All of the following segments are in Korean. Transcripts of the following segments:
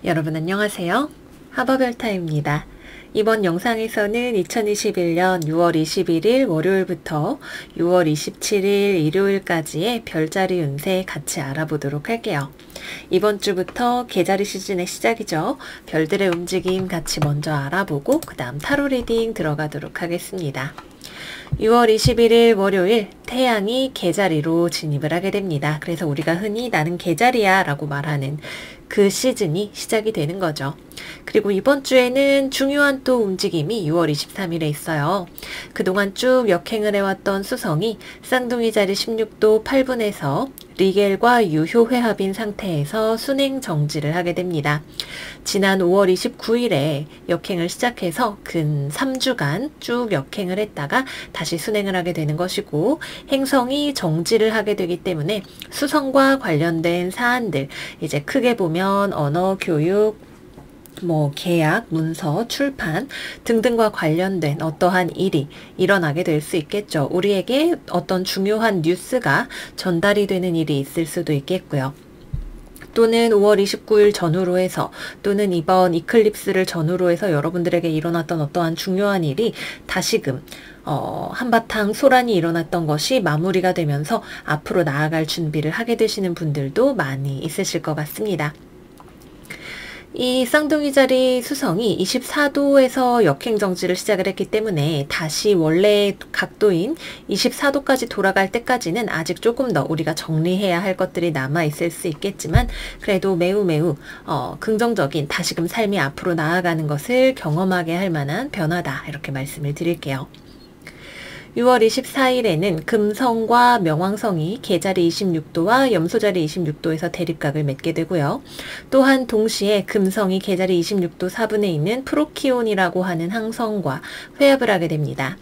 여러분 안녕하세요. 하버별타입니다. 이번 영상에서는 2021년 6월 21일 월요일부터 6월 27일 일요일까지의 별자리 운세 같이 알아보도록 할게요. 이번 주부터 개자리 시즌의 시작이죠. 별들의 움직임 같이 먼저 알아보고 그 다음 타로 리딩 들어가도록 하겠습니다. 6월 21일 월요일 태양이 개자리로 진입을 하게 됩니다. 그래서 우리가 흔히 나는 개자리야 라고 말하는 그 시즌이 시작이 되는 거죠. 그리고 이번 주에는 중요한 또 움직임이 6월 23일에 있어요. 그동안 쭉 역행을 해왔던 수성이 쌍둥이 자리 16도 8분에서 리겔과 유효 회합인 상태에서 순행 정지를 하게 됩니다. 지난 5월 29일에 역행을 시작해서 근 3주간 쭉 역행을 했다가 다시 순행을 하게 되는 것이고, 행성이 정지를 하게 되기 때문에 수성과 관련된 사안들, 이제 크게 보면 언어, 교육, 계약, 문서, 출판 등등과 관련된 어떠한 일이 일어나게 될 수 있겠죠. 우리에게 어떤 중요한 뉴스가 전달이 되는 일이 있을 수도 있겠고요. 또는 5월 29일 전후로 해서, 또는 이번 이클립스를 전후로 해서 여러분들에게 일어났던 어떠한 중요한 일이 다시금 한바탕 소란이 일어났던 것이 마무리가 되면서 앞으로 나아갈 준비를 하게 되시는 분들도 많이 있으실 것 같습니다. 이 쌍둥이 자리 수성이 24도에서 역행정지를 시작을 했기 때문에 다시 원래 각도인 24도까지 돌아갈 때까지는 아직 조금 더 우리가 정리해야 할 것들이 남아있을 수 있겠지만, 그래도 매우 긍정적인 다시금 삶이 앞으로 나아가는 것을 경험하게 할 만한 변화다, 이렇게 말씀을 드릴게요. 6월 24일에는 금성과 명왕성이 개자리 26도와 염소자리 26도에서 대립각을 맺게 되고요. 또한 동시에 금성이 개자리 26도 4분에 있는 프로키온이라고 하는 항성과 회합을 하게 됩니다.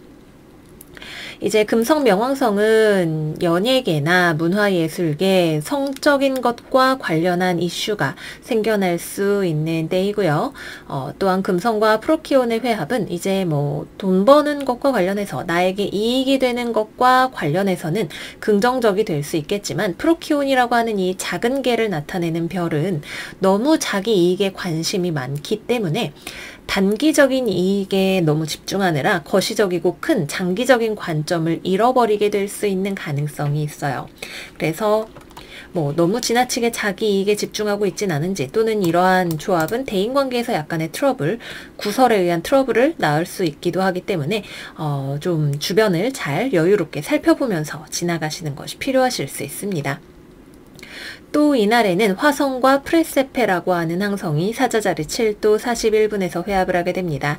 이제 금성 명왕성은 연예계나 문화예술계, 성적인 것과 관련한 이슈가 생겨날 수 있는 때이고요. 또한 금성과 프로키온의 회합은 이제 돈 버는 것과 관련해서 나에게 이익이 되는 것과 관련해서는 긍정적이 될 수 있겠지만, 프로키온이라고 하는 이 작은 개를 나타내는 별은 너무 자기 이익에 관심이 많기 때문에 단기적인 이익에 너무 집중하느라 거시적이고 큰 장기적인 관점을 잃어버리게 될 수 있는 가능성이 있어요. 그래서 너무 지나치게 자기 이익에 집중하고 있진 않은지, 또는 이러한 조합은 대인관계에서 약간의 트러블, 구설에 의한 트러블을 낳을 수 있기도 하기 때문에 좀 주변을 잘 여유롭게 살펴보면서 지나가시는 것이 필요하실 수 있습니다. 또 이날에는 화성과 프레세페라고 하는 항성이 사자자리 7도 41분에서 회합을 하게 됩니다.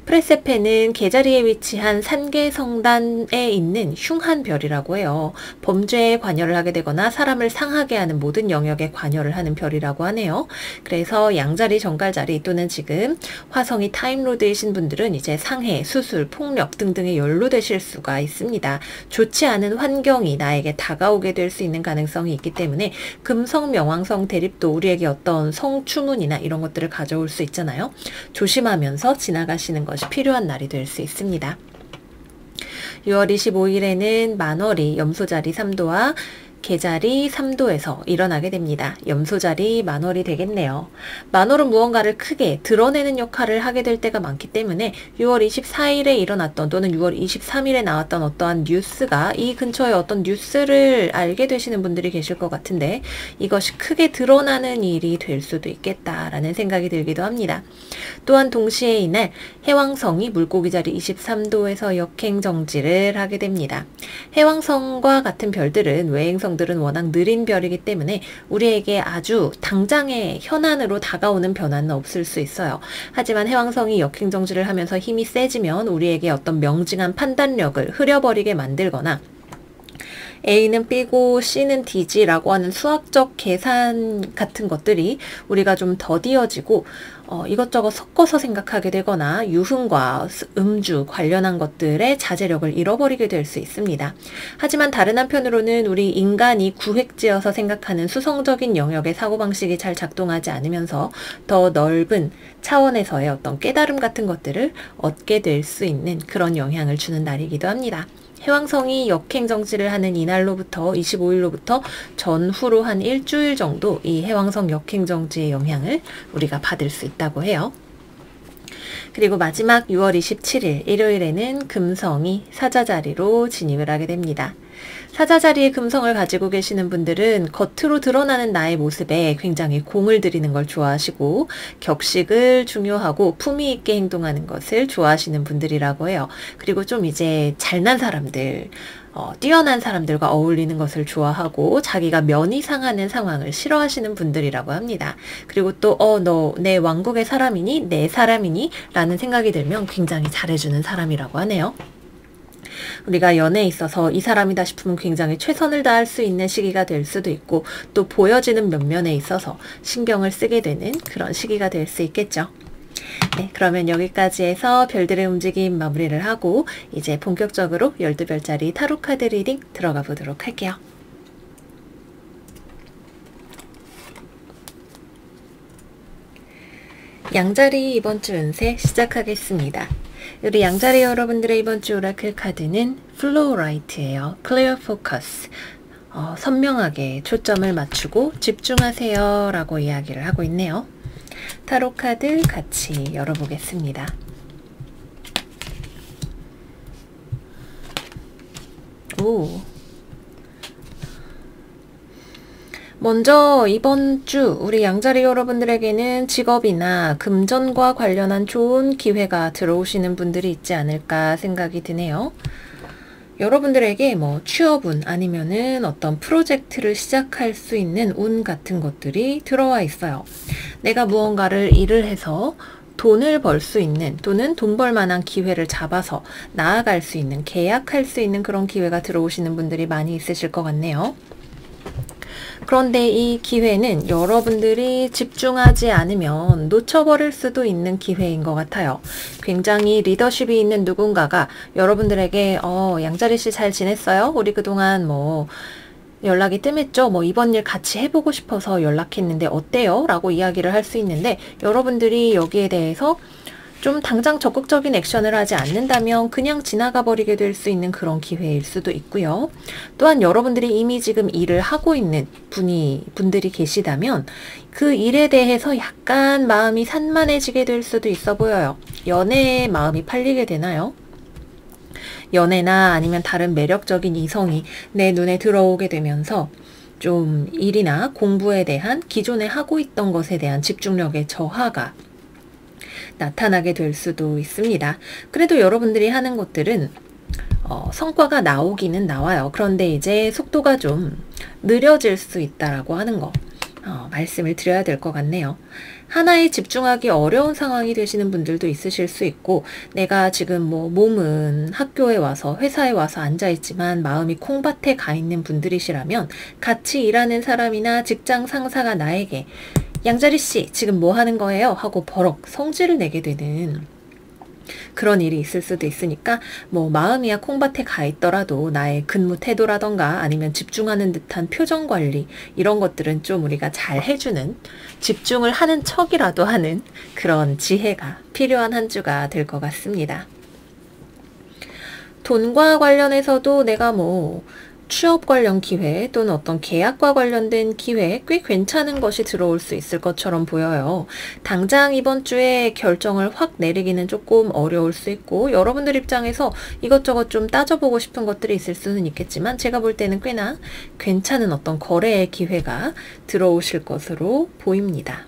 프레세페는 개자리에 위치한 산계성단에 있는 흉한 별이라고 해요. 범죄에 관여를 하게 되거나 사람을 상하게 하는 모든 영역에 관여를 하는 별이라고 하네요. 그래서 양자리, 정갈자리 또는 지금 화성이 타임로드이신 분들은 이제 상해, 수술, 폭력 등등에 연루되실 수가 있습니다. 좋지 않은 환경이 나에게 다가오게 될 수 있는 가능성이 있기 때문에 금성, 명왕성 대립도 우리에게 어떤 성추문이나 이런 것들을 가져올 수 있잖아요. 조심하면서 지나가시는 것이 필요한 날이 될 수 있습니다. 6월 25일에는 만월이 염소자리 3도와 개자리 3도에서 일어나게 됩니다. 염소자리 만월이 되겠네요. 만월은 무언가를 크게 드러내는 역할을 하게 될 때가 많기 때문에 6월 24일에 일어났던, 또는 6월 23일에 나왔던 어떠한 뉴스가, 이 근처에 어떤 뉴스를 알게 되시는 분들이 계실 것 같은데, 이것이 크게 드러나는 일이 될 수도 있겠다라는 생각이 들기도 합니다. 또한 동시에 이날 해왕성이 물고기 자리 23도에서 역행 정지를 하게 됩니다. 해왕성과 같은 별들은, 외행성들은 워낙 느린 별이기 때문에 우리에게 아주 당장의 현안으로 다가오는 변화는 없을 수 있어요. 하지만 해왕성이 역행정지를 하면서 힘이 세지면 우리에게 어떤 명징한 판단력을 흐려버리게 만들거나, A는 B고 C는 D지라고 하는 수학적 계산 같은 것들이 우리가 좀 더디어지고 이것저것 섞어서 생각하게 되거나 유흥과 음주 관련한 것들의 자제력을 잃어버리게 될 수 있습니다. 하지만 다른 한편으로는 우리 인간이 구획지어서 생각하는 수성적인 영역의 사고방식이 잘 작동하지 않으면서 더 넓은 차원에서의 어떤 깨달음 같은 것들을 얻게 될 수 있는 그런 영향을 주는 날이기도 합니다. 해왕성이 역행정지를 하는 이날로부터 25일로부터 전후로 한 일주일 정도 이 해왕성 역행정지의 영향을 우리가 받을 수 있다고 해요. 그리고 마지막 6월 27일 일요일에는 금성이 사자자리로 진입을 하게 됩니다. 사자자리에 금성을 가지고 계시는 분들은 겉으로 드러나는 나의 모습에 굉장히 공을 들이는 걸 좋아하시고 격식을 중요하고 품위 있게 행동하는 것을 좋아하시는 분들이라고 해요. 그리고 좀 이제 잘난 사람들, 뛰어난 사람들과 어울리는 것을 좋아하고 자기가 면이 상하는 상황을 싫어하시는 분들이라고 합니다. 그리고 또 너 내 왕국의 사람이니? 내 사람이니? 라는 생각이 들면 굉장히 잘해주는 사람이라고 하네요. 우리가 연애에 있어서 이 사람이다 싶으면 굉장히 최선을 다할 수 있는 시기가 될 수도 있고 또 보여지는 면면에 있어서 신경을 쓰게 되는 그런 시기가 될 수 있겠죠. 네, 그러면 여기까지 해서 별들의 움직임 마무리를 하고 이제 본격적으로 12별짜리 타로카드 리딩 들어가 보도록 할게요. 양자리 이번 주 운세 시작하겠습니다. 우리 양자리 여러분들의 이번 주 오라클 카드는 플로우 라이트예요. 클리어 포커스. 선명하게 초점을 맞추고 집중하세요 라고 이야기를 하고 있네요. 타로 카드 같이 열어보겠습니다. 오. 먼저 이번 주 우리 양자리 여러분들에게는 직업이나 금전과 관련한 좋은 기회가 들어오시는 분들이 있지 않을까 생각이 드네요. 여러분들에게 뭐 취업운 아니면은 어떤 프로젝트를 시작할 수 있는 운 같은 것들이 들어와 있어요. 내가 무언가를 일을 해서 돈을 벌 수 있는 또는 돈 벌 만한 기회를 잡아서 나아갈 수 있는 계약할 수 있는 그런 기회가 들어오시는 분들이 많이 있으실 것 같네요. 그런데 이 기회는 여러분들이 집중하지 않으면 놓쳐버릴 수도 있는 기회인 것 같아요. 굉장히 리더십이 있는 누군가가 여러분들에게 양자리 씨 잘 지냈어요? 우리 그동안 뭐 연락이 뜸했죠? 뭐 이번 일 같이 해보고 싶어서 연락했는데 어때요? 라고 이야기를 할 수 있는데 여러분들이 여기에 대해서 좀 당장 적극적인 액션을 하지 않는다면 그냥 지나가 버리게 될 수 있는 그런 기회일 수도 있고요. 또한 여러분들이 이미 지금 일을 하고 있는 분들이 계시다면 그 일에 대해서 약간 마음이 산만해지게 될 수도 있어 보여요. 연애에 마음이 팔리게 되나요? 연애나 아니면 다른 매력적인 이성이 내 눈에 들어오게 되면서 좀 일이나 공부에 대한 기존에 하고 있던 것에 대한 집중력의 저하가 나타나게 될 수도 있습니다. 그래도 여러분들이 하는 것들은 성과가 나오기는 나와요. 그런데 이제 속도가 좀 느려질 수 있다라고 하는 거 말씀을 드려야 될 것 같네요. 하나에 집중하기 어려운 상황이 되시는 분들도 있으실 수 있고 내가 지금 뭐 몸은 학교에 와서 회사에 와서 앉아있지만 마음이 콩밭에 가 있는 분들이시라면 같이 일하는 사람이나 직장 상사가 나에게 양자리 씨 지금 뭐 하는 거예요? 하고 버럭 성질을 내게 되는 그런 일이 있을 수도 있으니까 뭐 마음이야 콩밭에 가 있더라도 나의 근무 태도라던가 아니면 집중하는 듯한 표정 관리 이런 것들은 좀 우리가 잘 해주는 집중을 하는 척이라도 하는 그런 지혜가 필요한 한 주가 될 것 같습니다. 돈과 관련해서도 내가 뭐 취업 관련 기회 또는 어떤 계약과 관련된 기회 꽤 괜찮은 것이 들어올 수 있을 것처럼 보여요. 당장 이번 주에 결정을 확 내리기는 조금 어려울 수 있고 여러분들 입장에서 이것저것 좀 따져보고 싶은 것들이 있을 수는 있겠지만 제가 볼 때는 꽤나 괜찮은 어떤 거래의 기회가 들어오실 것으로 보입니다.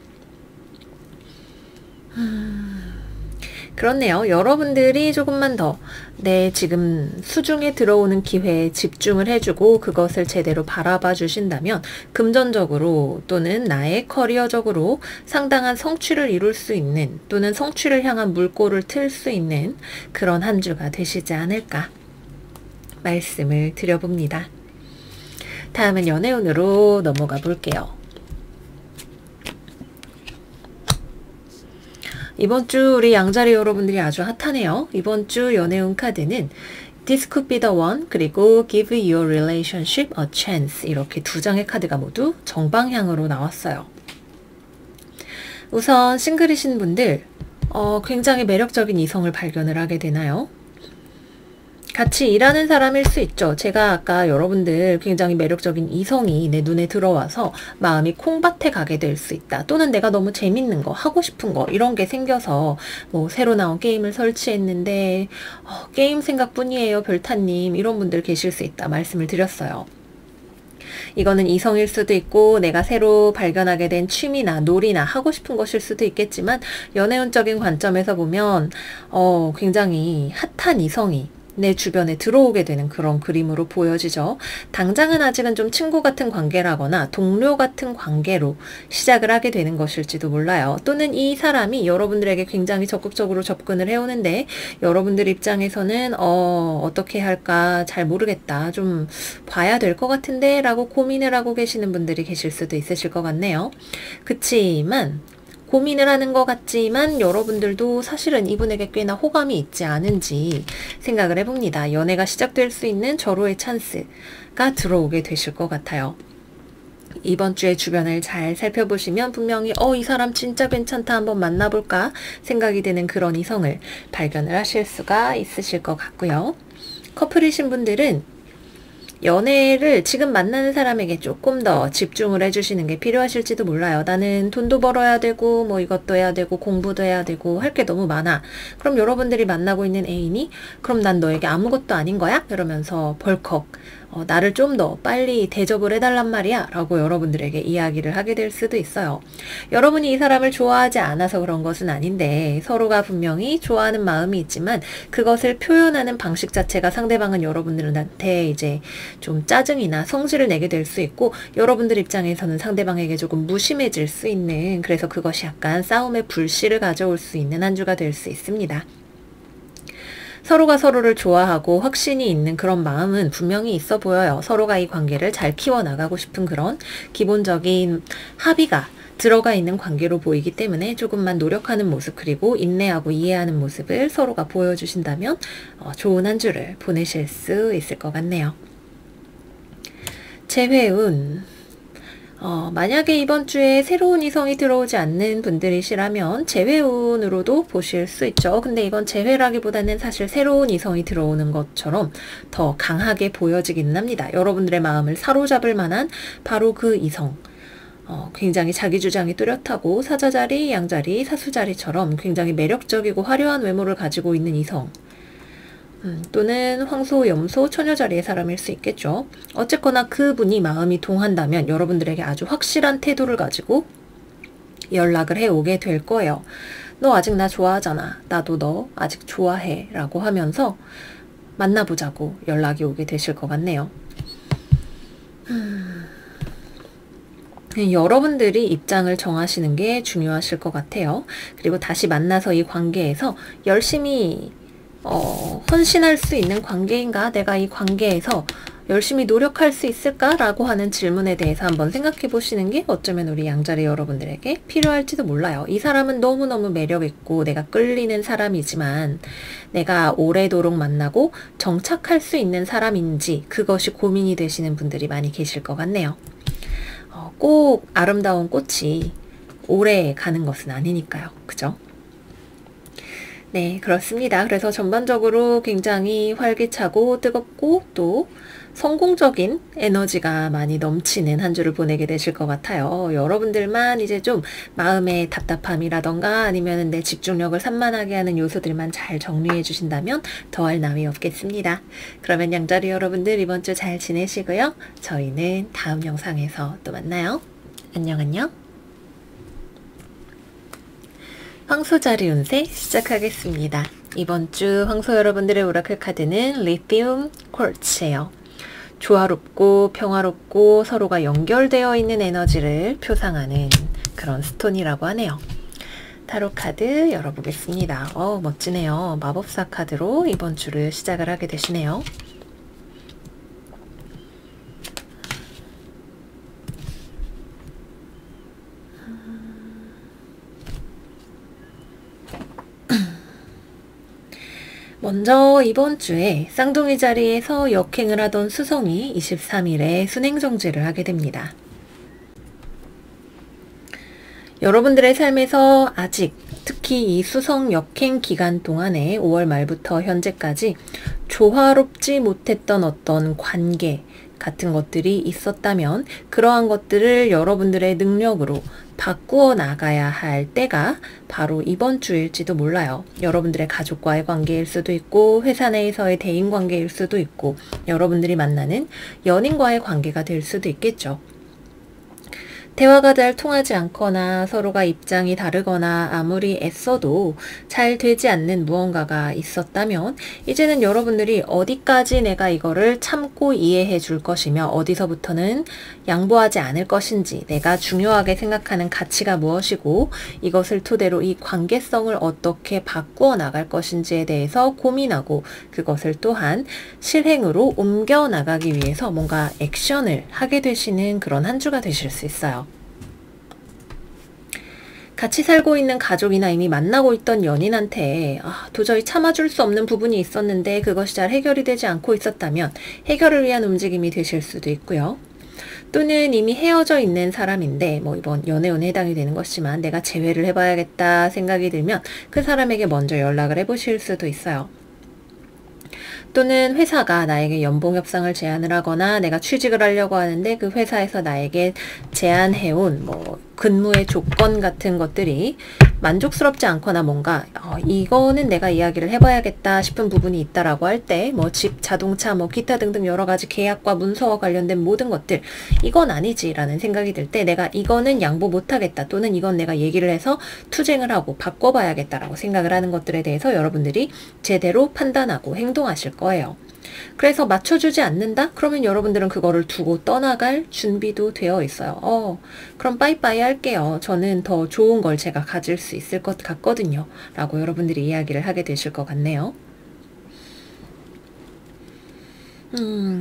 그렇네요. 여러분들이 조금만 더 내 지금 수중에 들어오는 기회에 집중을 해주고 그것을 제대로 바라봐 주신다면 금전적으로 또는 나의 커리어적으로 상당한 성취를 이룰 수 있는 또는 성취를 향한 물꼬를 틀 수 있는 그런 한 주가 되시지 않을까 말씀을 드려봅니다. 다음은 연애운으로 넘어가 볼게요. 이번 주 우리 양자리 여러분들이 아주 핫하네요. 이번 주 연애운 카드는 This could be the one 그리고 Give your relationship a chance 이렇게 두 장의 카드가 모두 정방향으로 나왔어요. 우선 싱글이신 분들 굉장히 매력적인 이성을 발견을 하게 되나요? 같이 일하는 사람일 수 있죠. 제가 아까 여러분들 굉장히 매력적인 이성이 내 눈에 들어와서 마음이 콩밭에 가게 될 수 있다. 또는 내가 너무 재밌는 거, 하고 싶은 거 이런 게 생겨서 뭐 새로 나온 게임을 설치했는데 게임 생각뿐이에요 별타님, 이런 분들 계실 수 있다 말씀을 드렸어요. 이거는 이성일 수도 있고 내가 새로 발견하게 된 취미나 놀이나 하고 싶은 것일 수도 있겠지만, 연애운적인 관점에서 보면 굉장히 핫한 이성이 내 주변에 들어오게 되는 그런 그림으로 보여지죠. 당장은 아직은 좀 친구 같은 관계라거나 동료 같은 관계로 시작을 하게 되는 것일지도 몰라요. 또는 이 사람이 여러분들에게 굉장히 적극적으로 접근을 해오는데 여러분들 입장에서는 어떻게 할까 잘 모르겠다, 좀 봐야 될 것 같은데 라고 고민을 하고 계시는 분들이 계실 수도 있으실 것 같네요. 그치만 고민을 하는 것 같지만 여러분들도 사실은 이분에게 꽤나 호감이 있지 않은지 생각을 해봅니다. 연애가 시작될 수 있는 절호의 찬스가 들어오게 되실 것 같아요. 이번 주에 주변을 잘 살펴보시면 분명히 이 사람 진짜 괜찮다, 한번 만나볼까 생각이 드는 그런 이성을 발견을 하실 수가 있으실 것 같고요. 커플이신 분들은 연애를 지금 만나는 사람에게 조금 더 집중을 해주시는 게 필요하실지도 몰라요. 나는 돈도 벌어야 되고 뭐 이것도 해야 되고 공부도 해야 되고 할 게 너무 많아. 그럼 여러분들이 만나고 있는 애인이 그럼 난 너에게 아무것도 아닌 거야? 이러면서 벌컥 나를 좀 더 빨리 대접을 해달란 말이야 라고 여러분들에게 이야기를 하게 될 수도 있어요. 여러분이 이 사람을 좋아하지 않아서 그런 것은 아닌데 서로가 분명히 좋아하는 마음이 있지만 그것을 표현하는 방식 자체가 상대방은 여러분들한테 이제 좀 짜증이나 성질을 내게 될 수 있고, 여러분들 입장에서는 상대방에게 조금 무심해질 수 있는, 그래서 그것이 약간 싸움의 불씨를 가져올 수 있는 한 주가 될 수 있습니다. 서로가 서로를 좋아하고 확신이 있는 그런 마음은 분명히 있어 보여요. 서로가 이 관계를 잘 키워나가고 싶은 그런 기본적인 합의가 들어가 있는 관계로 보이기 때문에 조금만 노력하는 모습, 그리고 인내하고 이해하는 모습을 서로가 보여주신다면 좋은 한 주를 보내실 수 있을 것 같네요. 재회운, 만약에 이번 주에 새로운 이성이 들어오지 않는 분들이시라면 재회운으로도 보실 수 있죠. 근데 이건 재회라기보다는 사실 새로운 이성이 들어오는 것처럼 더 강하게 보여지기는 합니다. 여러분들의 마음을 사로잡을 만한 바로 그 이성, 굉장히 자기 주장이 뚜렷하고 사자자리, 양자리, 사수자리처럼 굉장히 매력적이고 화려한 외모를 가지고 있는 이성, 또는 황소, 염소, 처녀자리의 사람일 수 있겠죠. 어쨌거나 그분이 마음이 동한다면 여러분들에게 아주 확실한 태도를 가지고 연락을 해오게 될 거예요. 너 아직 나 좋아하잖아. 나도 너 아직 좋아해. 라고 하면서 만나보자고 연락이 오게 되실 것 같네요. 여러분들이 입장을 정하시는 게 중요하실 것 같아요. 그리고 다시 만나서 이 관계에서 열심히 헌신할 수 있는 관계인가? 내가 이 관계에서 열심히 노력할 수 있을까? 라고 하는 질문에 대해서 한번 생각해 보시는 게 어쩌면 우리 양자리 여러분들에게 필요할지도 몰라요. 이 사람은 너무너무 매력있고 내가 끌리는 사람이지만 내가 오래도록 만나고 정착할 수 있는 사람인지 그것이 고민이 되시는 분들이 많이 계실 것 같네요. 꼭 아름다운 꽃이 오래 가는 것은 아니니까요. 그죠? 네, 그렇습니다. 그래서 전반적으로 굉장히 활기차고 뜨겁고 또 성공적인 에너지가 많이 넘치는 한 주를 보내게 되실 것 같아요. 여러분들만 이제 좀 마음의 답답함이라던가 아니면 내 집중력을 산만하게 하는 요소들만 잘 정리해 주신다면 더할 나위 없겠습니다. 그러면 양자리 여러분들 이번 주 잘 지내시고요. 저희는 다음 영상에서 또 만나요. 안녕 안녕. 황소자리 운세 시작하겠습니다. 이번 주 황소 여러분들의 오라클 카드는 리튬 쿼츠예요. 조화롭고 평화롭고 서로가 연결되어 있는 에너지를 표상하는 그런 스톤이라고 하네요. 타로 카드 열어보겠습니다. 멋지네요. 마법사 카드로 이번 주를 시작을 하게 되시네요. 먼저 이번 주에 쌍둥이 자리에서 역행을 하던 수성이 23일에 순행정지를 하게 됩니다. 여러분들의 삶에서 아직 특히 이 수성 역행 기간 동안에 5월 말부터 현재까지 조화롭지 못했던 어떤 관계 같은 것들이 있었다면 그러한 것들을 여러분들의 능력으로 바꾸어 나가야 할 때가 바로 이번 주일지도 몰라요. 여러분들의 가족과의 관계일 수도 있고 회사 내에서의 대인 관계일 수도 있고 여러분들이 만나는 연인과의 관계가 될 수도 있겠죠. 대화가 잘 통하지 않거나 서로가 입장이 다르거나 아무리 애써도 잘 되지 않는 무언가가 있었다면 이제는 여러분들이 어디까지 내가 이거를 참고 이해해 줄 것이며 어디서부터는 양보하지 않을 것인지 내가 중요하게 생각하는 가치가 무엇이고 이것을 토대로 이 관계성을 어떻게 바꾸어 나갈 것인지에 대해서 고민하고 그것을 또한 실행으로 옮겨 나가기 위해서 뭔가 액션을 하게 되시는 그런 한 주가 되실 수 있어요. 같이 살고 있는 가족이나 이미 만나고 있던 연인한테 도저히 참아줄 수 없는 부분이 있었는데 그것이 잘 해결이 되지 않고 있었다면 해결을 위한 움직임이 되실 수도 있고요. 또는 이미 헤어져 있는 사람인데 이번 연애운에 해당이 되는 것이지만 내가 재회를 해봐야겠다 생각이 들면 그 사람에게 먼저 연락을 해보실 수도 있어요. 또는 회사가 나에게 연봉 협상을 제안을 하거나 내가 취직을 하려고 하는데 그 회사에서 나에게 제안해온 근무의 조건 같은 것들이 만족스럽지 않거나 뭔가 이거는 내가 이야기를 해봐야겠다 싶은 부분이 있다라고 할 때 집, 자동차, 기타 등등 여러 가지 계약과 문서와 관련된 모든 것들 이건 아니지라는 생각이 들 때 내가 이거는 양보 못하겠다 또는 이건 내가 얘기를 해서 투쟁을 하고 바꿔봐야겠다라고 생각을 하는 것들에 대해서 여러분들이 제대로 판단하고 행동하실 거예요. 그래서 맞춰주지 않는다? 그러면 여러분들은 그거를 두고 떠나갈 준비도 되어 있어요. 그럼 빠이빠이 할게요. 저는 더 좋은 걸 제가 가질 수 있을 것 같거든요. 라고 여러분들이 이야기를 하게 되실 것 같네요.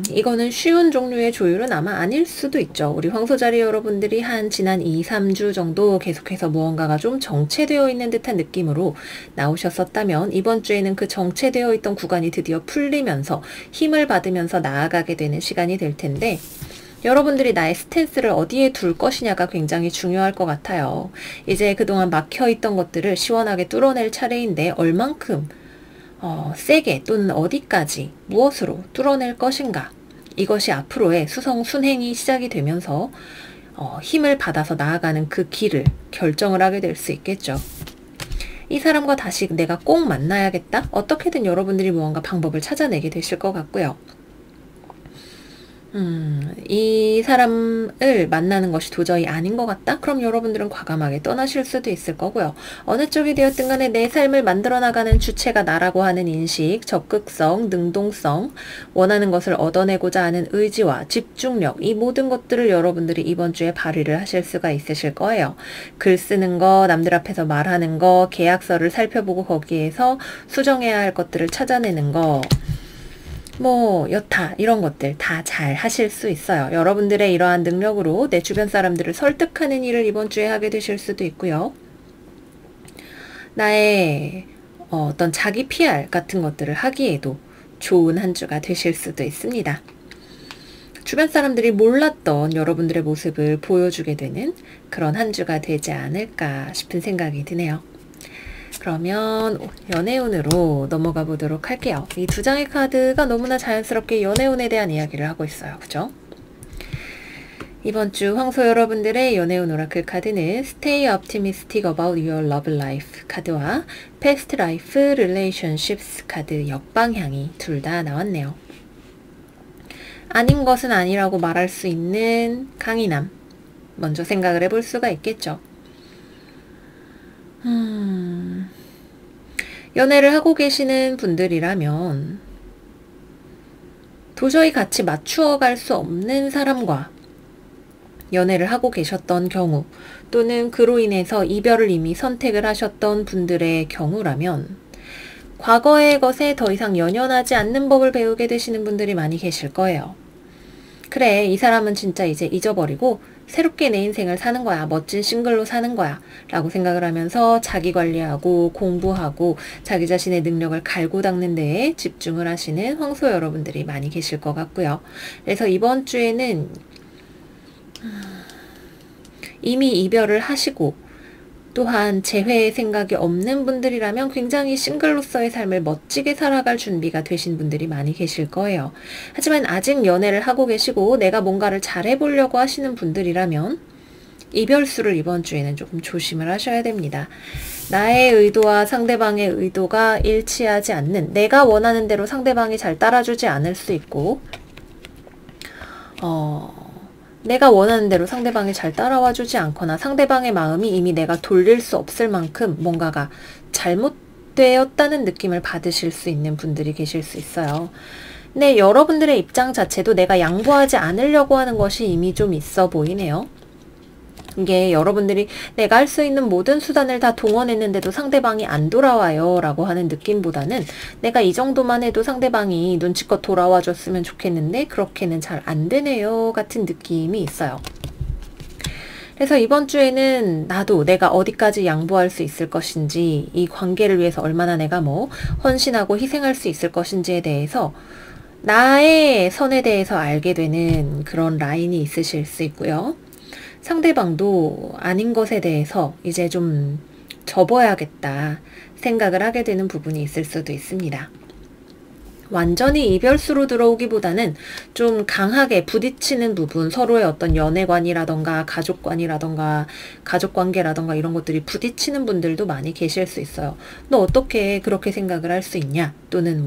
이거는 쉬운 종류의 조율은 아마 아닐 수도 있죠. 우리 황소자리 여러분들이 지난 2, 3주 정도 계속해서 무언가가 좀 정체되어 있는 듯한 느낌으로 나오셨었다면 이번 주에는 그 정체되어 있던 구간이 드디어 풀리면서 힘을 받으면서 나아가게 되는 시간이 될 텐데 여러분들이 나의 스탠스를 어디에 둘 것이냐가 굉장히 중요할 것 같아요. 이제 그동안 막혀있던 것들을 시원하게 뚫어낼 차례인데 얼만큼 세게 또는 어디까지 무엇으로 뚫어낼 것인가 이것이 앞으로의 수성순행이 시작이 되면서 힘을 받아서 나아가는 그 길을 결정을 하게 될 수 있겠죠. 이 사람과 다시 내가 꼭 만나야겠다? 어떻게든 여러분들이 무언가 방법을 찾아내게 되실 것 같고요. 이 사람을 만나는 것이 도저히 아닌 것 같다? 그럼 여러분들은 과감하게 떠나실 수도 있을 거고요. 어느 쪽이 되었든 간에 내 삶을 만들어 나가는 주체가 나라고 하는 인식, 적극성, 능동성, 원하는 것을 얻어내고자 하는 의지와 집중력, 이 모든 것들을 여러분들이 이번 주에 발휘를 하실 수가 있으실 거예요. 글 쓰는 거, 남들 앞에서 말하는 거, 계약서를 살펴보고 거기에서 수정해야 할 것들을 찾아내는 거, 여타 이런 것들 다 잘 하실 수 있어요. 여러분들의 이러한 능력으로 내 주변 사람들을 설득하는 일을 이번 주에 하게 되실 수도 있고요. 나의 어떤 자기 PR 같은 것들을 하기에도 좋은 한 주가 되실 수도 있습니다. 주변 사람들이 몰랐던 여러분들의 모습을 보여주게 되는 그런 한 주가 되지 않을까 싶은 생각이 드네요. 그러면 연애운으로 넘어가 보도록 할게요. 이 두 장의 카드가 너무나 자연스럽게 연애운에 대한 이야기를 하고 있어요. 그죠? 이번 주 황소 여러분들의 연애운 오라클 카드는 Stay Optimistic About Your Love Life 카드와 Past Life Relationships 카드 역방향이 둘 다 나왔네요. 아닌 것은 아니라고 말할 수 있는 강인함. 먼저 생각을 해볼 수가 있겠죠. 연애를 하고 계시는 분들이라면 도저히 같이 맞추어 갈 수 없는 사람과 연애를 하고 계셨던 경우 또는 그로 인해서 이별을 이미 선택을 하셨던 분들의 경우라면 과거의 것에 더 이상 연연하지 않는 법을 배우게 되시는 분들이 많이 계실 거예요. 그래, 이 사람은 진짜 이제 잊어버리고 새롭게 내 인생을 사는 거야. 멋진 싱글로 사는 거야. 라고 생각을 하면서 자기 관리하고 공부하고 자기 자신의 능력을 갈고 닦는 데에 집중을 하시는 황소 여러분들이 많이 계실 것 같고요. 그래서 이번 주에는 이미 이별을 하시고 또한 재회 생각이 없는 분들이라면 굉장히 싱글로서의 삶을 멋지게 살아갈 준비가 되신 분들이 많이 계실 거예요. 하지만 아직 연애를 하고 계시고 내가 뭔가를 잘해보려고 하시는 분들이라면 이별수를 이번 주에는 조금 조심을 하셔야 됩니다. 나의 의도와 상대방의 의도가 일치하지 않는, 내가 원하는 대로 상대방이 잘 따라주지 않을 수 있고 내가 원하는 대로 상대방이 잘 따라와 주지 않거나 상대방의 마음이 이미 내가 돌릴 수 없을 만큼 뭔가가 잘못되었다는 느낌을 받으실 수 있는 분들이 계실 수 있어요. 근데 여러분들의 입장 자체도 내가 양보하지 않으려고 하는 것이 이미 좀 있어 보이네요. 이게 여러분들이 내가 할 수 있는 모든 수단을 다 동원했는데도 상대방이 안 돌아와요 라고 하는 느낌보다는 내가 이 정도만 해도 상대방이 눈치껏 돌아와 줬으면 좋겠는데 그렇게는 잘 안 되네요 같은 느낌이 있어요. 그래서 이번 주에는 나도 내가 어디까지 양보할 수 있을 것인지, 이 관계를 위해서 얼마나 내가 헌신하고 희생할 수 있을 것인지에 대해서 나의 선에 대해서 알게 되는 그런 라인이 있으실 수 있고요. 상대방도 아닌 것에 대해서 이제 좀 접어야겠다 생각을 하게 되는 부분이 있을 수도 있습니다. 완전히 이별수로 들어오기보다는 좀 강하게 부딪히는 부분, 서로의 어떤 연애관이라던가 가족관이라던가 가족관계라던가 이런 것들이 부딪히는 분들도 많이 계실 수 있어요. 너 어떻게 그렇게 생각을 할 수 있냐? 또는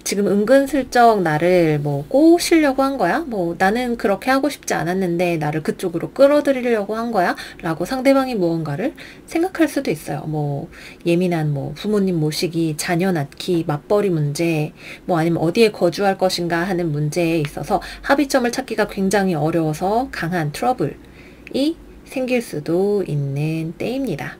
지금 은근슬쩍 나를 꼬시려고 한 거야? 나는 그렇게 하고 싶지 않았는데 나를 그쪽으로 끌어들이려고 한 거야? 라고 상대방이 무언가를 생각할 수도 있어요. 예민한 부모님 모시기, 자녀 낳기, 맞벌이 문제, 아니면 어디에 거주할 것인가 하는 문제에 있어서 합의점을 찾기가 굉장히 어려워서 강한 트러블이 생길 수도 있는 때입니다.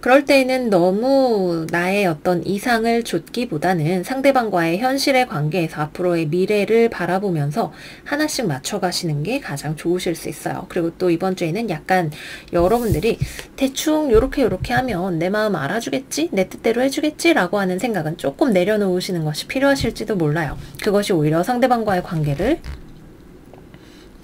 그럴 때에는 너무 나의 어떤 이상을 좇기보다는 상대방과의 현실의 관계에서 앞으로의 미래를 바라보면서 하나씩 맞춰가시는 게 가장 좋으실 수 있어요. 그리고 또 이번 주에는 약간 여러분들이 대충 요렇게 하면 내 마음 알아주겠지? 내 뜻대로 해주겠지? 라고 하는 생각은 조금 내려놓으시는 것이 필요하실지도 몰라요. 그것이 오히려 상대방과의 관계를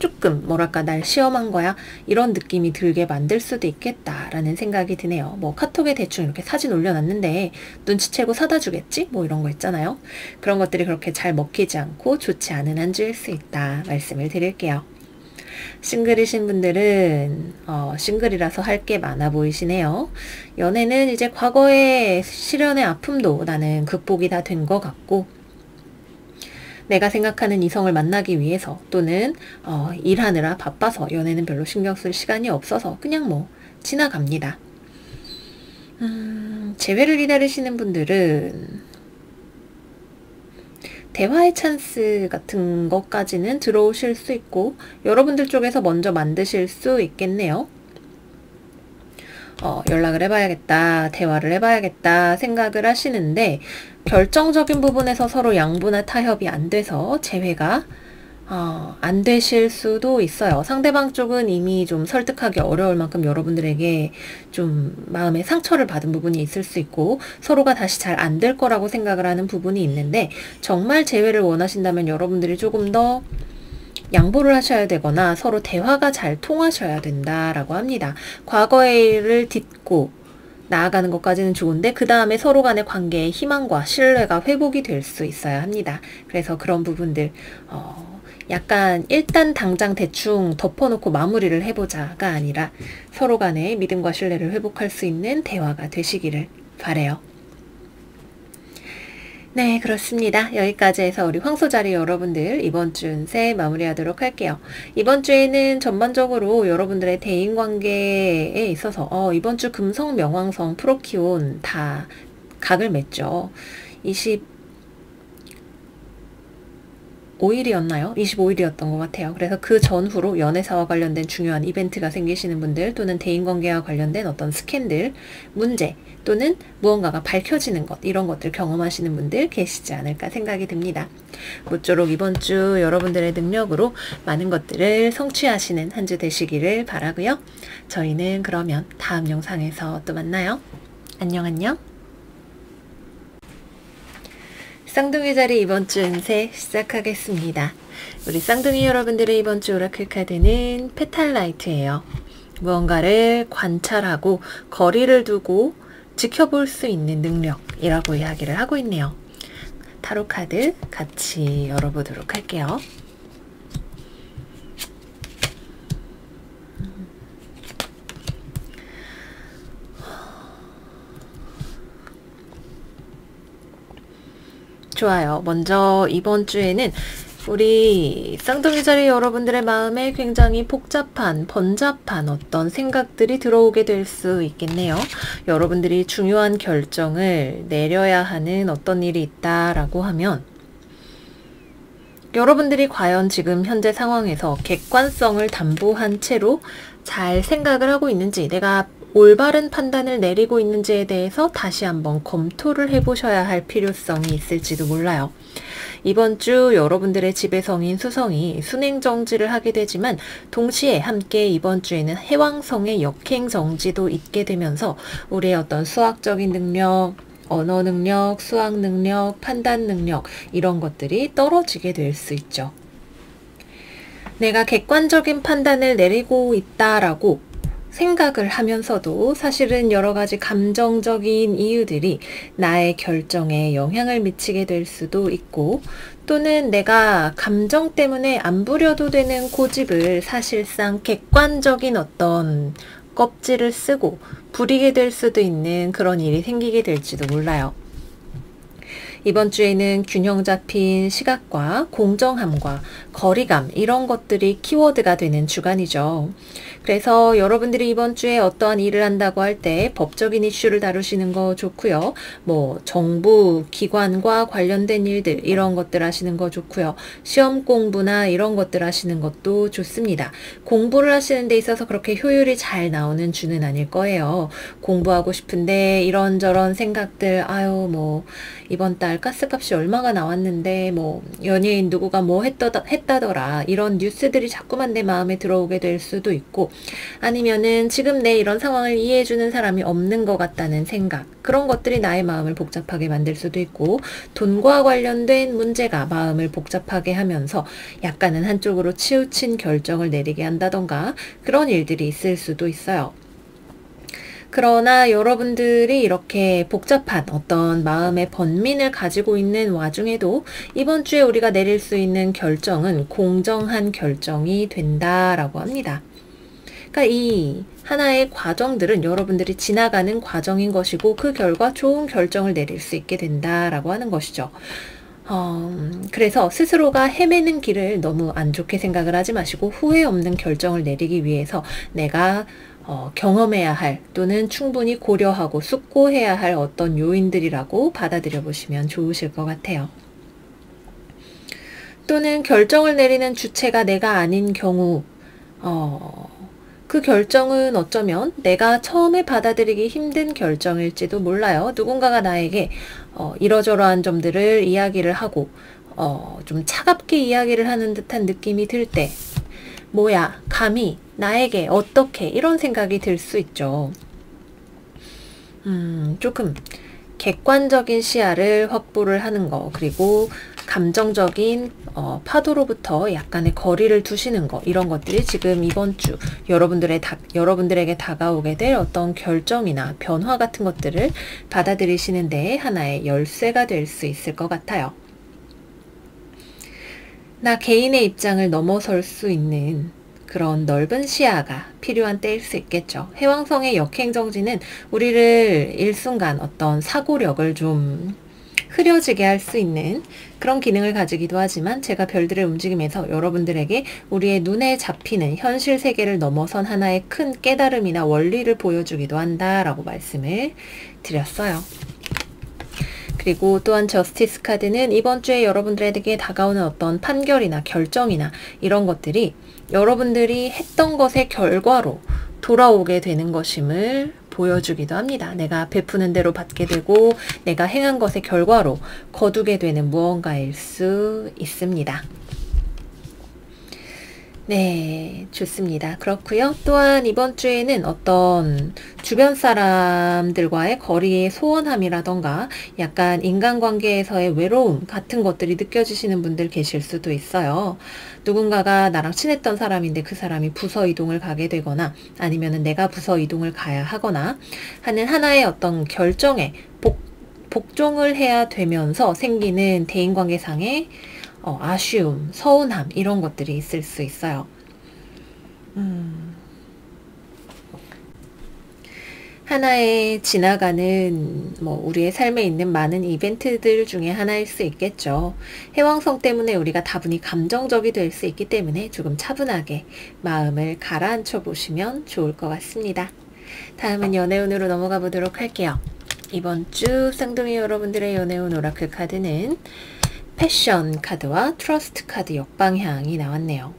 조금 날 시험한 거야 이런 느낌이 들게 만들 수도 있겠다라는 생각이 드네요. 카톡에 대충 이렇게 사진 올려놨는데 눈치채고 사다 주겠지? 이런 거 있잖아요. 그런 것들이 그렇게 잘 먹히지 않고 좋지 않은 한 주일 수 있다 말씀을 드릴게요. 싱글이신 분들은 싱글이라서 할 게 많아 보이시네요. 연애는 이제 과거의 시련의 아픔도 나는 극복이 다 된 것 같고, 내가 생각하는 이성을 만나기 위해서 또는 일하느라 바빠서 연애는 별로 신경 쓸 시간이 없어서 그냥 지나갑니다. 재회를 기다리시는 분들은 대화의 찬스 같은 것까지는 들어오실 수 있고 여러분들 쪽에서 먼저 만드실 수 있겠네요. 연락을 해봐야겠다, 대화를 해봐야겠다 생각을 하시는데 결정적인 부분에서 서로 양보나 타협이 안 돼서 재회가 안 되실 수도 있어요. 상대방 쪽은 이미 좀 설득하기 어려울 만큼 여러분들에게 좀 마음의 상처를 받은 부분이 있을 수 있고 서로가 다시 잘 안 될 거라고 생각을 하는 부분이 있는데, 정말 재회를 원하신다면 여러분들이 조금 더 양보를 하셔야 되거나 서로 대화가 잘 통하셔야 된다라고 합니다. 과거의 일을 딛고 나아가는 것까지는 좋은데 그 다음에 서로 간의 관계의 희망과 신뢰가 회복이 될 수 있어야 합니다. 그래서 그런 부분들 약간 일단 당장 대충 덮어놓고 마무리를 해보자가 아니라 서로 간의 믿음과 신뢰를 회복할 수 있는 대화가 되시기를 바라요. 네, 그렇습니다. 여기까지 해서 우리 황소자리 여러분들 이번 주 운세 마무리하도록 할게요. 이번 주에는 전반적으로 여러분들의 대인관계에 있어서 이번 주 금성, 명왕성, 프로키온 다 각을 맺죠. 25일이었나요? 25일이었던 것 같아요. 그래서 그 전후로 연애사와 관련된 중요한 이벤트가 생기시는 분들 또는 대인관계와 관련된 어떤 스캔들, 문제 또는 무언가가 밝혀지는 것, 이런 것들 경험하시는 분들 계시지 않을까 생각이 듭니다. 모쪼록 이번 주 여러분들의 능력으로 많은 것들을 성취하시는 한 주 되시기를 바라고요. 저희는 그러면 다음 영상에서 또 만나요. 안녕. 쌍둥이 자리 이번 주 운세 시작하겠습니다. 우리 쌍둥이 여러분들의 이번 주 오라클 카드는 페탈라이트예요. 무언가를 관찰하고 거리를 두고 지켜볼 수 있는 능력이라고 이야기를 하고 있네요. 타로 카드 같이 열어보도록 할게요. 좋아요. 먼저 이번 주에는 우리 쌍둥이 자리 여러분들의 마음에 굉장히 복잡한, 번잡한 어떤 생각들이 들어오게 될 수 있겠네요. 여러분들이 중요한 결정을 내려야 하는 어떤 일이 있다라고 하면 여러분들이 과연 지금 현재 상황에서 객관성을 담보한 채로 잘 생각을 하고 있는지, 내가 올바른 판단을 내리고 있는지에 대해서 다시 한번 검토를 해보셔야 할 필요성이 있을지도 몰라요. 이번 주 여러분들의 지배성인 수성이 순행정지를 하게 되지만 동시에 함께 이번 주에는 해왕성의 역행정지도 있게 되면서 우리의 어떤 수학적인 능력, 언어 능력, 수학 능력, 판단 능력 이런 것들이 떨어지게 될 수 있죠. 내가 객관적인 판단을 내리고 있다라고 생각을 하면서도 사실은 여러 가지 감정적인 이유들이 나의 결정에 영향을 미치게 될 수도 있고, 또는 내가 감정 때문에 안 부려도 되는 고집을 사실상 객관적인 어떤 껍질을 쓰고 부리게 될 수도 있는 그런 일이 생기게 될지도 몰라요. 이번 주에는 균형 잡힌 시각과 공정함과 거리감 이런 것들이 키워드가 되는 주간이죠. 그래서 여러분들이 이번 주에 어떠한 일을 한다고 할 때 법적인 이슈를 다루시는 거 좋고요. 뭐 정부 기관과 관련된 일들 이런 것들 하시는 거 좋고요. 시험 공부나 이런 것들 하시는 것도 좋습니다. 공부를 하시는 데 있어서 그렇게 효율이 잘 나오는 주는 아닐 거예요. 공부하고 싶은데 이런저런 생각들, 아유 뭐 이번 달 가스값이 얼마가 나왔는데 뭐 연예인 누구가 뭐 했다더라 이런 뉴스들이 자꾸만 내 마음에 들어오게 될 수도 있고, 아니면은 지금 내 이런 상황을 이해해주는 사람이 없는 것 같다는 생각, 그런 것들이 나의 마음을 복잡하게 만들 수도 있고, 돈과 관련된 문제가 마음을 복잡하게 하면서 약간은 한쪽으로 치우친 결정을 내리게 한다던가 그런 일들이 있을 수도 있어요. 그러나 여러분들이 이렇게 복잡한 어떤 마음의 번민을 가지고 있는 와중에도 이번 주에 우리가 내릴 수 있는 결정은 공정한 결정이 된다라고 합니다. 그러니까 이 하나의 과정들은 여러분들이 지나가는 과정인 것이고 그 결과 좋은 결정을 내릴 수 있게 된다라고 하는 것이죠. 그래서 스스로가 헤매는 길을 너무 안 좋게 생각을 하지 마시고 후회 없는 결정을 내리기 위해서 내가 경험해야 할 또는 충분히 고려하고 숙고해야 할 어떤 요인들이라고 받아들여 보시면 좋으실 것 같아요. 또는 결정을 내리는 주체가 내가 아닌 경우 그 결정은 어쩌면 내가 처음에 받아들이기 힘든 결정일지도 몰라요. 누군가가 나에게 이러저러한 점들을 이야기를 하고 좀 차갑게 이야기를 하는 듯한 느낌이 들 때 뭐야 감히 나에게 어떻게 이런 생각이 들 수 있죠. 조금 객관적인 시야를 확보를 하는 거, 그리고 감정적인 파도로부터 약간의 거리를 두시는 거, 이런 것들이 지금 이번 주 여러분들에게 다가오게 될 어떤 결정이나 변화 같은 것들을 받아들이시는 데 하나의 열쇠가 될 수 있을 것 같아요. 나 개인의 입장을 넘어설 수 있는 그런 넓은 시야가 필요한 때일 수 있겠죠. 해왕성의 역행정지는 우리를 일순간 어떤 사고력을 좀 흐려지게 할 수 있는 그런 기능을 가지기도 하지만, 제가 별들의 움직임에서 여러분들에게 우리의 눈에 잡히는 현실 세계를 넘어선 하나의 큰 깨달음이나 원리를 보여주기도 한다라고 말씀을 드렸어요. 그리고 또한 저스티스 카드는 이번 주에 여러분들에게 다가오는 어떤 판결이나 결정이나 이런 것들이 여러분들이 했던 것의 결과로 돌아오게 되는 것임을 보여주기도 합니다. 내가 베푸는 대로 받게 되고 내가 행한 것의 결과로 거두게 되는 무언가일 수 있습니다. 네, 좋습니다. 그렇고요. 또한 이번 주에는 어떤 주변 사람들과의 거리의 소원함이라던가 약간 인간관계에서의 외로움 같은 것들이 느껴지시는 분들 계실 수도 있어요. 누군가가 나랑 친했던 사람인데 그 사람이 부서 이동을 가게 되거나 아니면은 내가 부서 이동을 가야 하거나 하는 하나의 어떤 결정에 복종을 해야 되면서 생기는 대인관계상의 아쉬움, 서운함 이런 것들이 있을 수 있어요. 하나의 지나가는 우리의 삶에 있는 많은 이벤트들 중에 하나일 수 있겠죠. 해왕성 때문에 우리가 다분히 감정적이 될 수 있기 때문에 조금 차분하게 마음을 가라앉혀 보시면 좋을 것 같습니다. 다음은 연애운으로 넘어가 보도록 할게요. 이번 주 쌍둥이 여러분들의 연애운 오라클 카드는 패션 카드와 트러스트 카드 역방향이 나왔네요.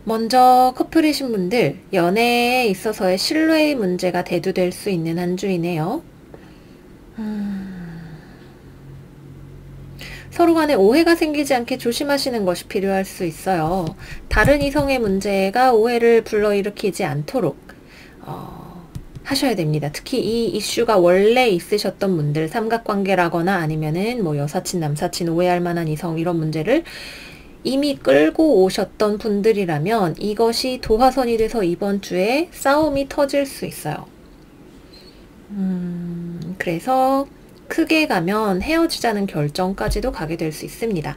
먼저 커플이신 분들, 연애에 있어서의 신뢰의 문제가 대두될 수 있는 한 주이네요. 서로 간에 오해가 생기지 않게 조심하시는 것이 필요할 수 있어요. 다른 이성의 문제가 오해를 불러일으키지 않도록 하셔야 됩니다. 특히 이 이슈가 원래 있으셨던 분들, 삼각관계라거나 아니면은 여사친, 남사친, 오해할 만한 이성 이런 문제를 이미 끌고 오셨던 분들이라면 이것이 도화선이 돼서 이번 주에 싸움이 터질 수 있어요. 그래서 크게 가면 헤어지자는 결정까지도 가게 될 수 있습니다.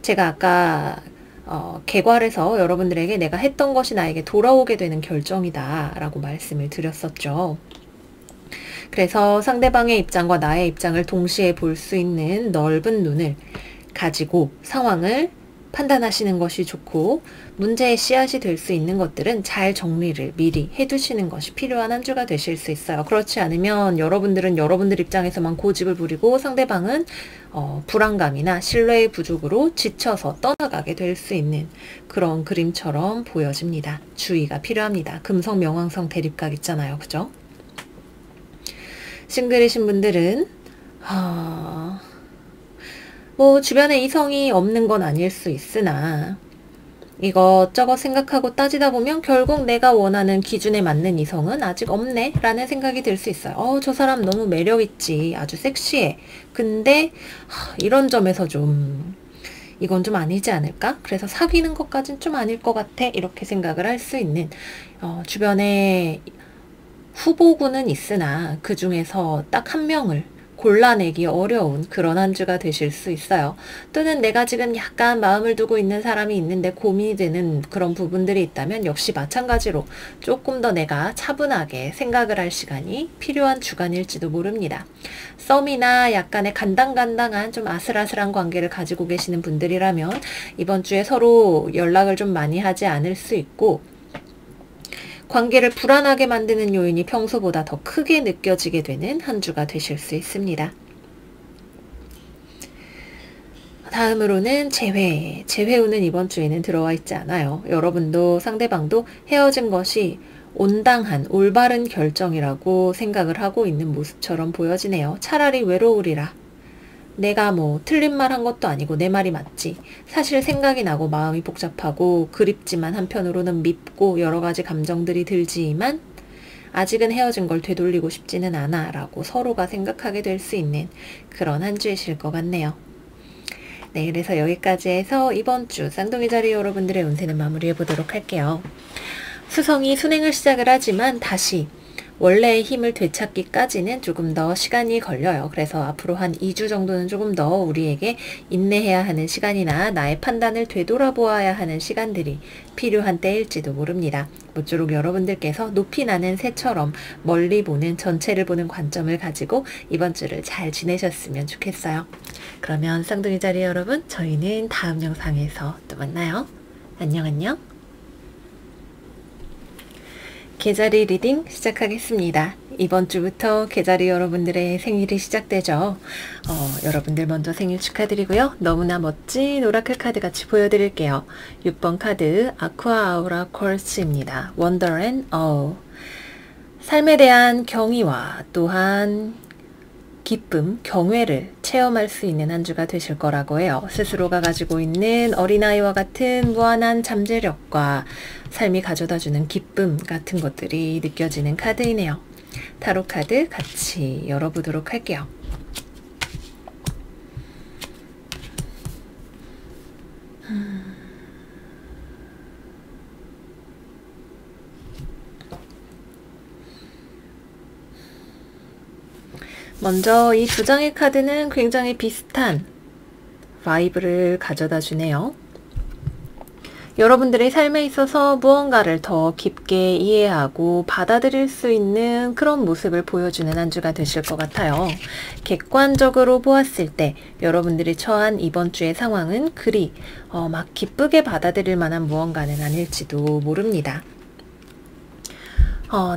제가 아까 개괄해서 여러분들에게 내가 했던 것이 나에게 돌아오게 되는 결정이다 라고 말씀을 드렸었죠. 그래서 상대방의 입장과 나의 입장을 동시에 볼 수 있는 넓은 눈을 가지고 상황을 판단하시는 것이 좋고, 문제의 씨앗이 될 수 있는 것들은 잘 정리를 미리 해두시는 것이 필요한 한 주가 되실 수 있어요. 그렇지 않으면 여러분들은 여러분들 입장에서만 고집을 부리고 상대방은 불안감이나 신뢰의 부족으로 지쳐서 떠나가게 될 수 있는 그런 그림처럼 보여집니다. 주의가 필요합니다. 금성 명왕성 대립각 있잖아요. 그죠? 싱글이신 분들은 주변에 이성이 없는 건 아닐 수 있으나 이것저것 생각하고 따지다 보면 결국 내가 원하는 기준에 맞는 이성은 아직 없네 라는 생각이 들 수 있어요. 저 사람 너무 매력있지, 아주 섹시해. 근데 이런 점에서 이건 좀 아니지 않을까? 그래서 사귀는 것까진 좀 아닐 것 같아 이렇게 생각을 할 수 있는 주변에 후보군은 있으나 그 중에서 딱 한 명을 골라내기 어려운 그런 한 주가 되실 수 있어요. 또는 내가 지금 약간 마음을 두고 있는 사람이 있는데 고민이 되는 그런 부분들이 있다면 역시 마찬가지로 조금 더 내가 차분하게 생각을 할 시간이 필요한 주간일지도 모릅니다. 썸이나 약간의 간당간당한 좀 아슬아슬한 관계를 가지고 계시는 분들이라면 이번 주에 서로 연락을 좀 많이 하지 않을 수 있고, 관계를 불안하게 만드는 요인이 평소보다 더 크게 느껴지게 되는 한 주가 되실 수 있습니다. 다음으로는 재회운은 이번 주에는 들어와 있지 않아요. 여러분도 상대방도 헤어진 것이 온당한 올바른 결정이라고 생각을 하고 있는 모습처럼 보여지네요. 차라리 외로우리라. 내가 틀린 말 한 것도 아니고 내 말이 맞지. 사실 생각이 나고 마음이 복잡하고 그립지만 한편으로는 밉고 여러 가지 감정들이 들지만 아직은 헤어진 걸 되돌리고 싶지는 않아 라고 서로가 생각하게 될 수 있는 그런 한 주이실 것 같네요. 네, 그래서 여기까지 해서 이번 주 쌍둥이 자리 여러분들의 운세는 마무리해 보도록 할게요. 수성이 순행을 시작을 하지만 다시 원래의 힘을 되찾기까지는 조금 더 시간이 걸려요. 그래서 앞으로 한 2주 정도는 조금 더 우리에게 인내해야 하는 시간이나 나의 판단을 되돌아보아야 하는 시간들이 필요한 때일지도 모릅니다. 모쪼록 여러분들께서 높이 나는 새처럼 멀리 보는, 전체를 보는 관점을 가지고 이번 주를 잘 지내셨으면 좋겠어요. 그러면 쌍둥이 자리 여러분, 저희는 다음 영상에서 또 만나요. 안녕. 계자리 리딩 시작하겠습니다. 이번 주부터 계자리 여러분들의 생일이 시작되죠. 여러분들 먼저 생일 축하드리고요. 너무나 멋진 오라클 카드 같이 보여드릴게요. 6번 카드 아쿠아 아우라 퀄스입니다. Wonder and Awe. 삶에 대한 경의와 또한 기쁨, 경외를 체험할 수 있는 한 주가 되실 거라고 해요. 스스로가 가지고 있는 어린아이와 같은 무한한 잠재력과 삶이 가져다주는 기쁨 같은 것들이 느껴지는 카드이네요. 타로 카드 같이 열어보도록 할게요. 먼저 이 두 장의 카드는 굉장히 비슷한 바이브를 가져다 주네요. 여러분들의 삶에 있어서 무언가를 더 깊게 이해하고 받아들일 수 있는 그런 모습을 보여주는 한 주가 되실 것 같아요. 객관적으로 보았을 때 여러분들이 처한 이번 주의 상황은 그리 막 기쁘게 받아들일 만한 무언가는 아닐지도 모릅니다.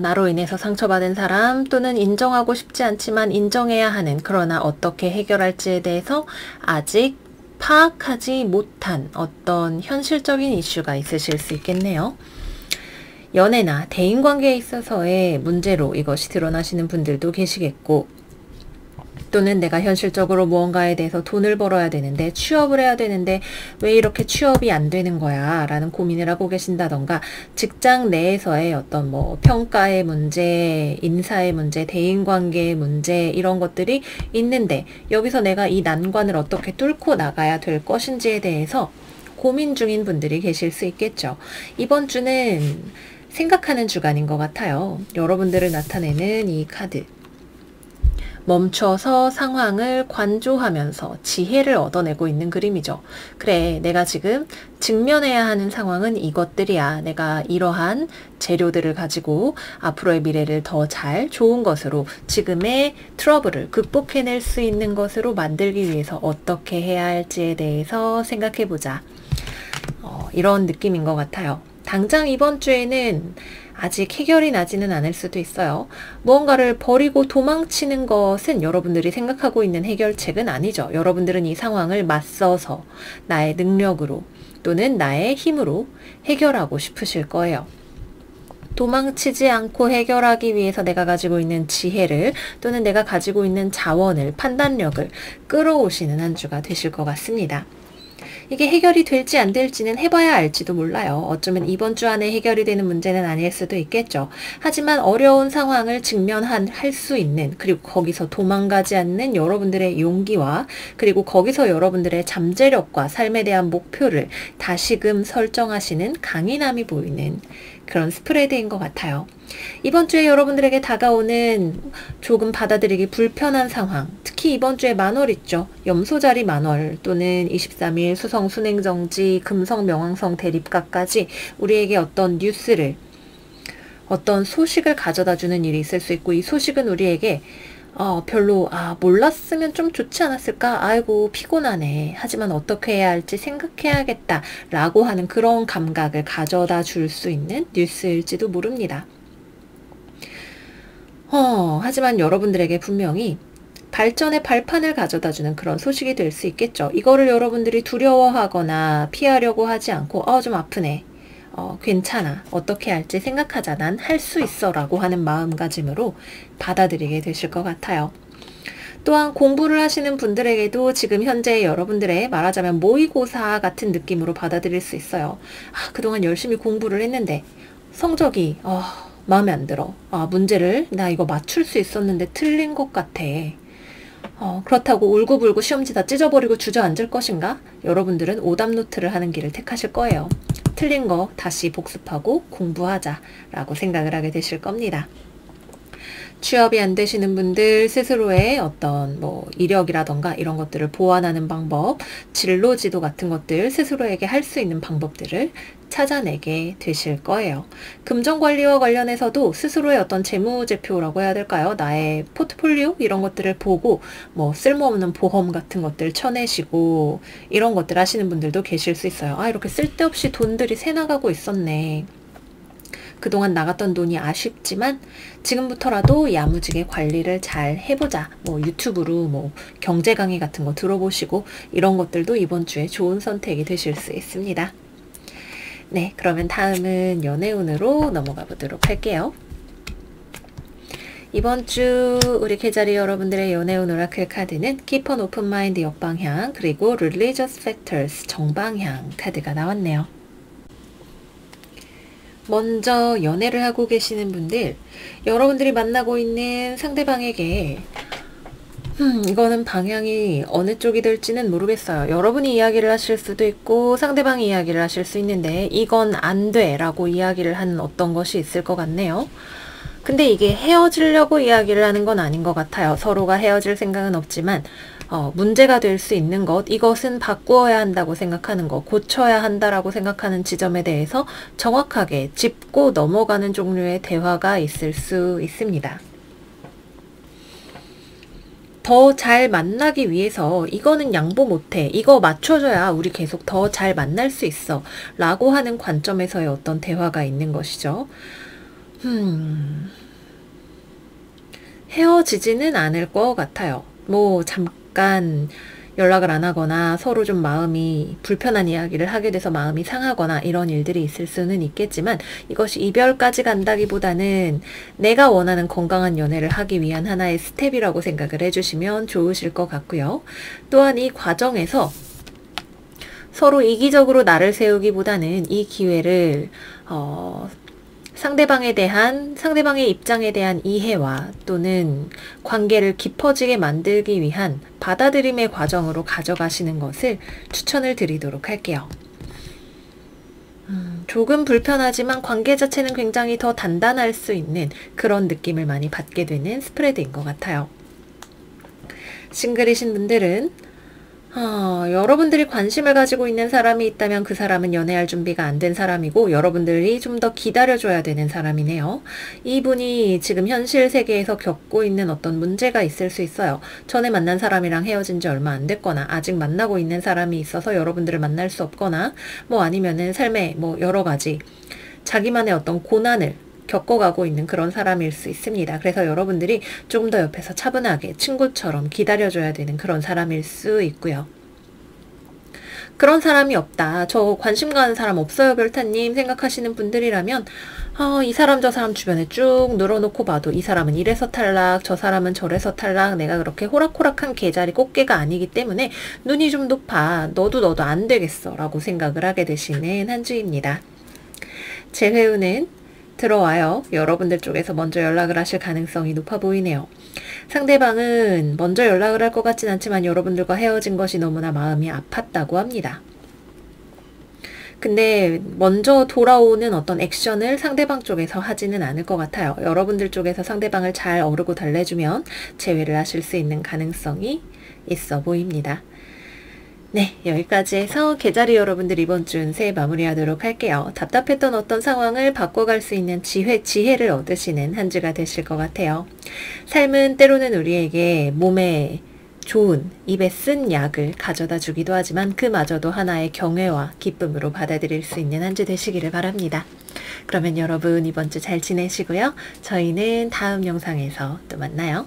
나로 인해서 상처받은 사람 또는 인정하고 싶지 않지만 인정해야 하는, 그러나 어떻게 해결할지에 대해서 아직 파악하지 못한 어떤 현실적인 이슈가 있으실 수 있겠네요. 연애나 대인관계에 있어서의 문제로 이것이 드러나시는 분들도 계시겠고, 또는 내가 현실적으로 무언가에 대해서 돈을 벌어야 되는데, 취업을 해야 되는데 왜 이렇게 취업이 안 되는 거야 라는 고민을 하고 계신다던가, 직장 내에서의 어떤 평가의 문제, 인사의 문제, 대인관계의 문제, 이런 것들이 있는데 여기서 내가 이 난관을 어떻게 뚫고 나가야 될 것인지에 대해서 고민 중인 분들이 계실 수 있겠죠. 이번 주는 생각하는 주간인 것 같아요. 여러분들을 나타내는 이 카드, 멈춰서 상황을 관조하면서 지혜를 얻어내고 있는 그림이죠. 그래, 내가 지금 직면해야 하는 상황은 이것들이야. 내가 이러한 재료들을 가지고 앞으로의 미래를 더 잘, 좋은 것으로, 지금의 트러블을 극복해낼 수 있는 것으로 만들기 위해서 어떻게 해야 할지에 대해서 생각해보자. 이런 느낌인 것 같아요. 당장 이번 주에는 아직 해결이 나지는 않을 수도 있어요. 무언가를 버리고 도망치는 것은 여러분들이 생각하고 있는 해결책은 아니죠. 여러분들은 이 상황을 맞서서 나의 능력으로 또는 나의 힘으로 해결하고 싶으실 거예요. 도망치지 않고 해결하기 위해서 내가 가지고 있는 지혜를 또는 내가 가지고 있는 자원을, 판단력을 끌어오시는 한 주가 되실 것 같습니다. 이게 해결이 될지 안 될지는 해봐야 알지도 몰라요. 어쩌면 이번 주 안에 해결이 되는 문제는 아닐 수도 있겠죠. 하지만 어려운 상황을 직면할 수 있는, 그리고 거기서 도망가지 않는 여러분들의 용기와, 그리고 거기서 여러분들의 잠재력과 삶에 대한 목표를 다시금 설정하시는 강인함이 보이는 그런 스프레드인 것 같아요. 이번 주에 여러분들에게 다가오는 조금 받아들이기 불편한 상황, 특히 이번 주에 만월 있죠. 염소자리 만월 또는 23일 수성 순행정지 금성 명왕성 대립각까지 우리에게 어떤 뉴스를, 어떤 소식을 가져다주는 일이 있을 수 있고, 이 소식은 우리에게 별로 몰랐으면 좀 좋지 않았을까? 아이고 피곤하네. 하지만 어떻게 해야 할지 생각해야겠다 라고 하는 그런 감각을 가져다 줄 수 있는 뉴스일지도 모릅니다. 하지만 여러분들에게 분명히 발전의 발판을 가져다주는 그런 소식이 될 수 있겠죠. 이거를 여러분들이 두려워하거나 피하려고 하지 않고 좀 아프네. 괜찮아. 어떻게 할지 생각하자. 난 할 수 있어 라고 하는 마음가짐으로 받아들이게 되실 것 같아요. 또한 공부를 하시는 분들에게도 지금 현재 여러분들의 말하자면 모의고사 같은 느낌으로 받아들일 수 있어요. 그동안 열심히 공부를 했는데 성적이 마음에 안 들어. 문제를 나 이거 맞출 수 있었는데 틀린 것 같아. 그렇다고 울고불고 시험지 다 찢어버리고 주저앉을 것인가? 여러분들은 오답노트를 하는 길을 택하실 거예요. 틀린 거 다시 복습하고 공부하자라고 생각을 하게 되실 겁니다. 취업이 안 되시는 분들 스스로의 어떤 이력이라던가 이런 것들을 보완하는 방법, 진로 지도 같은 것들 스스로에게 할 수 있는 방법들을 찾아내게 되실 거예요. 금전관리와 관련해서도 스스로의 어떤 재무제표라고 해야 될까요? 나의 포트폴리오 이런 것들을 보고 쓸모없는 보험 같은 것들 쳐내시고 이런 것들 하시는 분들도 계실 수 있어요. 이렇게 쓸데없이 돈들이 새나가고 있었네. 그동안 나갔던 돈이 아쉽지만 지금부터라도 야무지게 관리를 잘 해보자. 유튜브로 경제 강의 같은 거 들어보시고 이런 것들도 이번 주에 좋은 선택이 되실 수 있습니다. 네, 그러면 다음은 연애운으로 넘어가 보도록 할게요. 이번 주 우리 계자리 여러분들의 연애운 오라클 카드는 Keep an Open Mind 역방향, 그리고 Religious Factors 정방향 카드가 나왔네요. 먼저 연애를 하고 계시는 분들, 여러분들이 만나고 있는 상대방에게 이거는 방향이 어느 쪽이 될지는 모르겠어요. 여러분이 이야기를 하실 수도 있고 상대방이 이야기를 하실 수 있는데 이건 안 돼 라고 이야기를 하는 어떤 것이 있을 것 같네요. 근데 이게 헤어지려고 이야기를 하는 건 아닌 것 같아요. 서로가 헤어질 생각은 없지만 문제가 될 수 있는 것, 이것은 바꾸어야 한다고 생각하는 것, 고쳐야 한다라고 생각하는 지점에 대해서 정확하게 짚고 넘어가는 종류의 대화가 있을 수 있습니다. 더 잘 만나기 위해서 이거는 양보 못해, 이거 맞춰줘야 우리 계속 더 잘 만날 수 있어 라고 하는 관점에서의 어떤 대화가 있는 것이죠. 헤어지지는 않을 것 같아요. 뭐 잠깐 연락을 안 하거나 서로 좀 마음이 불편한 이야기를 하게 돼서 마음이 상하거나 이런 일들이 있을 수는 있겠지만, 이것이 이별까지 간다기보다는 내가 원하는 건강한 연애를 하기 위한 하나의 스텝이라고 생각을 해주시면 좋으실 것 같고요. 또한 이 과정에서 서로 이기적으로 나를 세우기보다는 이 기회를 상대방의 입장에 대한 이해와 또는 관계를 깊어지게 만들기 위한 받아들임의 과정으로 가져가시는 것을 추천을 드리도록 할게요. 조금 불편하지만 관계 자체는 굉장히 더 단단할 수 있는 그런 느낌을 많이 받게 되는 스프레드인 것 같아요. 싱글이신 분들은 여러분들이 관심을 가지고 있는 사람이 있다면 그 사람은 연애할 준비가 안 된 사람이고, 여러분들이 좀 더 기다려줘야 되는 사람이네요. 이분이 지금 현실 세계에서 겪고 있는 어떤 문제가 있을 수 있어요. 전에 만난 사람이랑 헤어진 지 얼마 안 됐거나, 아직 만나고 있는 사람이 있어서 여러분들을 만날 수 없거나, 뭐 아니면은 삶에 뭐 여러 가지 자기만의 어떤 고난을 겪어가고 있는 그런 사람일 수 있습니다. 그래서 여러분들이 조금 더 옆에서 차분하게 친구처럼 기다려줘야 되는 그런 사람일 수 있고요. 그런 사람이 없다, 저 관심 가는 사람 없어요 별타님 생각하시는 분들이라면 이 사람 저 사람 주변에 쭉 늘어놓고 봐도 이 사람은 이래서 탈락, 저 사람은 저래서 탈락, 내가 그렇게 호락호락한 개자리 꽃게가 아니기 때문에 눈이 좀 높아, 너도 안 되겠어 라고 생각을 하게 되시는 한 주입니다. 제 회운은 들어와요. 여러분들 쪽에서 먼저 연락을 하실 가능성이 높아 보이네요. 상대방은 먼저 연락을 할 것 같진 않지만 여러분들과 헤어진 것이 너무나 마음이 아팠다고 합니다. 근데 먼저 돌아오는 어떤 액션을 상대방 쪽에서 하지는 않을 것 같아요. 여러분들 쪽에서 상대방을 잘 어르고 달래주면 재회를 하실 수 있는 가능성이 있어 보입니다. 네, 여기까지 해서 개자리 여러분들 이번 주 운세 마무리하도록 할게요. 답답했던 어떤 상황을 바꿔갈 수 있는 지혜를 얻으시는 한 주가 되실 것 같아요. 삶은 때로는 우리에게 몸에 좋은, 입에 쓴 약을 가져다 주기도 하지만 그마저도 하나의 경외와 기쁨으로 받아들일 수 있는 한 주 되시기를 바랍니다. 그러면 여러분 이번 주 잘 지내시고요. 저희는 다음 영상에서 또 만나요.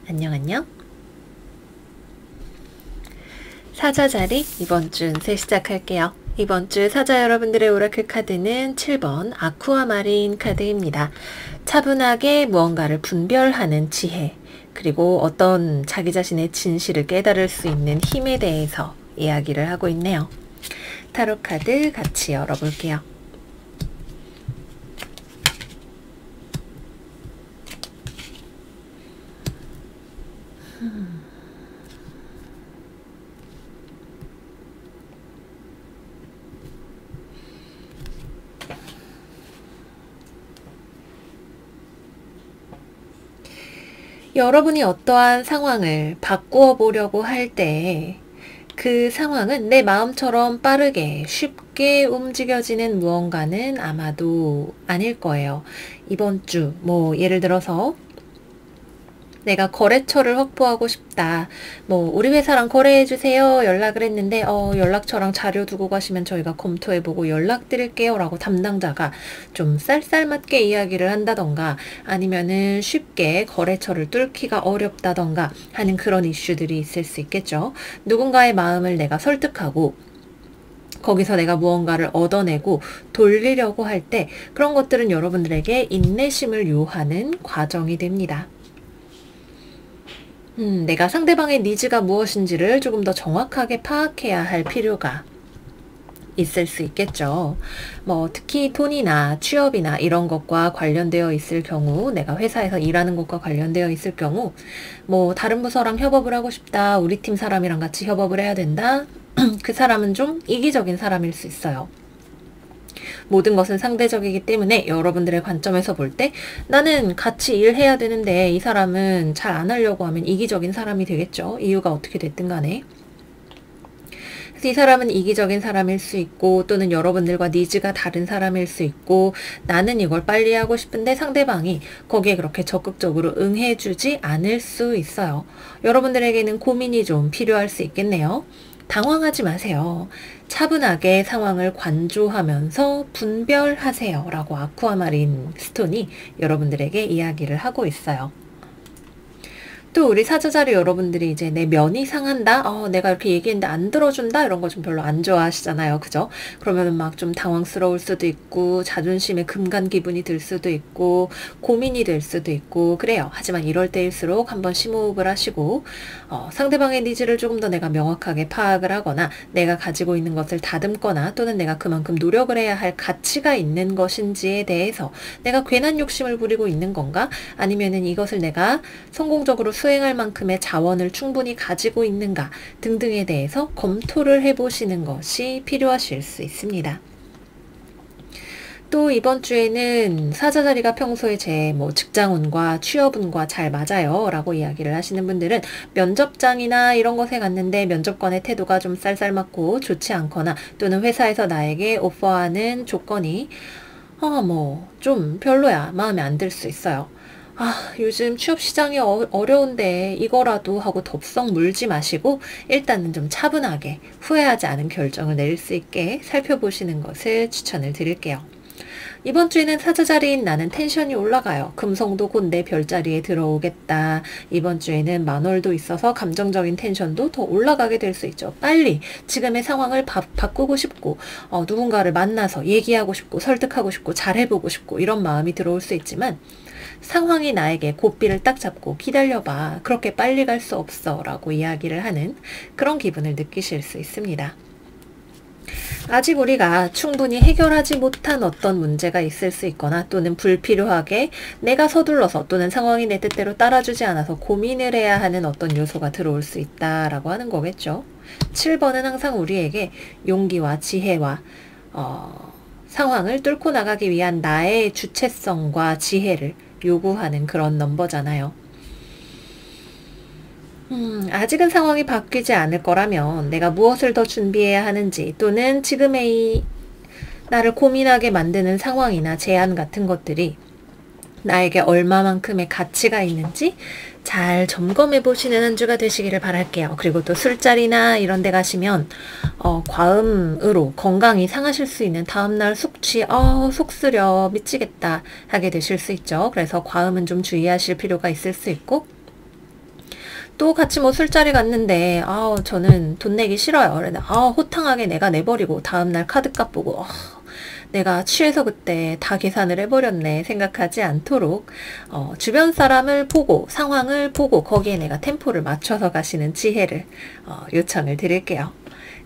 안녕. 사자 자리 이번 주 운세 시작할게요. 이번 주 사자 여러분들의 오라클 카드는 7번 아쿠아마린 카드입니다. 차분하게 무언가를 분별하는 지혜, 그리고 어떤 자기 자신의 진실을 깨달을 수 있는 힘에 대해서 이야기를 하고 있네요. 타로 카드 같이 열어볼게요. 여러분이 어떠한 상황을 바꾸어 보려고 할 때 그 상황은 내 마음처럼 빠르게 쉽게 움직여지는 무언가는 아마도 아닐 거예요. 이번 주 뭐 예를 들어서 내가 거래처를 확보하고 싶다, 뭐 우리 회사랑 거래해주세요 연락을 했는데 연락처랑 자료 두고 가시면 저희가 검토해보고 연락드릴게요 라고 담당자가 좀 쌀쌀맞게 이야기를 한다던가, 아니면은 쉽게 거래처를 뚫기가 어렵다던가 하는 그런 이슈들이 있을 수 있겠죠. 누군가의 마음을 내가 설득하고 거기서 내가 무언가를 얻어내고 돌리려고 할 때 그런 것들은 여러분들에게 인내심을 요하는 과정이 됩니다. 내가 상대방의 니즈가 무엇인지를 조금 더 정확하게 파악해야 할 필요가 있을 수 있겠죠. 뭐 특히 돈이나 취업이나 이런 것과 관련되어 있을 경우, 내가 회사에서 일하는 것과 관련되어 있을 경우, 뭐 다른 부서랑 협업을 하고 싶다, 우리 팀 사람이랑 같이 협업을 해야 된다, 그 사람은 좀 이기적인 사람일 수 있어요. 모든 것은 상대적이기 때문에 여러분들의 관점에서 볼 때 나는 같이 일해야 되는데 이 사람은 잘 안 하려고 하면 이기적인 사람이 되겠죠. 이유가 어떻게 됐든 간에. 이 사람은 이기적인 사람일 수 있고 또는 여러분들과 니즈가 다른 사람일 수 있고 나는 이걸 빨리 하고 싶은데 상대방이 거기에 그렇게 적극적으로 응해주지 않을 수 있어요. 여러분들에게는 고민이 좀 필요할 수 있겠네요. 당황하지 마세요. 차분하게 상황을 관조하면서 분별하세요. 라고 아쿠아마린 스톤이 여러분들에게 이야기를 하고 있어요. 또 우리 사자자리 여러분들이 이제 내 면이 상한다? 내가 이렇게 얘기했는데 안 들어준다? 이런 거 좀 별로 안 좋아하시잖아요. 그죠? 그러면은 막 좀 당황스러울 수도 있고 자존심에 금간 기분이 들 수도 있고 고민이 될 수도 있고 그래요. 하지만 이럴 때일수록 한번 심호흡을 하시고 상대방의 니즈를 조금 더 내가 명확하게 파악을 하거나 내가 가지고 있는 것을 다듬거나 또는 내가 그만큼 노력을 해야 할 가치가 있는 것인지에 대해서 내가 괜한 욕심을 부리고 있는 건가? 아니면은 이것을 내가 성공적으로 수행할 만큼의 자원을 충분히 가지고 있는가 등등에 대해서 검토를 해보시는 것이 필요하실 수 있습니다. 또 이번 주에는 사자자리가 평소에 제 직장운과 취업운과 잘 맞아요 라고 이야기를 하시는 분들은 면접장이나 이런 곳에 갔는데 면접관의 태도가 좀 쌀쌀맞고 좋지 않거나 또는 회사에서 나에게 오퍼하는 조건이 좀 별로야 마음에 안 들 수 있어요. 요즘 취업 시장이 어려운데 이거라도 하고 덥석 물지 마시고 일단은 좀 차분하게 후회하지 않은 결정을 내릴 수 있게 살펴보시는 것을 추천을 드릴게요. 이번 주에는 사자자리인 나는 텐션이 올라가요. 금성도 곧 내 별자리에 들어오겠다. 이번 주에는 만월도 있어서 감정적인 텐션도 더 올라가게 될 수 있죠. 빨리 지금의 상황을 바꾸고 싶고 누군가를 만나서 얘기하고 싶고 설득하고 싶고 잘해보고 싶고 이런 마음이 들어올 수 있지만 상황이 나에게 고삐를 딱 잡고 기다려봐. 그렇게 빨리 갈 수 없어. 라고 이야기를 하는 그런 기분을 느끼실 수 있습니다. 아직 우리가 충분히 해결하지 못한 어떤 문제가 있을 수 있거나 또는 불필요하게 내가 서둘러서 또는 상황이 내 뜻대로 따라주지 않아서 고민을 해야 하는 어떤 요소가 들어올 수 있다라고 하는 거겠죠. 7번은 항상 우리에게 용기와 지혜와 상황을 뚫고 나가기 위한 나의 주체성과 지혜를 요구하는 그런 넘버잖아요. 아직은 상황이 바뀌지 않을 거라면 내가 무엇을 더 준비해야 하는지 또는 지금의 나를 고민하게 만드는 상황이나 제안 같은 것들이 나에게 얼마만큼의 가치가 있는지 잘 점검해 보시는 한 주가 되시기를 바랄게요. 그리고 또 술자리나 이런 데 가시면 과음으로 건강이 상하실 수 있는 다음날 숙취 속 쓰려 미치겠다 하게 되실 수 있죠. 그래서 과음은 좀 주의하실 필요가 있을 수 있고 또 같이 술자리 갔는데 저는 돈 내기 싫어요. 그래서 호탕하게 내가 내버리고 다음날 카드값 보고 내가 취해서 그때 다 계산을 해버렸네 생각하지 않도록 주변 사람을 보고 상황을 보고 거기에 내가 템포를 맞춰서 가시는 지혜를 요청을 드릴게요.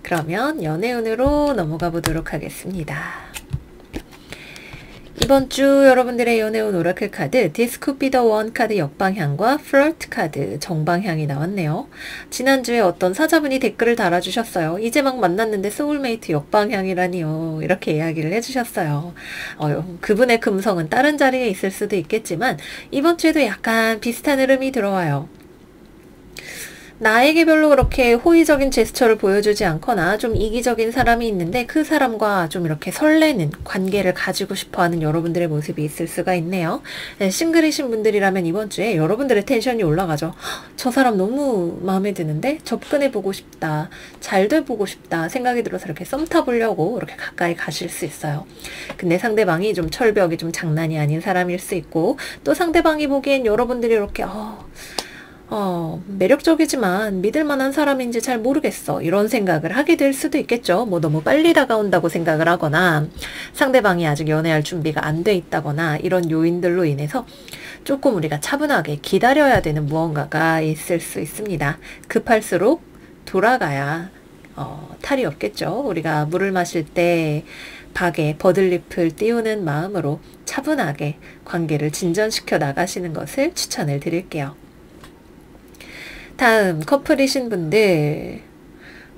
그러면 연애운으로 넘어가 보도록 하겠습니다. 이번 주 여러분들의 연애운 오라클 카드 This could be the one 카드 역방향과 플러트 카드 정방향이 나왔네요. 지난주에 어떤 사자분이 댓글을 달아주셨어요. 이제 막 만났는데 소울메이트 역방향이라니요. 이렇게 이야기를 해주셨어요. 그분의 금성은 다른 자리에 있을 수도 있겠지만 이번 주에도 약간 비슷한 흐름이 들어와요. 나에게 별로 그렇게 호의적인 제스처를 보여주지 않거나 좀 이기적인 사람이 있는데 그 사람과 좀 이렇게 설레는 관계를 가지고 싶어하는 여러분들의 모습이 있을 수가 있네요. 네, 싱글이신 분들이라면 이번 주에 여러분들의 텐션이 올라가죠. 저 사람 너무 마음에 드는데 접근해보고 싶다. 잘 돼보고 싶다. 생각이 들어서 이렇게 썸 타보려고 이렇게 가까이 가실 수 있어요. 근데 상대방이 좀 철벽이 좀 장난이 아닌 사람일 수 있고 또 상대방이 보기엔 여러분들이 이렇게 매력적이지만 믿을 만한 사람인지 잘 모르겠어. 이런 생각을 하게 될 수도 있겠죠. 너무 빨리 다가온다고 생각을 하거나 상대방이 아직 연애할 준비가 안 돼 있다거나 이런 요인들로 인해서 조금 우리가 차분하게 기다려야 되는 무언가가 있을 수 있습니다. 급할수록 돌아가야 탈이 없겠죠. 우리가 물을 마실 때 박에 버들잎을 띄우는 마음으로 차분하게 관계를 진전시켜 나가시는 것을 추천을 드릴게요. 다음 커플이신 분들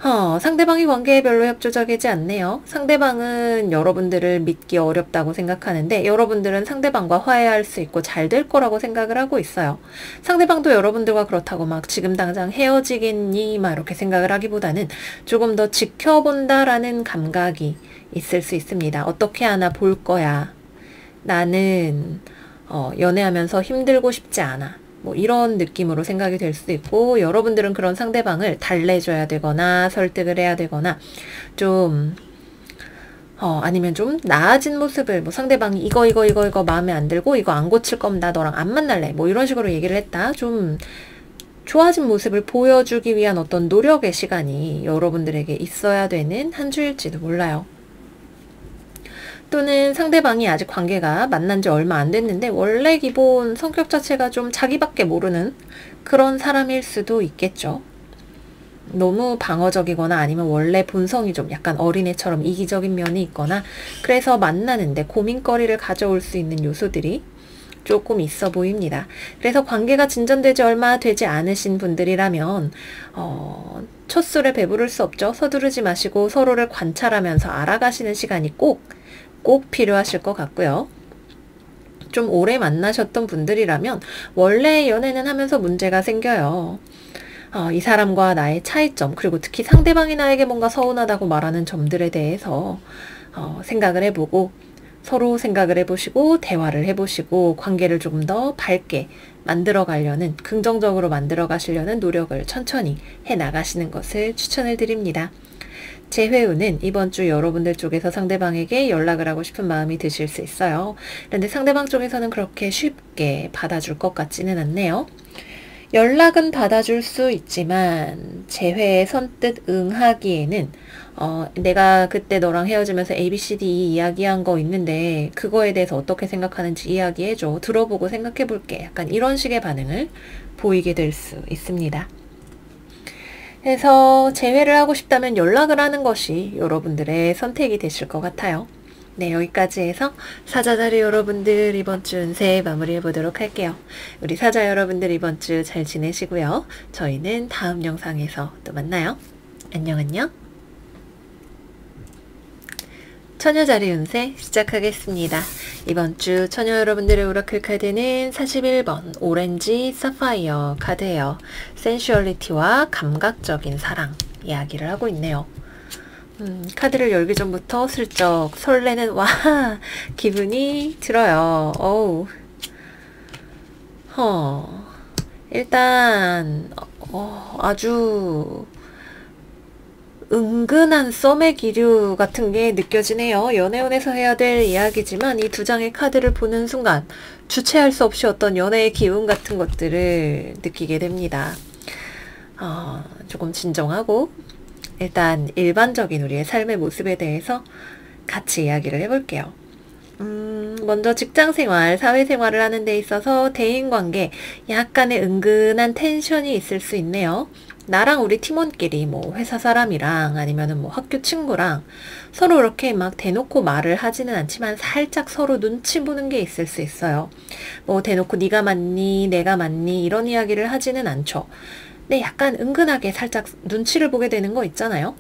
상대방이 관계에 별로 협조적이지 않네요. 상대방은 여러분들을 믿기 어렵다고 생각하는데 여러분들은 상대방과 화해할 수 있고 잘 될 거라고 생각을 하고 있어요. 상대방도 여러분들과 그렇다고 막 지금 당장 헤어지겠니? 막 이렇게 생각을 하기보다는 조금 더 지켜본다라는 감각이 있을 수 있습니다. 어떻게 하나 볼 거야. 나는 연애하면서 힘들고 싶지 않아. 뭐 이런 느낌으로 생각이 될 수도 있고 여러분들은 그런 상대방을 달래줘야 되거나 설득을 해야 되거나 좀 아니면 좀 나아진 모습을 뭐 상대방이 이거 마음에 안 들고 이거 안 고칠 거면 나 너랑 안 만날래 뭐 이런 식으로 얘기를 했다. 좀 좋아진 모습을 보여주기 위한 어떤 노력의 시간이 여러분들에게 있어야 되는 한 주일지도 몰라요. 또는 상대방이 아직 관계가 만난 지 얼마 안 됐는데 원래 기본 성격 자체가 좀 자기밖에 모르는 그런 사람일 수도 있겠죠. 너무 방어적이거나 아니면 원래 본성이 좀 약간 어린애처럼 이기적인 면이 있거나 그래서 만나는데 고민거리를 가져올 수 있는 요소들이 조금 있어 보입니다. 그래서 관계가 진전되지 얼마 되지 않으신 분들이라면 첫 술에 배부를 수 없죠. 서두르지 마시고 서로를 관찰하면서 알아가시는 시간이 꼭 필요하실 것 같고요. 좀 오래 만나셨던 분들이라면 원래 연애는 하면서 문제가 생겨요. 이 사람과 나의 차이점 그리고 특히 상대방이 나에게 뭔가 서운하다고 말하는 점들에 대해서 생각을 해보고 서로 생각을 해보시고 대화를 해보시고 관계를 조금 더 밝게 만들어 가려는 긍정적으로 만들어 가시려는 노력을 천천히 해 나가시는 것을 추천을 드립니다. 제 회우는 이번 주 여러분들 쪽에서 상대방에게 연락을 하고 싶은 마음이 드실 수 있어요. 그런데 상대방 쪽에서는 그렇게 쉽게 받아줄 것 같지는 않네요. 연락은 받아줄 수 있지만 제 회에 선뜻 응하기에는 내가 그때 너랑 헤어지면서 ABCD 이야기한 거 있는데 그거에 대해서 어떻게 생각하는지 이야기해줘. 들어보고 생각해볼게. 약간 이런 식의 반응을 보이게 될 수 있습니다. 그래서 재회를 하고 싶다면 연락을 하는 것이 여러분들의 선택이 되실 것 같아요. 네, 여기까지 해서 사자자리 여러분들 이번 주 운세 마무리해 보도록 할게요. 우리 사자 여러분들 이번 주 잘 지내시고요. 저희는 다음 영상에서 또 만나요. 안녕 안녕. 처녀자리 운세 시작하겠습니다. 이번 주 처녀 여러분들의 오라클 카드는 41번 오렌지 사파이어 카드예요. 센슈얼리티와 감각적인 사랑 이야기를 하고 있네요. 카드를 열기 전부터 슬쩍 설레는 와 기분이 들어요. 어우. 일단 아주 은근한 썸의 기류 같은 게 느껴지네요. 연애운에서 해야 될 이야기지만 이 두 장의 카드를 보는 순간 주체할 수 없이 어떤 연애의 기운 같은 것들을 느끼게 됩니다. 조금 진정하고 일단 일반적인 우리의 삶의 모습에 대해서 같이 이야기를 해볼게요. 먼저 직장생활, 사회생활을 하는 데 있어서 대인관계 약간의 은근한 텐션이 있을 수 있네요. 나랑 우리 팀원끼리 뭐 회사 사람이랑 아니면은 뭐 학교 친구랑 서로 이렇게 막 대놓고 말을 하지는 않지만 살짝 서로 눈치 보는 게 있을 수 있어요. 뭐 대놓고 네가 맞니 내가 맞니 이런 이야기를 하지는 않죠. 근데 약간 은근하게 살짝 눈치를 보게 되는 거 있잖아요.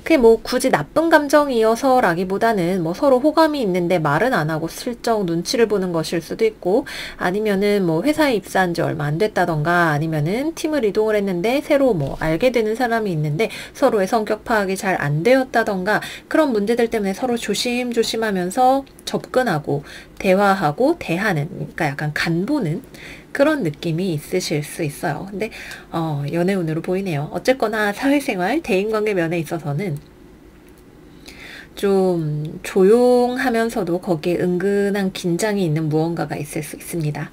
그게 뭐 굳이 나쁜 감정이어서라기보다는 뭐 서로 호감이 있는데 말은 안 하고 슬쩍 눈치를 보는 것일 수도 있고 아니면은 뭐 회사에 입사한 지 얼마 안 됐다던가 아니면은 팀을 이동을 했는데 새로 뭐 알게 되는 사람이 있는데 서로의 성격 파악이 잘 안 되었다던가 그런 문제들 때문에 서로 조심조심하면서 접근하고 대화하고 대하는 그러니까 약간 간보는 그런 느낌이 있으실 수 있어요. 근데 연애운으로 보이네요. 어쨌거나 사회생활, 대인관계 면에 있어서는 좀 조용하면서도 거기에 은근한 긴장이 있는 무언가가 있을 수 있습니다.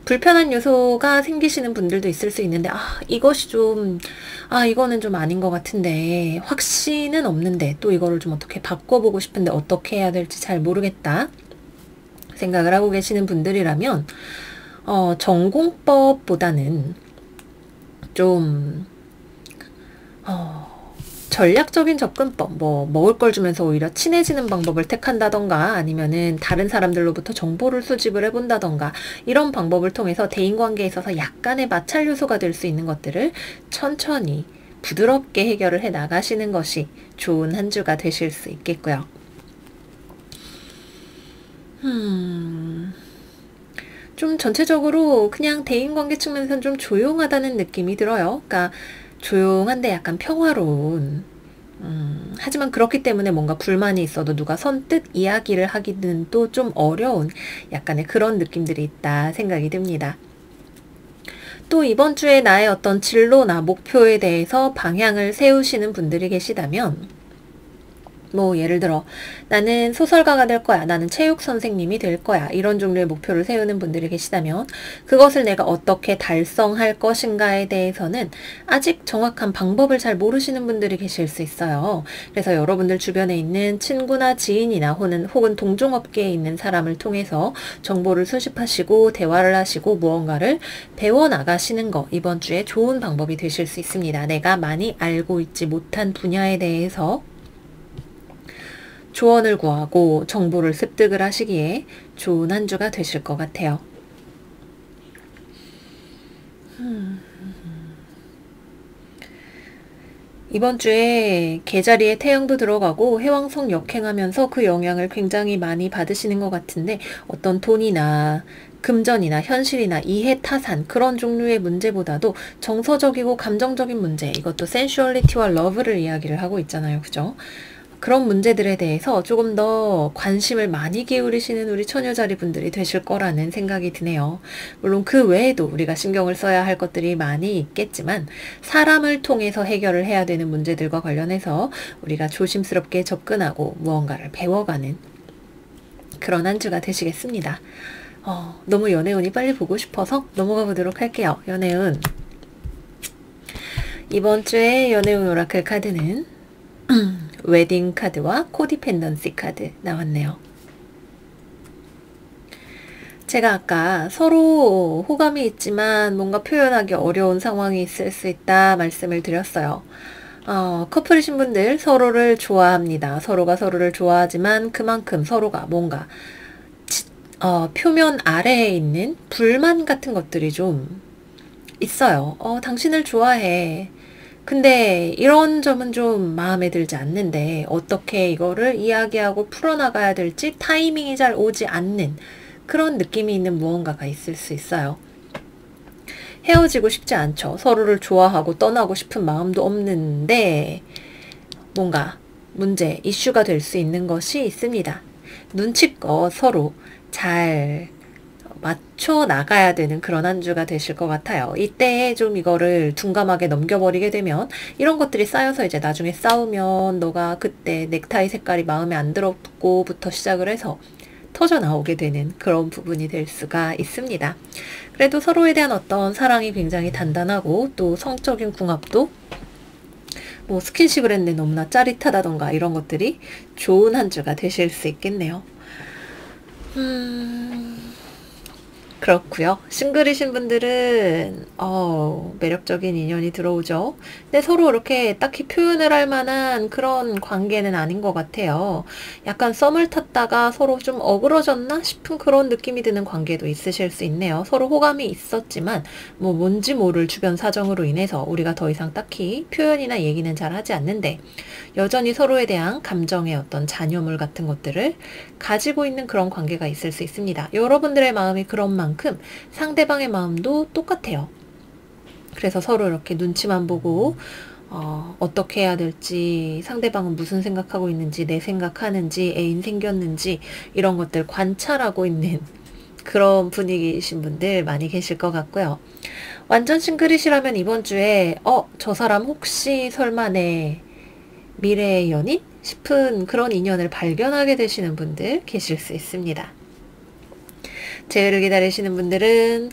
불편한 요소가 생기시는 분들도 있을 수 있는데 이것이 좀 이거는 좀 아닌 것 같은데 확신은 없는데 또 이거를 좀 어떻게 바꿔보고 싶은데 어떻게 해야 될지 잘 모르겠다 생각을 하고 계시는 분들이라면 전공법보다는 좀 전략적인 접근법, 뭐 먹을 걸 주면서 오히려 친해지는 방법을 택한다던가 아니면은 다른 사람들로부터 정보를 수집을 해본다던가 이런 방법을 통해서 대인관계에 있어서 약간의 마찰 요소가 될 수 있는 것들을 천천히 부드럽게 해결을 해 나가시는 것이 좋은 한 주가 되실 수 있겠고요. 좀 전체적으로 그냥 대인관계 측면에서는 좀 조용하다는 느낌이 들어요. 그러니까 조용한데 약간 평화로운, 하지만 그렇기 때문에 뭔가 불만이 있어도 누가 선뜻 이야기를 하기는 또 좀 어려운 약간의 그런 느낌들이 있다 생각이 듭니다. 또 이번 주에 나의 어떤 진로나 목표에 대해서 방향을 세우시는 분들이 계시다면, 뭐 예를 들어 나는 소설가가 될 거야, 나는 체육 선생님이 될 거야, 이런 종류의 목표를 세우는 분들이 계시다면 그것을 내가 어떻게 달성할 것인가에 대해서는 아직 정확한 방법을 잘 모르시는 분들이 계실 수 있어요. 그래서 여러분들 주변에 있는 친구나 지인이나 혹은 동종업계에 있는 사람을 통해서 정보를 수집하시고 대화를 하시고 무언가를 배워나가시는 거, 이번 주에 좋은 방법이 되실 수 있습니다. 내가 많이 알고 있지 못한 분야에 대해서 조언을 구하고 정보를 습득을 하시기에 좋은 한 주가 되실 것 같아요. 이번 주에 개자리에 태양도 들어가고 해왕성 역행하면서 그 영향을 굉장히 많이 받으시는 것 같은데, 어떤 돈이나 금전이나 현실이나 이해 타산, 그런 종류의 문제보다도 정서적이고 감정적인 문제, 이것도 센슈얼리티와 러브를 이야기를 하고 있잖아요. 그죠? 그런 문제들에 대해서 조금 더 관심을 많이 기울이시는 우리 처녀자리 분들이 되실 거라는 생각이 드네요. 물론 그 외에도 우리가 신경을 써야 할 것들이 많이 있겠지만, 사람을 통해서 해결을 해야 되는 문제들과 관련해서 우리가 조심스럽게 접근하고 무언가를 배워가는 그런 한 주가 되시겠습니다. 너무 연애운이 빨리 보고 싶어서 넘어가 보도록 할게요. 연애운. 이번 주에 연애운 오라클 카드는 웨딩 카드와 코디펜던시 카드 나왔네요. 제가 아까 서로 호감이 있지만 뭔가 표현하기 어려운 상황이 있을 수 있다 말씀을 드렸어요. 커플이신 분들 서로를 좋아합니다. 서로가 서로를 좋아하지만 그만큼 서로가 뭔가 표면 아래에 있는 불만 같은 것들이 좀 있어요. 당신을 좋아해. 근데 이런 점은 좀 마음에 들지 않는데 어떻게 이거를 이야기하고 풀어나가야 될지 타이밍이 잘 오지 않는 그런 느낌이 있는 무언가가 있을 수 있어요. 헤어지고 싶지 않죠. 서로를 좋아하고 떠나고 싶은 마음도 없는데 뭔가 문제, 이슈가 될 수 있는 것이 있습니다. 눈치껏 서로 잘 맞춰 나가야 되는 그런 한 주가 되실 것 같아요. 이때 좀 이거를 둔감하게 넘겨버리게 되면 이런 것들이 쌓여서 이제 나중에 싸우면 너가 그때 넥타이 색깔이 마음에 안 들었고부터 시작을 해서 터져 나오게 되는 그런 부분이 될 수가 있습니다. 그래도 서로에 대한 어떤 사랑이 굉장히 단단하고 또 성적인 궁합도 뭐 스킨십을 했는데 너무나 짜릿하다던가 이런 것들이 좋은 한 주가 되실 수 있겠네요. 그렇고요. 싱글이신 분들은 매력적인 인연이 들어오죠. 근데 서로 이렇게 딱히 표현을 할 만한 그런 관계는 아닌 것 같아요. 약간 썸을 탔다가 서로 좀 어그러졌나 싶은 그런 느낌이 드는 관계도 있으실 수 있네요. 서로 호감이 있었지만 뭐 뭔지 모를 주변 사정으로 인해서 우리가 더 이상 딱히 표현이나 얘기는 잘 하지 않는데 여전히 서로에 대한 감정의 어떤 잔여물 같은 것들을 가지고 있는 그런 관계가 있을 수 있습니다. 여러분들의 마음이 그런 만큼 상대방의 마음도 똑같아요. 그래서 서로 이렇게 눈치만 보고 어떻게 해야 될지, 상대방은 무슨 생각하고 있는지, 내 생각하는지, 애인 생겼는지 이런 것들 관찰하고 있는 그런 분위기이신 분들 많이 계실 것 같고요. 완전 싱글이시라면 이번 주에 저 사람 혹시 설마 내 미래의 연인? 싶은 그런 인연을 발견하게 되시는 분들 계실 수 있습니다. 재회를 기다리시는 분들은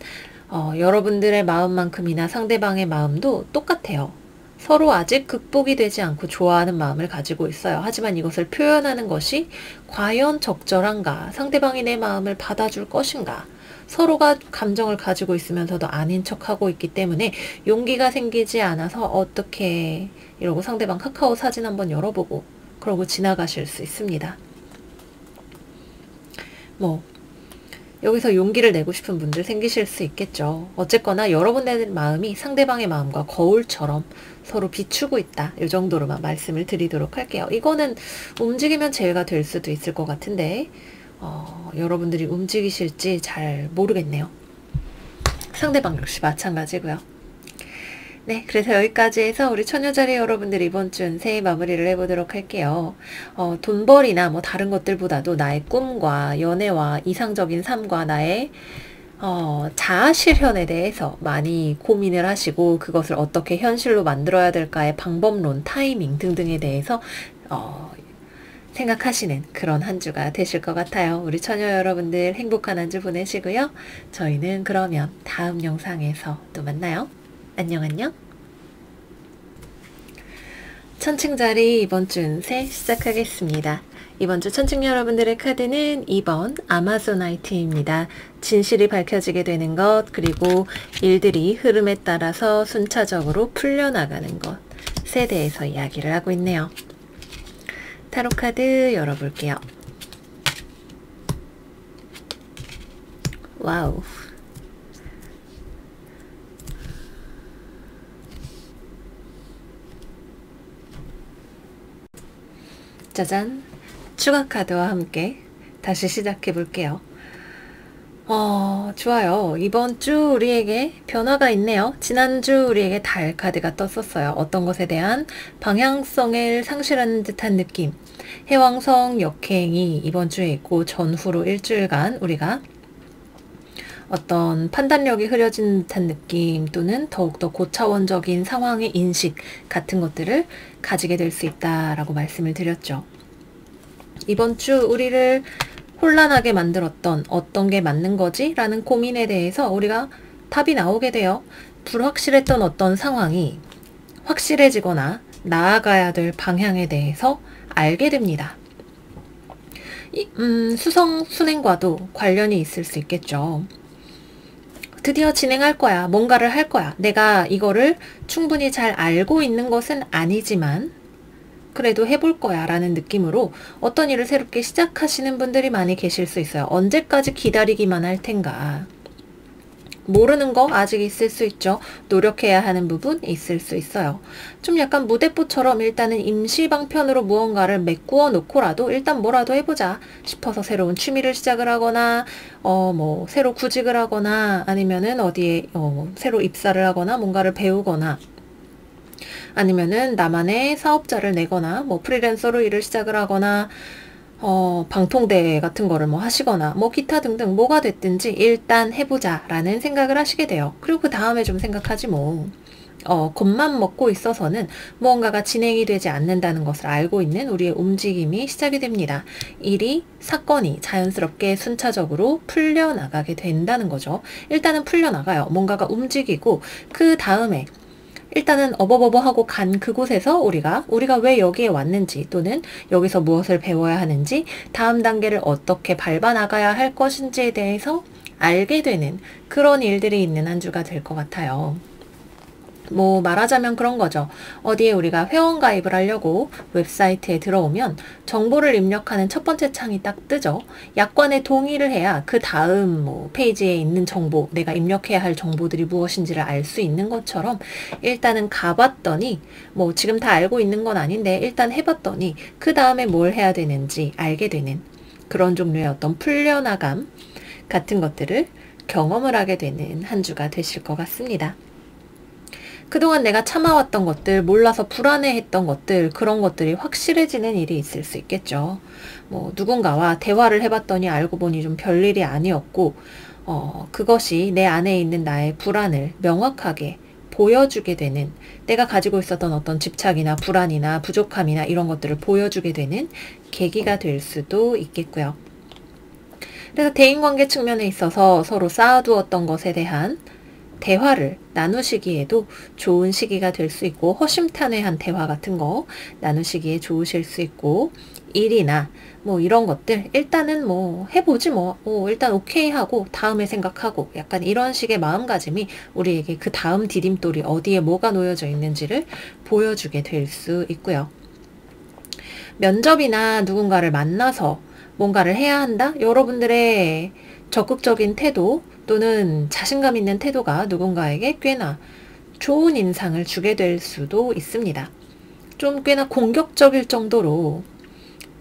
여러분들의 마음만큼이나 상대방의 마음도 똑같아요. 서로 아직 극복이 되지 않고 좋아하는 마음을 가지고 있어요. 하지만 이것을 표현하는 것이 과연 적절한가? 상대방이 내 마음을 받아줄 것인가? 서로가 감정을 가지고 있으면서도 아닌 척하고 있기 때문에 용기가 생기지 않아서 어떻게 이러고 상대방 카카오 사진 한번 열어보고 그러고 지나가실 수 있습니다. 여기서 용기를 내고 싶은 분들 생기실 수 있겠죠. 어쨌거나 여러분의 마음이 상대방의 마음과 거울처럼 서로 비추고 있다. 이 정도로만 말씀을 드리도록 할게요. 이거는 움직이면 재회가 될 수도 있을 것 같은데 여러분들이 움직이실지 잘 모르겠네요. 상대방 역시 마찬가지고요. 네, 그래서 여기까지 해서 우리 처녀자리 여러분들 이번 주 운세 마무리를 해보도록 할게요. 돈벌이나 뭐 다른 것들보다도 나의 꿈과 연애와 이상적인 삶과 나의 자아 실현에 대해서 많이 고민을 하시고 그것을 어떻게 현실로 만들어야 될까의 방법론, 타이밍 등등에 대해서 생각하시는 그런 한 주가 되실 것 같아요. 우리 처녀 여러분들 행복한 한 주 보내시고요. 저희는 그러면 다음 영상에서 또 만나요. 안녕 안녕. 천칭자리 이번 주 운세 시작하겠습니다. 이번 주 천칭 여러분들의 카드는 2번 아마존나이트입니다. 진실이 밝혀지게 되는 것, 그리고 일들이 흐름에 따라서 순차적으로 풀려나가는 것에 대해서 이야기를 하고 있네요. 타로 카드 열어볼게요. 와우. 짜잔! 추가 카드와 함께 다시 시작해 볼게요. 좋아요. 이번 주 우리에게 변화가 있네요. 지난주 우리에게 달 카드가 떴었어요. 어떤 것에 대한 방향성을 상실하는 듯한 느낌. 해왕성 역행이 이번 주에 있고 전후로 일주일간 우리가 어떤 판단력이 흐려진 듯한 느낌 또는 더욱더 고차원적인 상황의 인식 같은 것들을 가지게 될 수 있다라고 말씀을 드렸죠. 이번 주 우리를 혼란하게 만들었던 어떤 게 맞는 거지? 라는 고민에 대해서 우리가 답이 나오게 돼요. 불확실했던 어떤 상황이 확실해지거나 나아가야 될 방향에 대해서 알게 됩니다. 수성, 순행과도 관련이 있을 수 있겠죠. 드디어 진행할 거야. 뭔가를 할 거야. 내가 이거를 충분히 잘 알고 있는 것은 아니지만 그래도 해볼 거야 라는 느낌으로 어떤 일을 새롭게 시작하시는 분들이 많이 계실 수 있어요. 언제까지 기다리기만 할 텐가. 모르는 거 아직 있을 수 있죠. 노력해야 하는 부분 있을 수 있어요. 좀 약간 무대뽀처럼 일단은 임시방편으로 무언가를 메꾸어 놓고라도 일단 뭐라도 해보자 싶어서 새로운 취미를 시작을 하거나 뭐 새로 구직을 하거나 아니면은 어디에 새로 입사를 하거나 뭔가를 배우거나 아니면은 나만의 사업자를 내거나 뭐 프리랜서로 일을 시작을 하거나 방통대 같은 거를 뭐 하시거나 뭐 기타 등등 뭐가 됐든지 일단 해보자 라는 생각을 하시게 돼요. 그리고 그 다음에 좀 생각하지 뭐 겁만 먹고 있어서는 무언가가 진행이 되지 않는다는 것을 알고 있는 우리의 움직임이 시작이 됩니다. 일이 사건이 자연스럽게 순차적으로 풀려나가게 된다는 거죠. 일단은 풀려나가요. 뭔가가 움직이고 그 다음에 일단은 어버버버하고 간 그곳에서 우리가 왜 여기에 왔는지 또는 여기서 무엇을 배워야 하는지 다음 단계를 어떻게 밟아나가야 할 것인지에 대해서 알게 되는 그런 일들이 있는 한 주가 될 것 같아요. 뭐 말하자면 그런 거죠. 어디에 우리가 회원 가입을 하려고 웹사이트에 들어오면 정보를 입력하는 첫 번째 창이 딱 뜨죠. 약관에 동의를 해야 그 다음 뭐 페이지에 있는 정보, 내가 입력해야 할 정보들이 무엇인지를 알 수 있는 것처럼 일단은 가봤더니 뭐 지금 다 알고 있는 건 아닌데 일단 해봤더니 그 다음에 뭘 해야 되는지 알게 되는 그런 종류의 어떤 풀려나감 같은 것들을 경험을 하게 되는 한 주가 되실 것 같습니다. 그동안 내가 참아왔던 것들, 몰라서 불안해했던 것들, 그런 것들이 확실해지는 일이 있을 수 있겠죠. 뭐 누군가와 대화를 해봤더니 알고 보니 좀 별일이 아니었고 그것이 내 안에 있는 나의 불안을 명확하게 보여주게 되는, 내가 가지고 있었던 어떤 집착이나 불안이나 부족함이나 이런 것들을 보여주게 되는 계기가 될 수도 있겠고요. 그래서 대인관계 측면에 있어서 서로 쌓아두었던 것에 대한 대화를 나누시기에도 좋은 시기가 될 수 있고, 허심탄회한 대화 같은 거 나누시기에 좋으실 수 있고, 일이나 뭐 이런 것들 일단은 뭐 해보지 뭐 일단 오케이 하고 다음에 생각하고, 약간 이런 식의 마음가짐이 우리에게 그 다음 디딤돌이 어디에 뭐가 놓여져 있는지를 보여주게 될 수 있고요. 면접이나 누군가를 만나서 뭔가를 해야 한다? 여러분들의 적극적인 태도 또는 자신감 있는 태도가 누군가에게 꽤나 좋은 인상을 주게 될 수도 있습니다. 좀 꽤나 공격적일 정도로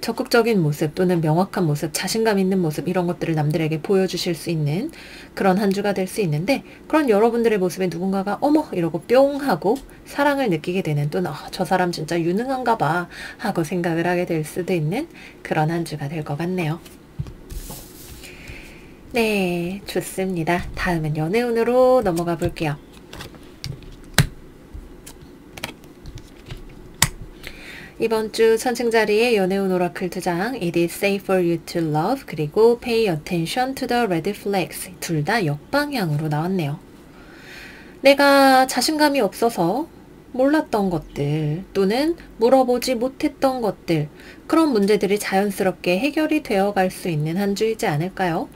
적극적인 모습 또는 명확한 모습, 자신감 있는 모습 이런 것들을 남들에게 보여주실 수 있는 그런 한 주가 될 수 있는데, 그런 여러분들의 모습에 누군가가 어머 이러고 뿅 하고 사랑을 느끼게 되는, 또는 저 사람 진짜 유능한가 봐 하고 생각을 하게 될 수도 있는 그런 한 주가 될 것 같네요. 네, 좋습니다. 다음은 연애운으로 넘어가 볼게요. 이번 주 천칭자리의 연애운 오라클 2장 It is safe for you to love 그리고 Pay attention to the red flags 둘 다 역방향으로 나왔네요. 내가 자신감이 없어서 몰랐던 것들 또는 물어보지 못했던 것들, 그런 문제들이 자연스럽게 해결이 되어 갈 수 있는 한 주이지 않을까요?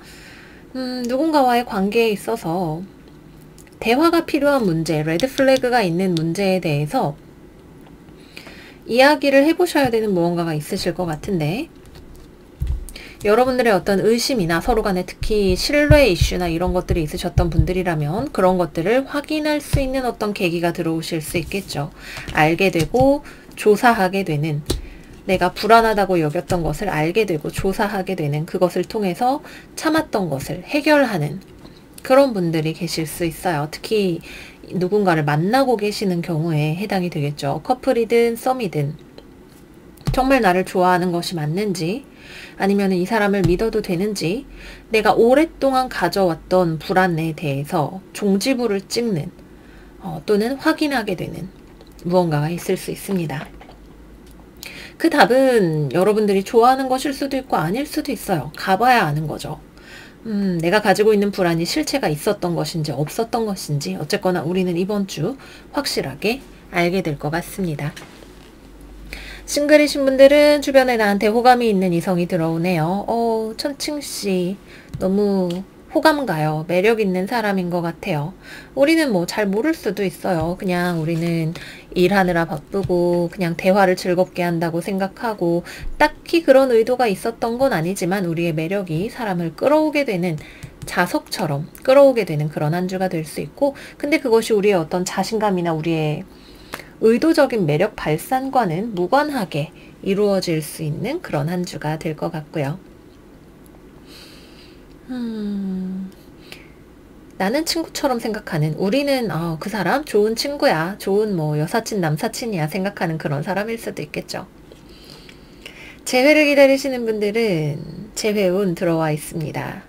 누군가와의 관계에 있어서 대화가 필요한 문제, 레드 플래그가 있는 문제에 대해서 이야기를 해보셔야 되는 무언가가 있으실 것 같은데, 여러분들의 어떤 의심이나 서로 간에 특히 신뢰 이슈나 이런 것들이 있으셨던 분들이라면 그런 것들을 확인할 수 있는 어떤 계기가 들어오실 수 있겠죠. 알게 되고 조사하게 되는, 내가 불안하다고 여겼던 것을 알게 되고 조사하게 되는, 그것을 통해서 참았던 것을 해결하는 그런 분들이 계실 수 있어요. 특히 누군가를 만나고 계시는 경우에 해당이 되겠죠. 커플이든 썸이든 정말 나를 좋아하는 것이 맞는지, 아니면 이 사람을 믿어도 되는지, 내가 오랫동안 가져왔던 불안에 대해서 종지부를 찍는 또는 확인하게 되는 무언가가 있을 수 있습니다. 그 답은 여러분들이 좋아하는 것일 수도 있고 아닐 수도 있어요. 가봐야 아는 거죠. 내가 가지고 있는 불안이 실체가 있었던 것인지 없었던 것인지, 어쨌거나 우리는 이번 주 확실하게 알게 될 것 같습니다. 싱글이신 분들은 주변에 나한테 호감이 있는 이성이 들어오네요. 천칭씨 너무 호감 가요. 매력 있는 사람인 것 같아요. 우리는 뭐 잘 모를 수도 있어요. 그냥 우리는 일하느라 바쁘고 그냥 대화를 즐겁게 한다고 생각하고 딱히 그런 의도가 있었던 건 아니지만 우리의 매력이 사람을 끌어오게 되는, 자석처럼 끌어오게 되는 그런 한 주가 될 수 있고, 근데 그것이 우리의 어떤 자신감이나 우리의 의도적인 매력 발산과는 무관하게 이루어질 수 있는 그런 한 주가 될 것 같고요. 나는 친구처럼 생각하는, 우리는 그 사람 좋은 친구야, 좋은 뭐 여사친 남사친이야 생각하는 그런 사람일 수도 있겠죠. 재회를 기다리시는 분들은 재회운 들어와 있습니다.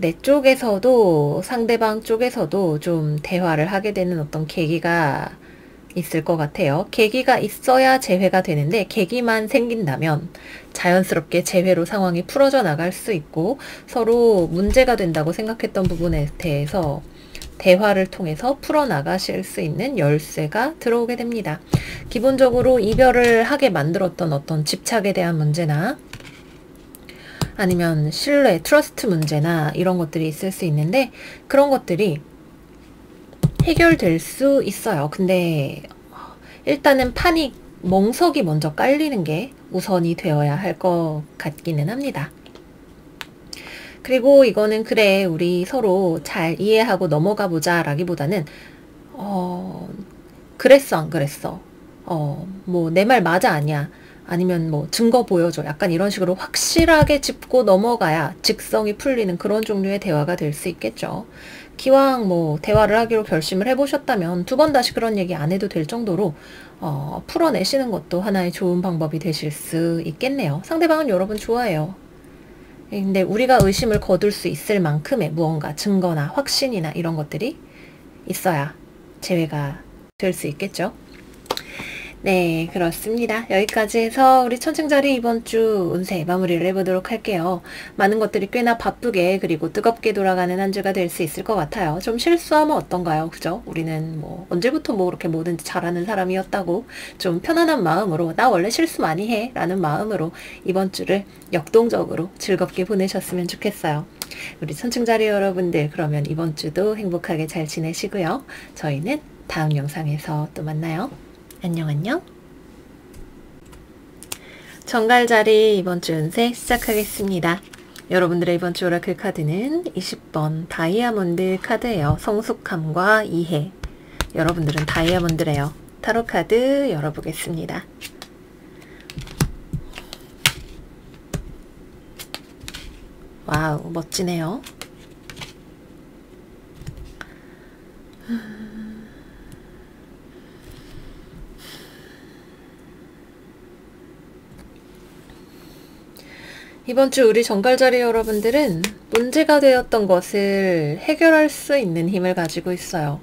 내 쪽에서도 상대방 쪽에서도 좀 대화를 하게 되는 어떤 계기가 있을 것 같아요. 계기가 있어야 재회가 되는데 계기만 생긴다면 자연스럽게 재회로 상황이 풀어져 나갈 수 있고, 서로 문제가 된다고 생각했던 부분에 대해서 대화를 통해서 풀어나가실 수 있는 열쇠가 들어오게 됩니다. 기본적으로 이별을 하게 만들었던 어떤 집착에 대한 문제나 아니면 신뢰, 트러스트 문제나 이런 것들이 있을 수 있는데, 그런 것들이 해결될 수 있어요. 근데 일단은 멍석이 먼저 깔리는 게 우선이 되어야 할 것 같기는 합니다. 그리고 이거는 그래 우리 서로 잘 이해하고 넘어가 보자 라기보다는 그랬어 안 그랬어, 뭐 내 말 맞아 아니야, 아니면 뭐 증거 보여줘, 약간 이런 식으로 확실하게 짚고 넘어가야 직성이 풀리는 그런 종류의 대화가 될 수 있겠죠. 기왕 뭐 대화를 하기로 결심을 해보셨다면 두 번 다시 그런 얘기 안 해도 될 정도로 풀어내시는 것도 하나의 좋은 방법이 되실 수 있겠네요. 상대방은 여러분 좋아해요. 근데 우리가 의심을 거둘 수 있을 만큼의 무언가 증거나 확신이나 이런 것들이 있어야 재회가 될 수 있겠죠. 네, 그렇습니다. 여기까지 해서 우리 천칭자리 이번 주 운세 마무리를 해보도록 할게요. 많은 것들이 꽤나 바쁘게 그리고 뜨겁게 돌아가는 한 주가 될 수 있을 것 같아요. 좀 실수하면 어떤가요? 그죠? 우리는 뭐 언제부터 뭐 그렇게 뭐든지 잘하는 사람이었다고 좀 편안한 마음으로, 나 원래 실수 많이 해 라는 마음으로 이번 주를 역동적으로 즐겁게 보내셨으면 좋겠어요. 우리 천칭자리 여러분들, 그러면 이번 주도 행복하게 잘 지내시고요. 저희는 다음 영상에서 또 만나요. 안녕 안녕. 정갈자리 이번 주 운세 시작하겠습니다. 여러분들의 이번 주 오라클 카드는 20번 다이아몬드 카드예요. 성숙함과 이해. 여러분들은 다이아몬드래요. 타로 카드 열어보겠습니다. 와우, 멋지네요. 이번 주 우리 정갈자리 여러분들은 문제가 되었던 것을 해결할 수 있는 힘을 가지고 있어요.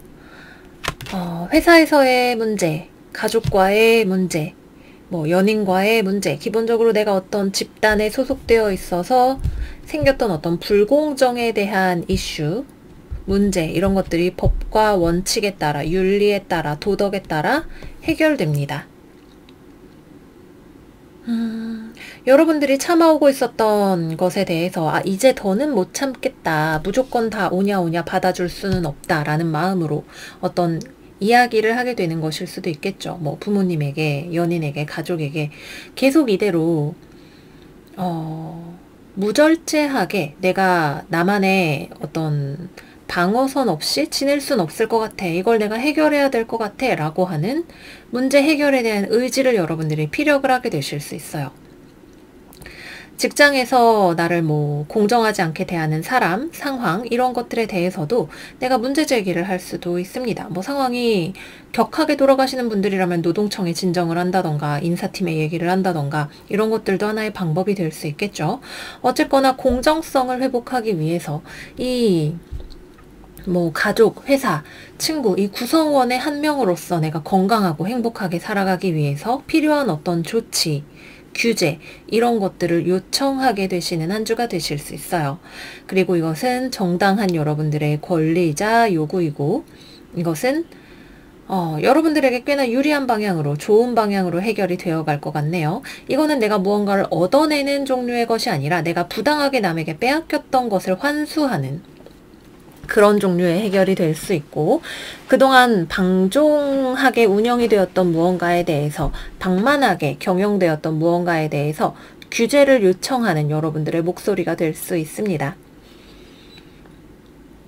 회사에서의 문제, 가족과의 문제, 뭐 연인과의 문제, 기본적으로 내가 어떤 집단에 소속되어 있어서 생겼던 어떤 불공정에 대한 이슈, 문제, 이런 것들이 법과 원칙에 따라, 윤리에 따라, 도덕에 따라 해결됩니다. 여러분들이 참아오고 있었던 것에 대해서 이제 더는 못 참겠다. 무조건 다 오냐 받아줄 수는 없다. 라는 마음으로 어떤 이야기를 하게 되는 것일 수도 있겠죠. 뭐 부모님에게, 연인에게, 가족에게 계속 이대로 무절제하게 내가 나만의 어떤 방어선 없이 지낼 순 없을 것 같아. 이걸 내가 해결해야 될 것 같아. 라고 하는 문제 해결에 대한 의지를 여러분들이 피력을 하게 되실 수 있어요. 직장에서 나를 뭐 공정하지 않게 대하는 사람, 상황 이런 것들에 대해서도 내가 문제 제기를 할 수도 있습니다. 뭐 상황이 격하게 돌아가시는 분들이라면 노동청에 진정을 한다던가 인사팀에 얘기를 한다던가 이런 것들도 하나의 방법이 될 수 있겠죠. 어쨌거나 공정성을 회복하기 위해서 뭐 가족, 회사, 친구 이 구성원의 한 명으로서 내가 건강하고 행복하게 살아가기 위해서 필요한 어떤 조치, 규제 이런 것들을 요청하게 되시는 한 주가 되실 수 있어요. 그리고 이것은 정당한 여러분들의 권리이자 요구이고 이것은 여러분들에게 꽤나 유리한 방향으로 좋은 방향으로 해결이 되어 갈 것 같네요. 이거는 내가 무언가를 얻어내는 종류의 것이 아니라 내가 부당하게 남에게 빼앗겼던 것을 환수하는 그런 종류의 해결이 될 수 있고 그동안 방종하게 운영이 되었던 무언가에 대해서 방만하게 경영되었던 무언가에 대해서 규제를 요청하는 여러분들의 목소리가 될 수 있습니다.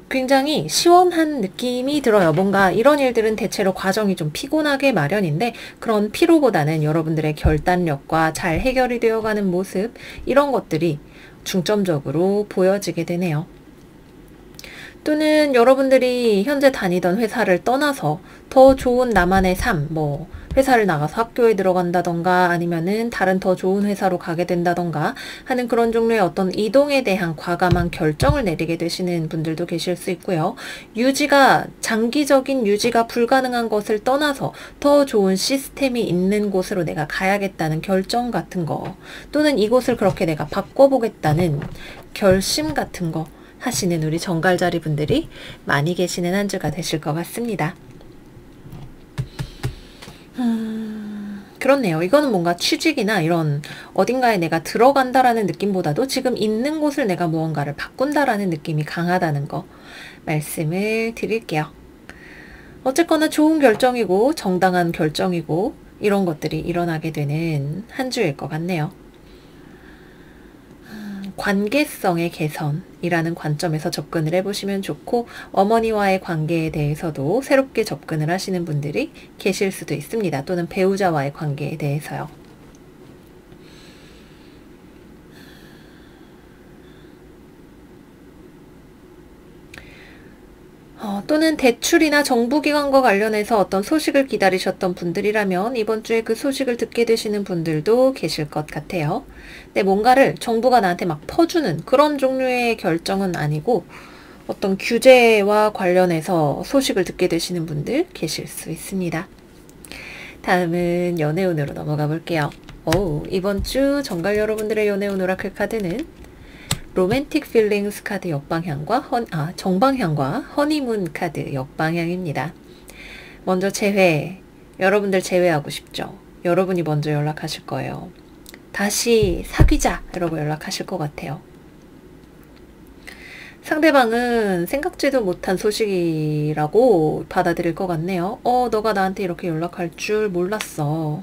굉장히 시원한 느낌이 들어요. 뭔가 이런 일들은 대체로 과정이 좀 피곤하게 마련인데 그런 피로보다는 여러분들의 결단력과 잘 해결이 되어가는 모습 이런 것들이 중점적으로 보여지게 되네요. 또는 여러분들이 현재 다니던 회사를 떠나서 더 좋은 나만의 삶, 뭐 회사를 나가서 학교에 들어간다던가 아니면은 다른 더 좋은 회사로 가게 된다던가 하는 그런 종류의 어떤 이동에 대한 과감한 결정을 내리게 되시는 분들도 계실 수 있고요. 장기적인 유지가 불가능한 것을 떠나서 더 좋은 시스템이 있는 곳으로 내가 가야겠다는 결정 같은 거 또는 이곳을 그렇게 내가 바꿔보겠다는 결심 같은 거 하시는 우리 정갈자리 분들이 많이 계시는 한 주가 되실 것 같습니다. 그렇네요. 이거는 뭔가 취직이나 이런 어딘가에 내가 들어간다라는 느낌보다도 지금 있는 곳을 내가 무언가를 바꾼다라는 느낌이 강하다는 거 말씀을 드릴게요. 어쨌거나 좋은 결정이고 정당한 결정이고 이런 것들이 일어나게 되는 한 주일 것 같네요. 관계성의 개선이라는 관점에서 접근을 해보시면 좋고 어머니와의 관계에 대해서도 새롭게 접근을 하시는 분들이 계실 수도 있습니다. 또는 배우자와의 관계에 대해서요. 또는 대출이나 정부기관과 관련해서 어떤 소식을 기다리셨던 분들이라면 이번 주에 그 소식을 듣게 되시는 분들도 계실 것 같아요. 근데 뭔가를 정부가 나한테 막 퍼주는 그런 종류의 결정은 아니고 어떤 규제와 관련해서 소식을 듣게 되시는 분들 계실 수 있습니다. 다음은 연애운으로 넘어가 볼게요. 이번 주 정갈 여러분들의 연애운 오라클 카드는 로맨틱 필링스 카드 역방향과 정방향과 허니문 카드 역방향입니다. 먼저 여러분들 제외하고 싶죠? 여러분이 먼저 연락하실 거예요. 다시 사귀자! 이러고 연락하실 것 같아요. 상대방은 생각지도 못한 소식이라고 받아들일 것 같네요. 너가 나한테 이렇게 연락할 줄 몰랐어.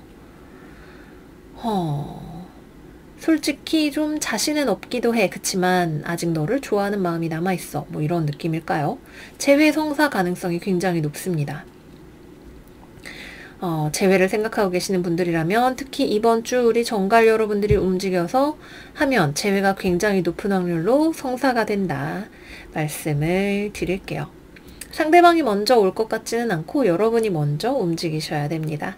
솔직히 좀 자신은 없기도 해. 그치만 아직 너를 좋아하는 마음이 남아있어. 뭐 이런 느낌일까요? 재회 성사 가능성이 굉장히 높습니다. 재회를 생각하고 계시는 분들이라면 특히 이번 주 우리 정갈 여러분들이 움직여서 하면 재회가 굉장히 높은 확률로 성사가 된다. 말씀을 드릴게요. 상대방이 먼저 올 것 같지는 않고 여러분이 먼저 움직이셔야 됩니다.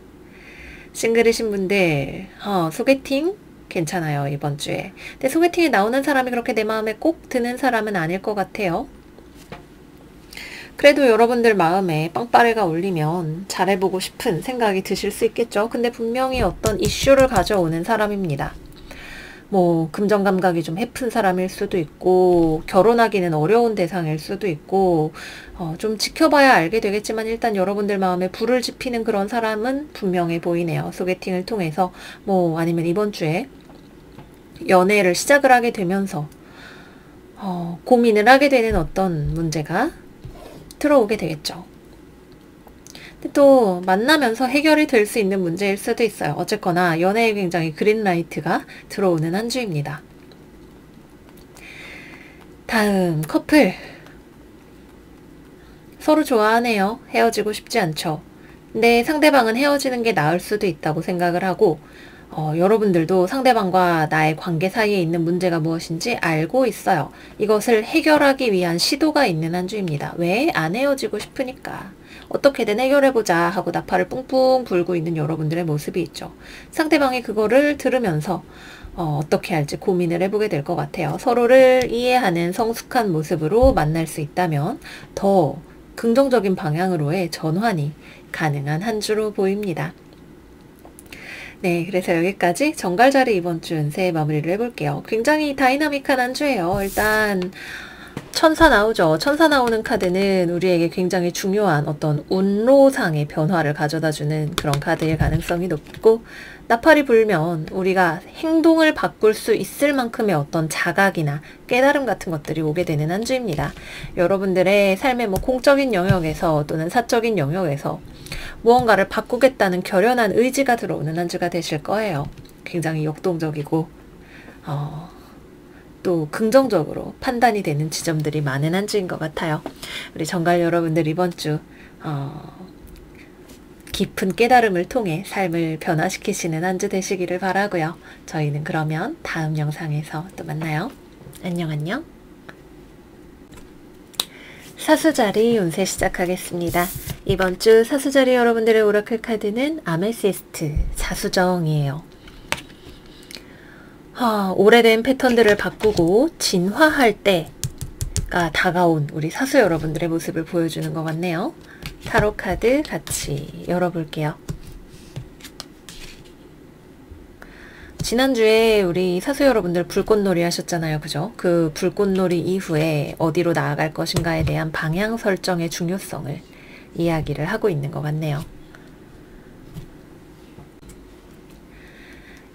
싱글이신 분들 소개팅 괜찮아요. 이번 주에. 근데 소개팅에 나오는 사람이 그렇게 내 마음에 꼭 드는 사람은 아닐 것 같아요. 그래도 여러분들 마음에 빵빠레가 울리면 잘해보고 싶은 생각이 드실 수 있겠죠. 근데 분명히 어떤 이슈를 가져오는 사람입니다. 뭐 금전 감각이 좀 해픈 사람일 수도 있고 결혼하기는 어려운 대상일 수도 있고 좀 지켜봐야 알게 되겠지만 일단 여러분들 마음에 불을 지피는 그런 사람은 분명해 보이네요. 소개팅을 통해서 뭐 아니면 이번 주에 연애를 시작을 하게 되면서 고민을 하게 되는 어떤 문제가 들어오게 되겠죠. 근데 또 만나면서 해결이 될 수 있는 문제일 수도 있어요. 어쨌거나 연애에 굉장히 그린라이트가 들어오는 한 주입니다. 다음 커플. 서로 좋아하네요. 헤어지고 싶지 않죠. 근데 상대방은 헤어지는 게 나을 수도 있다고 생각을 하고 여러분들도 상대방과 나의 관계 사이에 있는 문제가 무엇인지 알고 있어요. 이것을 해결하기 위한 시도가 있는 한 주입니다. 왜? 안 헤어지고 싶으니까. 어떻게든 해결해보자 하고 나팔을 뿡뿡 불고 있는 여러분들의 모습이 있죠. 상대방이 그거를 들으면서 어떻게 할지 고민을 해보게 될 것 같아요. 서로를 이해하는 성숙한 모습으로 만날 수 있다면 더 긍정적인 방향으로의 전환이 가능한 한 주로 보입니다. 네, 그래서 여기까지 정갈자리 이번 주 운세 마무리를 해볼게요. 굉장히 다이나믹한 한 주예요. 일단 천사 나오죠. 천사 나오는 카드는 우리에게 굉장히 중요한 어떤 운로상의 변화를 가져다주는 그런 카드일 가능성이 높고 나팔이 불면 우리가 행동을 바꿀 수 있을 만큼의 어떤 자각이나 깨달음 같은 것들이 오게 되는 한 주입니다. 여러분들의 삶의 뭐 공적인 영역에서 또는 사적인 영역에서 무언가를 바꾸겠다는 결연한 의지가 들어오는 한 주가 되실 거예요. 굉장히 역동적이고 또 긍정적으로 판단이 되는 지점들이 많은 한 주인 것 같아요. 우리 정갈 여러분들 이번 주 깊은 깨달음을 통해 삶을 변화시키시는 한 주 되시기를 바라고요. 저희는 그러면 다음 영상에서 또 만나요. 안녕 안녕. 사수자리 운세 시작하겠습니다. 이번 주 사수자리 여러분들의 오라클 카드는 아메시스트 사수정이에요. 오래된 패턴들을 바꾸고 진화할 때가 다가온 우리 사수 여러분들의 모습을 보여주는 것 같네요. 타로 카드 같이 열어볼게요. 지난주에 우리 사수 여러분들 불꽃놀이 하셨잖아요. 그죠? 그 불꽃놀이 이후에 어디로 나아갈 것인가에 대한 방향 설정의 중요성을 이야기를 하고 있는 것 같네요.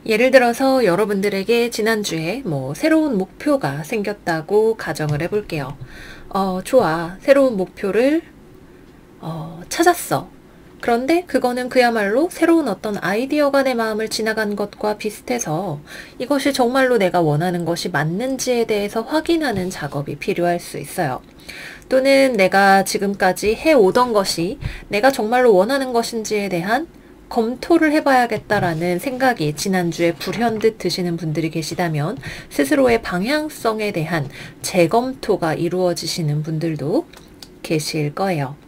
예를 들어서 여러분들에게 지난주에 뭐 새로운 목표가 생겼다고 가정을 해볼게요. 좋아. 새로운 목표를 찾았어. 그런데 그거는 그야말로 새로운 어떤 아이디어가 내 마음을 지나간 것과 비슷해서 이것이 정말로 내가 원하는 것이 맞는지에 대해서 확인하는 작업이 필요할 수 있어요. 또는 내가 지금까지 해오던 것이 내가 정말로 원하는 것인지에 대한 검토를 해봐야겠다라는 생각이 지난주에 불현듯 드시는 분들이 계시다면 스스로의 방향성에 대한 재검토가 이루어지시는 분들도 계실 거예요.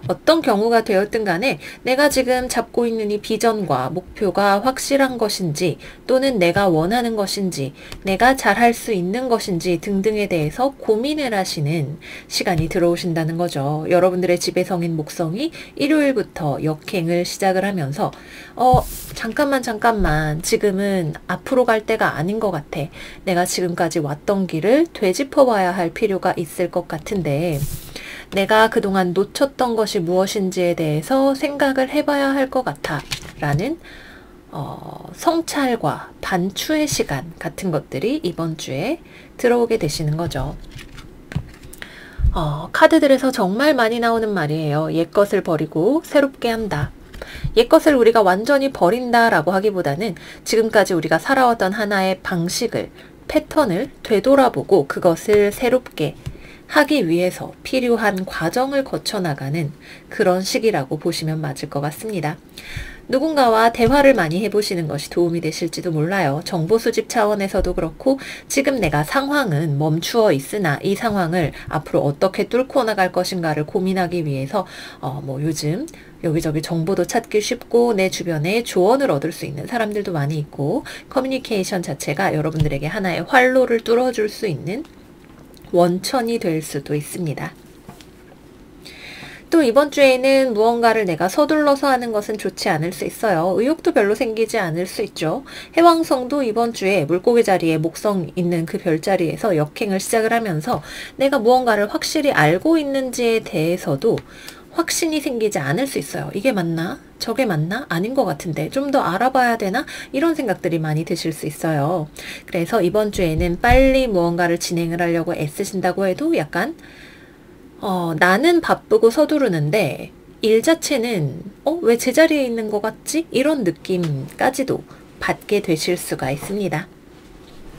어떤 경우가 되었든 간에 내가 지금 잡고 있는 이 비전과 목표가 확실한 것인지 또는 내가 원하는 것인지 내가 잘할 수 있는 것인지 등등에 대해서 고민을 하시는 시간이 들어오신다는 거죠. 여러분들의 지배성인 목성이 일요일부터 역행을 시작을 하면서 잠깐만 지금은 앞으로 갈 때가 아닌 것 같아. 내가 지금까지 왔던 길을 되짚어 봐야 할 필요가 있을 것 같은데 내가 그동안 놓쳤던 것이 무엇인지에 대해서 생각을 해봐야 할 것 같아 라는 성찰과 반추의 시간 같은 것들이 이번 주에 들어오게 되시는 거죠. 카드들에서 정말 많이 나오는 말이에요. 옛것을 버리고 새롭게 한다. 옛것을 우리가 완전히 버린다라고 하기보다는 지금까지 우리가 살아왔던 하나의 방식을, 패턴을 되돌아보고 그것을 새롭게 하기 위해서 필요한 과정을 거쳐나가는 그런 시기라고 보시면 맞을 것 같습니다. 누군가와 대화를 많이 해보시는 것이 도움이 되실지도 몰라요. 정보 수집 차원에서도 그렇고 지금 내가 상황은 멈추어 있으나 이 상황을 앞으로 어떻게 뚫고 나갈 것인가를 고민하기 위해서 뭐 요즘 여기저기 정보도 찾기 쉽고 내 주변에 조언을 얻을 수 있는 사람들도 많이 있고 커뮤니케이션 자체가 여러분들에게 하나의 활로를 뚫어줄 수 있는 원천이 될 수도 있습니다. 또 이번 주에는 무언가를 내가 서둘러서 하는 것은 좋지 않을 수 있어요. 의욕도 별로 생기지 않을 수 있죠. 해왕성도 이번 주에 물고기 자리에 목성 있는 그 별자리에서 역행을 시작을 하면서 내가 무언가를 확실히 알고 있는지에 대해서도 확신이 생기지 않을 수 있어요. 이게 맞나? 저게 맞나? 아닌 것 같은데 좀 더 알아봐야 되나? 이런 생각들이 많이 드실 수 있어요. 그래서 이번 주에는 빨리 무언가를 진행을 하려고 애쓰신다고 해도 약간 나는 바쁘고 서두르는데 일 자체는 왜 제자리에 있는 것 같지? 이런 느낌까지도 받게 되실 수가 있습니다.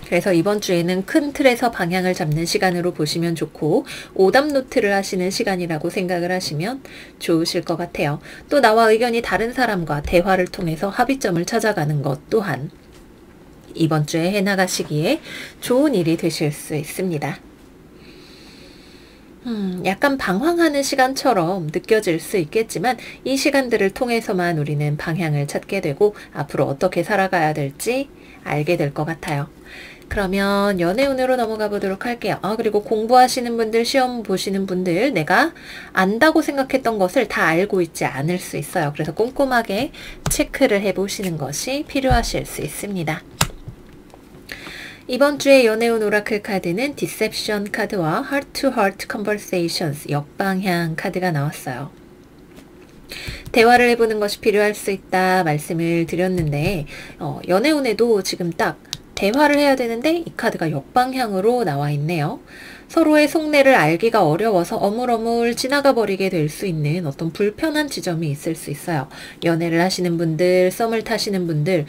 그래서 이번 주에는 큰 틀에서 방향을 잡는 시간으로 보시면 좋고 오답 노트를 하시는 시간이라고 생각을 하시면 좋으실 것 같아요. 또 나와 의견이 다른 사람과 대화를 통해서 합의점을 찾아가는 것 또한 이번 주에 해나가시기에 좋은 일이 되실 수 있습니다. 약간 방황하는 시간처럼 느껴질 수 있겠지만 이 시간들을 통해서만 우리는 방향을 찾게 되고 앞으로 어떻게 살아가야 될지 알게 될 것 같아요. 그러면 연애운으로 넘어가 보도록 할게요. 그리고 공부하시는 분들, 시험 보시는 분들, 내가 안다고 생각했던 것을 다 알고 있지 않을 수 있어요. 그래서 꼼꼼하게 체크를 해보시는 것이 필요하실 수 있습니다. 이번 주의 연애운 오라클 카드는 디셉션 카드와 Heart to Heart Conversations 역방향 카드가 나왔어요. 대화를 해보는 것이 필요할 수 있다 말씀을 드렸는데 연애운에도 지금 딱 대화를 해야 되는데 이 카드가 역방향으로 나와 있네요. 서로의 속내를 알기가 어려워서 어물어물 지나가 버리게 될 수 있는 어떤 불편한 지점이 있을 수 있어요. 연애를 하시는 분들, 썸을 타시는 분들,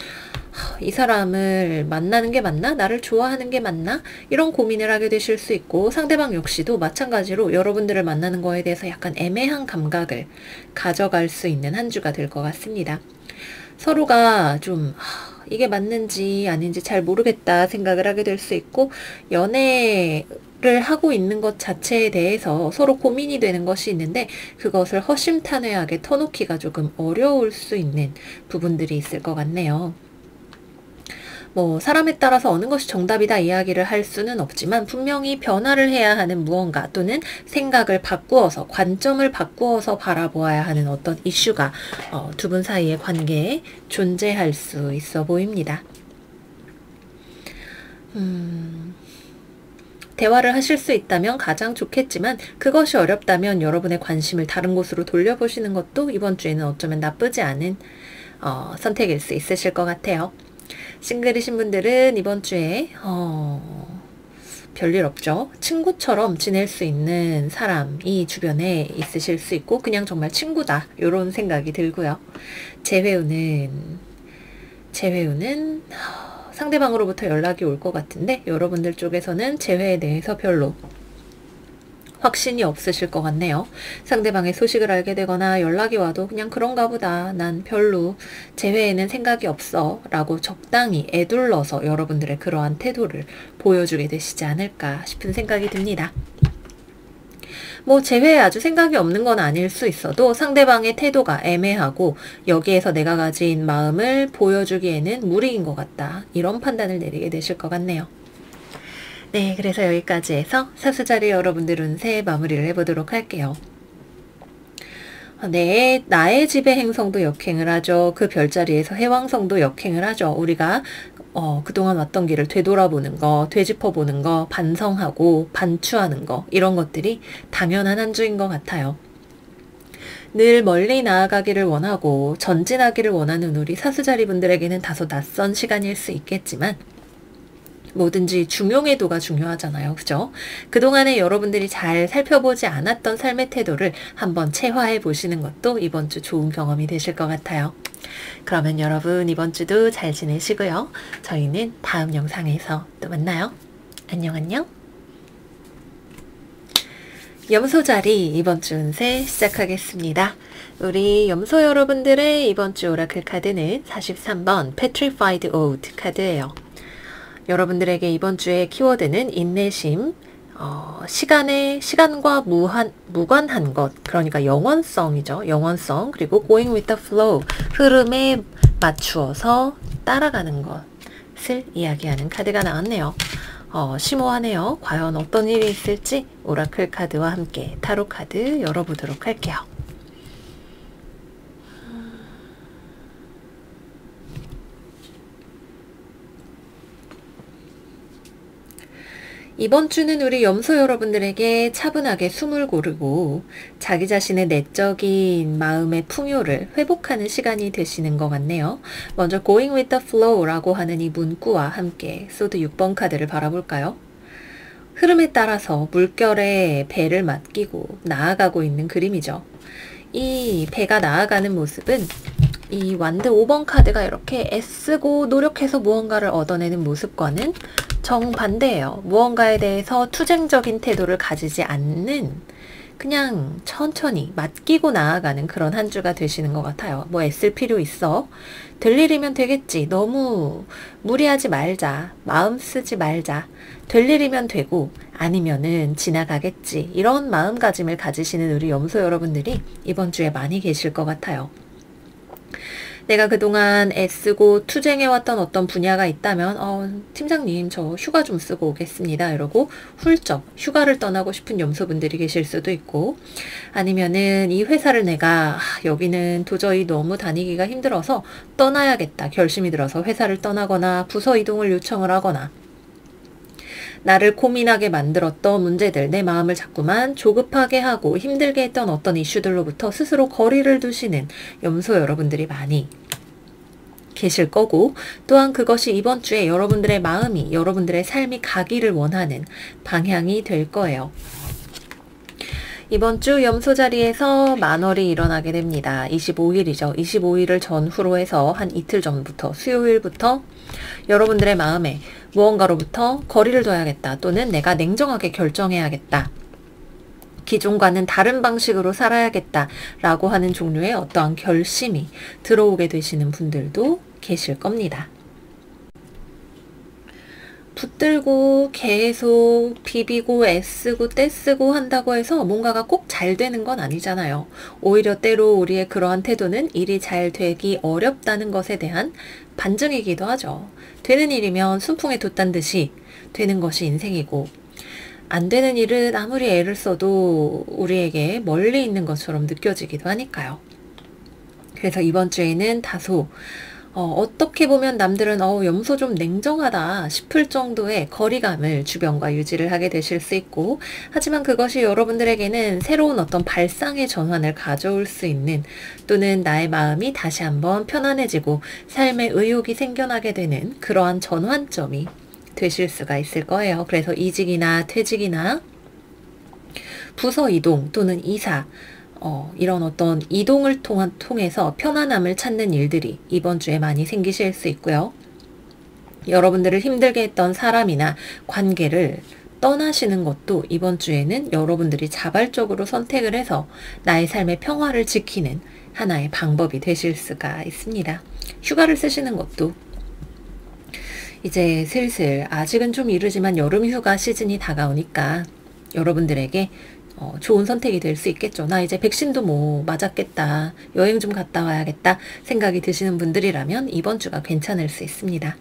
이 사람을 만나는 게 맞나? 나를 좋아하는 게 맞나? 이런 고민을 하게 되실 수 있고 상대방 역시도 마찬가지로 여러분들을 만나는 거에 대해서 약간 애매한 감각을 가져갈 수 있는 한 주가 될 것 같습니다. 서로가 좀 이게 맞는지 아닌지 잘 모르겠다 생각을 하게 될 수 있고 연애를 하고 있는 것 자체에 대해서 서로 고민이 되는 것이 있는데 그것을 허심탄회하게 터놓기가 조금 어려울 수 있는 부분들이 있을 것 같네요. 뭐 사람에 따라서 어느 것이 정답이다 이야기를 할 수는 없지만 분명히 변화를 해야 하는 무언가 또는 생각을 바꾸어서 관점을 바꾸어서 바라보아야 하는 어떤 이슈가 두 분 사이의 관계에 존재할 수 있어 보입니다. 대화를 하실 수 있다면 가장 좋겠지만 그것이 어렵다면 여러분의 관심을 다른 곳으로 돌려보시는 것도 이번 주에는 어쩌면 나쁘지 않은 선택일 수 있으실 것 같아요. 싱글이신 분들은 이번 주에 별일 없죠. 친구처럼 지낼 수 있는 사람이 주변에 있으실 수 있고 그냥 정말 친구다 이런 생각이 들고요. 재회운은 상대방으로부터 연락이 올 것 같은데 여러분들 쪽에서는 재회에 대해서 별로 확신이 없으실 것 같네요. 상대방의 소식을 알게 되거나 연락이 와도 그냥 그런가 보다 난 별로 재회에는 생각이 없어 라고 적당히 애둘러서 여러분들의 그러한 태도를 보여주게 되시지 않을까 싶은 생각이 듭니다. 뭐 재회에 아주 생각이 없는 건 아닐 수 있어도 상대방의 태도가 애매하고 여기에서 내가 가진 마음을 보여주기에는 무리인 것 같다. 이런 판단을 내리게 되실 것 같네요. 네, 그래서 여기까지 해서 사수자리 여러분들 운세 마무리를 해보도록 할게요. 네, 나의 집의 행성도 역행을 하죠. 그 별자리에서 해왕성도 역행을 하죠. 우리가 그동안 왔던 길을 되돌아보는 거, 되짚어보는 거, 반성하고 반추하는 거 이런 것들이 당연한 한 주인 것 같아요. 늘 멀리 나아가기를 원하고 전진하기를 원하는 우리 사수자리 분들에게는 다소 낯선 시간일 수 있겠지만 뭐든지 중용해도가 중요하잖아요. 그죠? 그동안에 여러분들이 잘 살펴보지 않았던 삶의 태도를 한번 체화해 보시는 것도 이번 주 좋은 경험이 되실 것 같아요. 그러면 여러분 이번 주도 잘 지내시고요. 저희는 다음 영상에서 또 만나요. 안녕 안녕. 염소자리 이번 주 운세 시작하겠습니다. 우리 염소 여러분들의 이번 주 오라클 카드는 43번 Petrified Old 카드예요. 여러분들에게 이번 주의 키워드는 인내심, 시간과 무관한 것, 그러니까 영원성이죠. 영원성, 그리고 going with the flow, 흐름에 맞추어서 따라가는 것을 이야기하는 카드가 나왔네요. 심오하네요. 과연 어떤 일이 있을지 오라클 카드와 함께 타로 카드 열어보도록 할게요. 이번 주는 우리 염소 여러분들에게 차분하게 숨을 고르고 자기 자신의 내적인 마음의 풍요를 회복하는 시간이 되시는 것 같네요. 먼저 Going with the Flow라고 하는 이 문구와 함께 소드 6번 카드를 바라볼까요? 흐름에 따라서 물결에 배를 맡기고 나아가고 있는 그림이죠. 이 배가 나아가는 모습은 이 완드 5번 카드가 이렇게 애쓰고 노력해서 무언가를 얻어내는 모습과는 정반대예요. 무언가에 대해서 투쟁적인 태도를 가지지 않는 그냥 천천히 맡기고 나아가는 그런 한 주가 되시는 것 같아요. 뭐 애쓸 필요 있어? 될 일이면 되겠지. 너무 무리하지 말자. 마음 쓰지 말자. 될 일이면 되고 아니면은 지나가겠지. 이런 마음가짐을 가지시는 우리 염소 여러분들이 이번 주에 많이 계실 것 같아요. 내가 그동안 애쓰고 투쟁해왔던 어떤 분야가 있다면 팀장님 저 휴가 좀 쓰고 오겠습니다 이러고 훌쩍 휴가를 떠나고 싶은 염소분들이 계실 수도 있고, 아니면은 이 회사를 내가 여기는 도저히 너무 다니기가 힘들어서 떠나야겠다 결심이 들어서 회사를 떠나거나 부서 이동을 요청을 하거나, 나를 고민하게 만들었던 문제들, 내 마음을 자꾸만 조급하게 하고 힘들게 했던 어떤 이슈들로부터 스스로 거리를 두시는 염소 여러분들이 많이 계실 거고, 또한 그것이 이번 주에 여러분들의 마음이, 여러분들의 삶이 가기를 원하는 방향이 될 거예요. 이번 주 염소 자리에서 만월이 일어나게 됩니다. 25일이죠. 25일을 전후로 해서 한 이틀 전부터, 수요일부터 여러분들의 마음에 무언가로부터 거리를 둬야겠다, 또는 내가 냉정하게 결정해야겠다, 기존과는 다른 방식으로 살아야겠다 라고 하는 종류의 어떠한 결심이 들어오게 되시는 분들도 계실 겁니다. 붙들고 계속 비비고 애쓰고 떼쓰고 한다고 해서 뭔가가 꼭 잘 되는 건 아니잖아요. 오히려 때로 우리의 그러한 태도는 일이 잘 되기 어렵다는 것에 대한 반증이기도 하죠. 되는 일이면 순풍에 돛단 듯이 되는 것이 인생이고, 안 되는 일은 아무리 애를 써도 우리에게 멀리 있는 것처럼 느껴지기도 하니까요. 그래서 이번 주에는 다소 어떻게 보면 남들은 염소 좀 냉정하다 싶을 정도의 거리감을 주변과 유지를 하게 되실 수 있고, 하지만 그것이 여러분들에게는 새로운 어떤 발상의 전환을 가져올 수 있는, 또는 나의 마음이 다시 한번 편안해지고 삶의 의욕이 생겨나게 되는 그러한 전환점이 되실 수가 있을 거예요. 그래서 이직이나 퇴직이나 부서 이동 또는 이사, 이런 어떤 이동을 통해서 편안함을 찾는 일들이 이번 주에 많이 생기실 수 있고요. 여러분들을 힘들게 했던 사람이나 관계를 떠나시는 것도 이번 주에는 여러분들이 자발적으로 선택을 해서 나의 삶의 평화를 지키는 하나의 방법이 되실 수가 있습니다. 휴가를 쓰시는 것도 이제 슬슬, 아직은 좀 이르지만 여름 휴가 시즌이 다가오니까 여러분들에게 좋은 선택이 될 수 있겠죠. 나 이제 백신도 뭐 맞았겠다, 여행 좀 갔다 와야겠다 생각이 드시는 분들이라면 이번 주가 괜찮을 수 있습니다.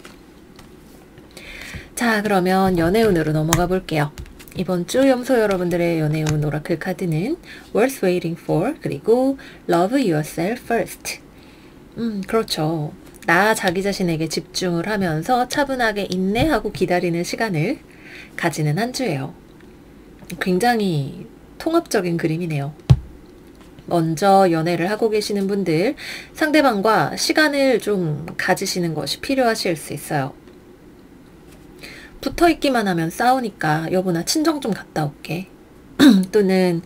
자, 그러면 연애운으로 넘어가 볼게요. 이번 주 염소 여러분들의 연애운 오라클 카드는 Worth Waiting For, 그리고 Love Yourself First. 그렇죠. 나 자기 자신에게 집중을 하면서 차분하게 인내하고 기다리는 시간을 가지는 한 주예요. 굉장히 통합적인 그림이네요. 먼저 연애를 하고 계시는 분들, 상대방과 시간을 좀 가지시는 것이 필요하실 수 있어요. 붙어있기만 하면 싸우니까 여보 나 친정 좀 갔다 올게. 또는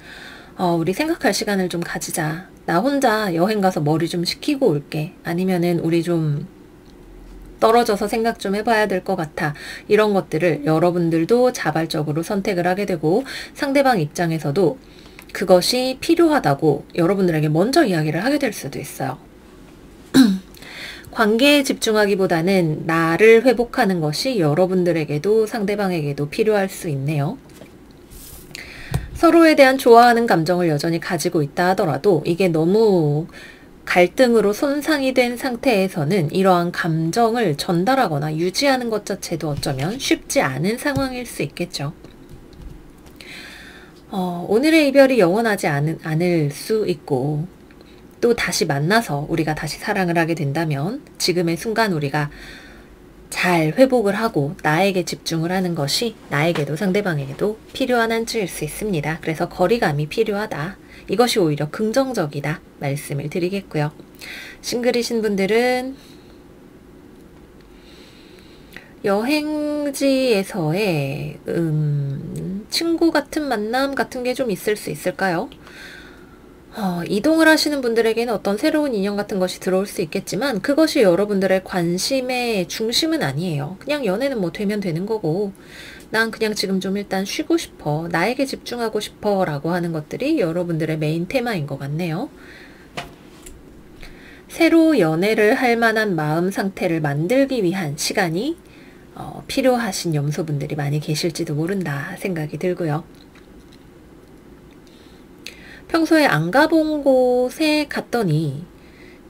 우리 생각할 시간을 좀 가지자. 나 혼자 여행 가서 머리 좀 식히고 올게. 아니면은 우리 좀 떨어져서 생각 좀 해봐야 될 것 같아. 이런 것들을 여러분들도 자발적으로 선택을 하게 되고 상대방 입장에서도 그것이 필요하다고 여러분들에게 먼저 이야기를 하게 될 수도 있어요. 관계에 집중하기보다는 나를 회복하는 것이 여러분들에게도 상대방에게도 필요할 수 있네요. 서로에 대한 좋아하는 감정을 여전히 가지고 있다 하더라도 이게 너무 갈등으로 손상이 된 상태에서는 이러한 감정을 전달하거나 유지하는 것 자체도 어쩌면 쉽지 않은 상황일 수 있겠죠. 오늘의 이별이 영원하지 않을 수 있고 또 다시 만나서 우리가 다시 사랑을 하게 된다면 지금의 순간 우리가 잘 회복을 하고 나에게 집중을 하는 것이 나에게도 상대방에게도 필요한 한주일 수 있습니다. 그래서 거리감이 필요하다. 이것이 오히려 긍정적이다 말씀을 드리겠고요. 싱글이신 분들은 여행지에서의 친구 같은 만남 같은 게 좀 있을 수 있을까요? 이동을 하시는 분들에게는 어떤 새로운 인연 같은 것이 들어올 수 있겠지만 그것이 여러분들의 관심의 중심은 아니에요. 그냥 연애는 뭐 되면 되는 거고 난 그냥 지금 좀 일단 쉬고 싶어. 나에게 집중하고 싶어 라고 하는 것들이 여러분들의 메인 테마인 것 같네요. 새로 연애를 할 만한 마음 상태를 만들기 위한 시간이 필요하신 염소분들이 많이 계실지도 모른다 생각이 들고요. 평소에 안 가본 곳에 갔더니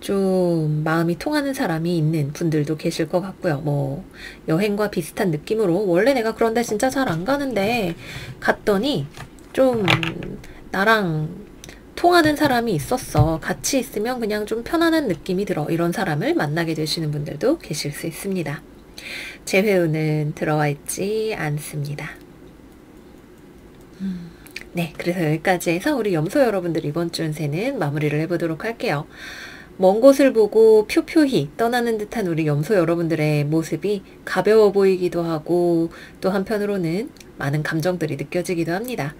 좀 마음이 통하는 사람이 있는 분들도 계실 것 같고요. 뭐 여행과 비슷한 느낌으로 원래 내가 그런데 진짜 잘 안 가는데 갔더니 좀 나랑 통하는 사람이 있었어. 같이 있으면 그냥 좀 편안한 느낌이 들어. 이런 사람을 만나게 되시는 분들도 계실 수 있습니다. 제 회운은 들어와 있지 않습니다. 네, 그래서 여기까지 해서 우리 염소 여러분들 이번 주 운세는 마무리를 해보도록 할게요. 먼 곳을 보고 표표히 떠나는 듯한 우리 염소 여러분들의 모습이 가벼워 보이기도 하고 또 한편으로는 많은 감정들이 느껴지기도 합니다.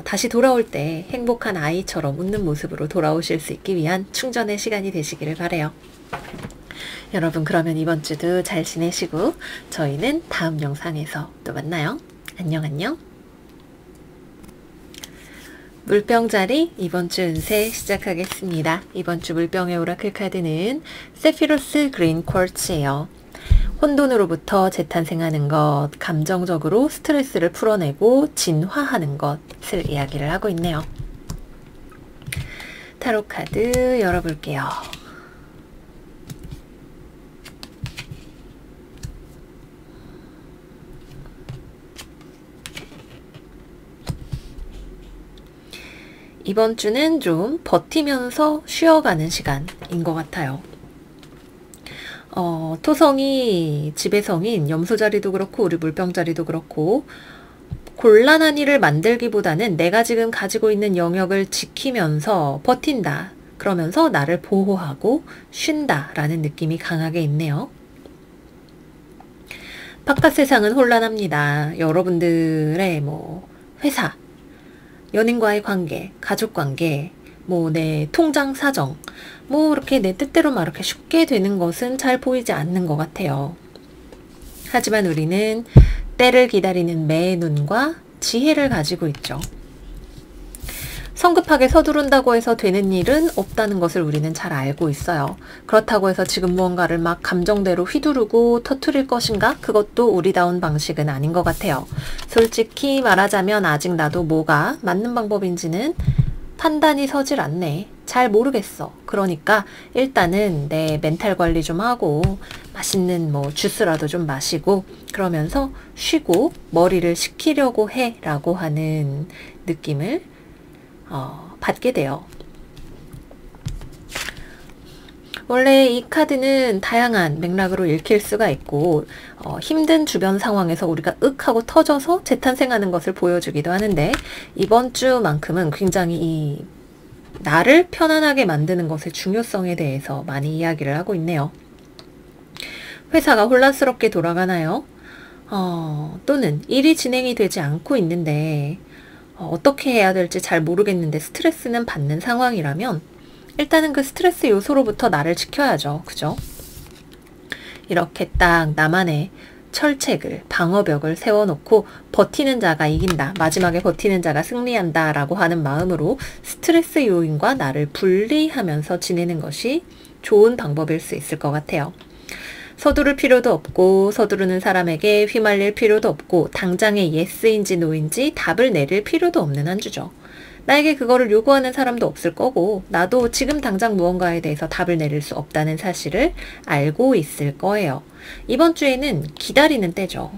다시 돌아올 때 행복한 아이처럼 웃는 모습으로 돌아오실 수 있기 위한 충전의 시간이 되시기를 바라요. 여러분 그러면 이번 주도 잘 지내시고 저희는 다음 영상에서 또 만나요. 안녕 안녕. 물병자리 이번 주 운세 시작하겠습니다. 이번 주 물병의 오라클 카드는 세피로스 그린 쿼츠예요. 혼돈으로부터 재탄생하는 것, 감정적으로 스트레스를 풀어내고 진화하는 것을 이야기를 하고 있네요. 타로 카드 열어볼게요. 이번 주는 좀 버티면서 쉬어가는 시간인 것 같아요. 토성이 지배성인 염소자리도 그렇고 우리 물병자리도 그렇고 곤란한 일을 만들기보다는 내가 지금 가지고 있는 영역을 지키면서 버틴다. 그러면서 나를 보호하고 쉰다 라는 느낌이 강하게 있네요. 바깥 세상은 혼란합니다. 여러분들의 뭐 회사, 연인과의 관계, 가족 관계, 뭐 내 통장 사정, 뭐 이렇게 내 뜻대로 막 이렇게 쉽게 되는 것은 잘 보이지 않는 것 같아요. 하지만 우리는 때를 기다리는 매의 눈과 지혜를 가지고 있죠. 성급하게 서두른다고 해서 되는 일은 없다는 것을 우리는 잘 알고 있어요. 그렇다고 해서 지금 무언가를 막 감정대로 휘두르고 터뜨릴 것인가? 그것도 우리다운 방식은 아닌 것 같아요. 솔직히 말하자면 아직 나도 뭐가 맞는 방법인지는 판단이 서질 않네. 잘 모르겠어. 그러니까 일단은 내 멘탈 관리 좀 하고 맛있는 뭐 주스라도 좀 마시고 그러면서 쉬고 머리를 식히려고 해 라고 하는 느낌을 받게 돼요. 원래 이 카드는 다양한 맥락으로 읽힐 수가 있고 힘든 주변 상황에서 우리가 윽 하고 터져서 재탄생하는 것을 보여주기도 하는데 이번 주만큼은 굉장히 이 나를 편안하게 만드는 것의 중요성에 대해서 많이 이야기를 하고 있네요. 회사가 혼란스럽게 돌아가나요? 또는 일이 진행이 되지 않고 있는데 어떻게 해야 될지 잘 모르겠는데 스트레스는 받는 상황이라면 일단은 그 스트레스 요소로부터 나를 지켜야죠. 그죠? 이렇게 딱 나만의 철책을, 방어벽을 세워놓고 버티는 자가 이긴다. 마지막에 버티는 자가 승리한다. 라고 하는 마음으로 스트레스 요인과 나를 분리하면서 지내는 것이 좋은 방법일 수 있을 것 같아요. 서두를 필요도 없고 서두르는 사람에게 휘말릴 필요도 없고 당장의 예스인지 노인지 답을 내릴 필요도 없는 한 주죠. 나에게 그거를 요구하는 사람도 없을 거고 나도 지금 당장 무언가에 대해서 답을 내릴 수 없다는 사실을 알고 있을 거예요. 이번 주에는 기다리는 때죠.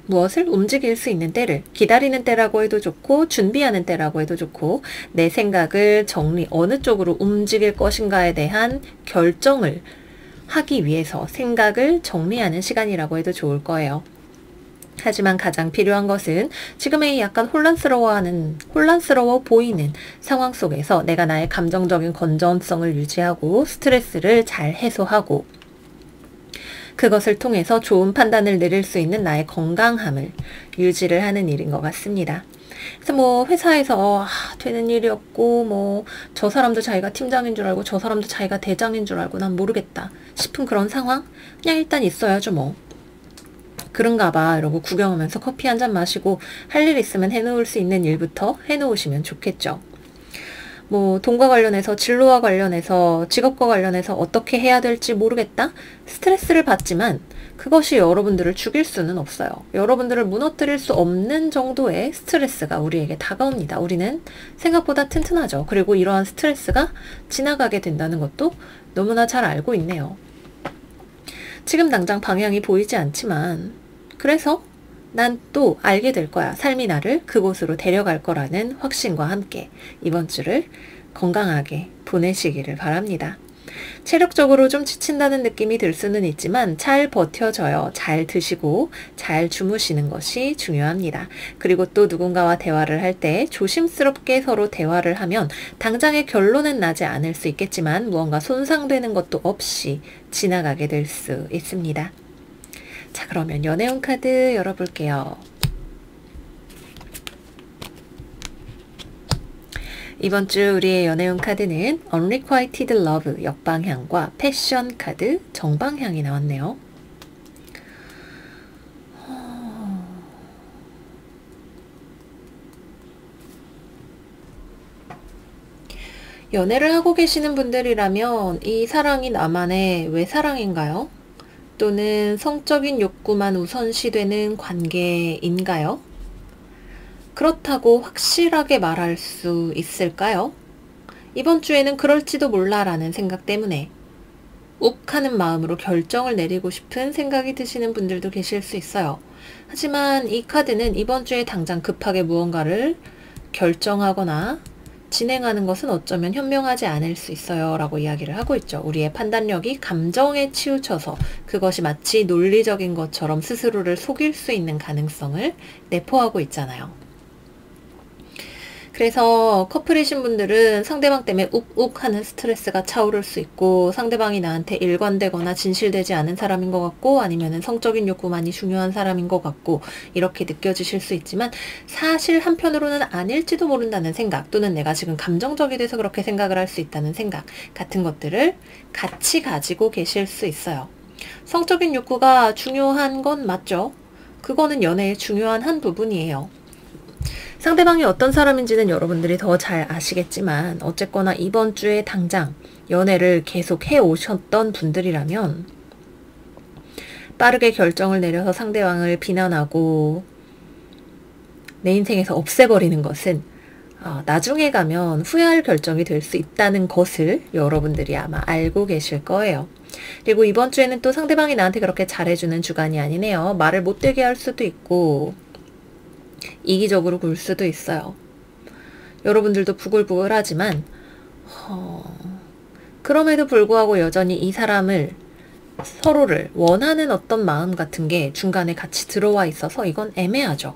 무엇을 움직일 수 있는 때를 기다리는 때라고 해도 좋고 준비하는 때라고 해도 좋고 내 생각을 어느 쪽으로 움직일 것인가에 대한 결정을 하기 위해서 생각을 정리하는 시간이라고 해도 좋을 거예요. 하지만 가장 필요한 것은 지금의 약간 혼란스러워 보이는 상황 속에서 내가 나의 감정적인 건전성을 유지하고 스트레스를 잘 해소하고 그것을 통해서 좋은 판단을 내릴 수 있는 나의 건강함을 유지를 하는 일인 것 같습니다. 그래서 회사에서 되는 일이 없고 저 사람도 자기가 팀장인 줄 알고 저 사람도 자기가 대장인 줄 알고 난 모르겠다 싶은 그런 상황 그냥 일단 있어야죠. 그런가 봐 이러고 구경하면서 커피 한 잔 마시고 할 일 있으면 해놓을 수 있는 일부터 해놓으시면 좋겠죠. 돈과 관련해서 진로와 관련해서 직업과 관련해서 어떻게 해야 될지 모르겠다? 스트레스를 받지만 그것이 여러분들을 죽일 수는 없어요. 여러분들을 무너뜨릴 수 없는 정도의 스트레스가 우리에게 다가옵니다. 우리는 생각보다 튼튼하죠. 그리고 이러한 스트레스가 지나가게 된다는 것도 너무나 잘 알고 있네요. 지금 당장 방향이 보이지 않지만 그래서 난 또 알게 될 거야. 삶이 나를 그곳으로 데려갈 거라는 확신과 함께 이번 주를 건강하게 보내시기를 바랍니다. 체력적으로 좀 지친다는 느낌이 들 수는 있지만 잘 버텨줘요. 잘 드시고 잘 주무시는 것이 중요합니다. 그리고 또 누군가와 대화를 할 때 조심스럽게 서로 대화를 하면 당장의 결론은 나지 않을 수 있겠지만 무언가 손상되는 것도 없이 지나가게 될 수 있습니다. 자, 그러면 연애운 카드 열어볼게요. 이번 주 우리의 연애운 카드는 Unrequited Love 역방향과 패션 카드 정방향이 나왔네요. 연애를 하고 계시는 분들이라면 이 사랑이 나만의 외사랑인가요? 또는 성적인 욕구만 우선시되는 관계인가요? 그렇다고 확실하게 말할 수 있을까요? 이번 주에는 그럴지도 몰라라는 생각 때문에 욱하는 마음으로 결정을 내리고 싶은 생각이 드시는 분들도 계실 수 있어요. 하지만 이 카드는 이번 주에 당장 급하게 무언가를 결정하거나 진행하는 것은 어쩌면 현명하지 않을 수 있어요 라고 이야기를 하고 있죠. 우리의 판단력이 감정에 치우쳐서 그것이 마치 논리적인 것처럼 스스로를 속일 수 있는 가능성을 내포하고 있잖아요. 그래서 커플이신 분들은 상대방 때문에 욱욱 하는 스트레스가 차오를 수 있고 상대방이 나한테 일관되거나 진실되지 않은 사람인 것 같고 아니면은 성적인 욕구만이 중요한 사람인 것 같고 이렇게 느껴지실 수 있지만 사실 한편으로는 아닐지도 모른다는 생각 또는 내가 지금 감정적이 돼서 그렇게 생각을 할 수 있다는 생각 같은 것들을 같이 가지고 계실 수 있어요. 성적인 욕구가 중요한 건 맞죠? 그거는 연애의 중요한 한 부분이에요. 상대방이 어떤 사람인지는 여러분들이 더 잘 아시겠지만 어쨌거나 이번 주에 당장 연애를 계속 해오셨던 분들이라면 빠르게 결정을 내려서 상대방을 비난하고 내 인생에서 없애버리는 것은 나중에 가면 후회할 결정이 될 수 있다는 것을 여러분들이 아마 알고 계실 거예요. 그리고 이번 주에는 또 상대방이 나한테 그렇게 잘해주는 주간이 아니네요. 말을 못되게 할 수도 있고 이기적으로 굴 수도 있어요. 여러분들도 부글부글하지만 그럼에도 불구하고 여전히 이 사람을 서로를 원하는 어떤 마음 같은 게 중간에 같이 들어와 있어서 이건 애매하죠.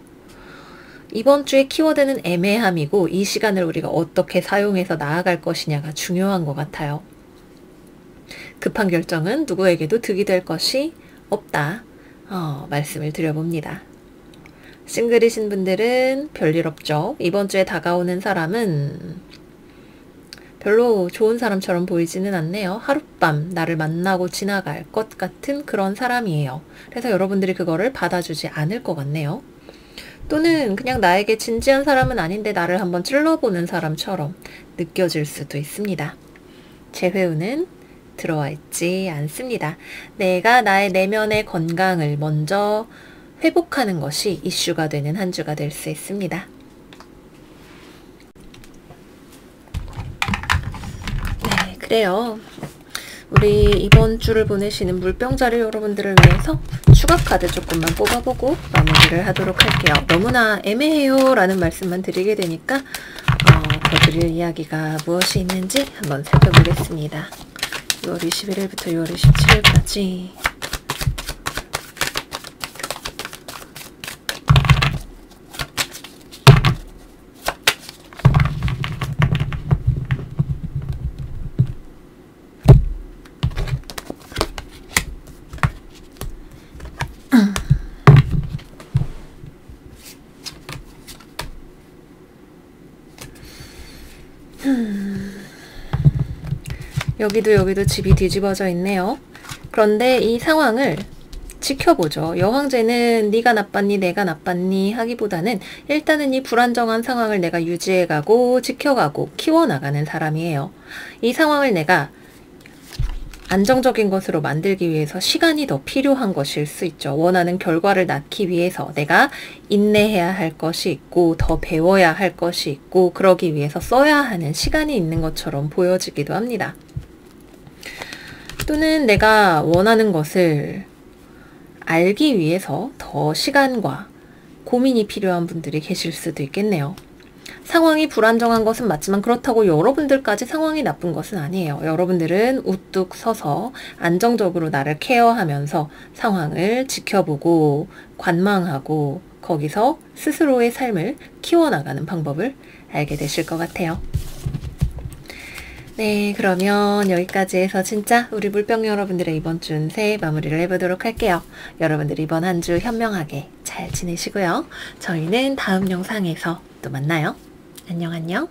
이번 주의 키워드는 애매함이고 이 시간을 우리가 어떻게 사용해서 나아갈 것이냐가 중요한 것 같아요. 급한 결정은 누구에게도 득이 될 것이 없다. 말씀을 드려봅니다. 싱글이신 분들은 별일 없죠. 이번 주에 다가오는 사람은 별로 좋은 사람처럼 보이지는 않네요. 하룻밤 나를 만나고 지나갈 것 같은 그런 사람이에요. 그래서 여러분들이 그거를 받아주지 않을 것 같네요. 또는 그냥 나에게 진지한 사람은 아닌데 나를 한번 찔러보는 사람처럼 느껴질 수도 있습니다. 재회운은 들어와 있지 않습니다. 내가 나의 내면의 건강을 먼저 회복하는 것이 이슈가 되는 한 주가 될 수 있습니다. 네, 그래요. 우리 이번 주를 보내시는 물병자리 여러분들을 위해서 추가 카드 조금만 뽑아보고 마무리를 하도록 할게요. 너무나 애매해요 라는 말씀만 드리게 되니까 더 드릴 이야기가 무엇이 있는지 한번 살펴보겠습니다. 6월 21일부터 6월 27일까지 여기도 집이 뒤집어져 있네요. 그런데 이 상황을 지켜보죠. 여황제는 네가 나빴니 내가 나빴니 하기보다는 일단은 이 불안정한 상황을 내가 유지해가고 지켜가고 키워나가는 사람이에요. 이 상황을 내가 안정적인 것으로 만들기 위해서 시간이 더 필요한 것일 수 있죠. 원하는 결과를 낳기 위해서 내가 인내해야 할 것이 있고 더 배워야 할 것이 있고 그러기 위해서 써야 하는 시간이 있는 것처럼 보여지기도 합니다. 또는 내가 원하는 것을 알기 위해서 더 시간과 고민이 필요한 분들이 계실 수도 있겠네요. 상황이 불안정한 것은 맞지만 그렇다고 여러분들까지 상황이 나쁜 것은 아니에요. 여러분들은 우뚝 서서 안정적으로 나를 케어하면서 상황을 지켜보고 관망하고 거기서 스스로의 삶을 키워나가는 방법을 알게 되실 것 같아요. 네, 그러면 여기까지 해서 진짜 우리 물병 여러분들의 이번 주 운세 마무리를 해보도록 할게요. 여러분들 이번 한 주 현명하게 잘 지내시고요. 저희는 다음 영상에서 또 만나요. 안녕 안녕.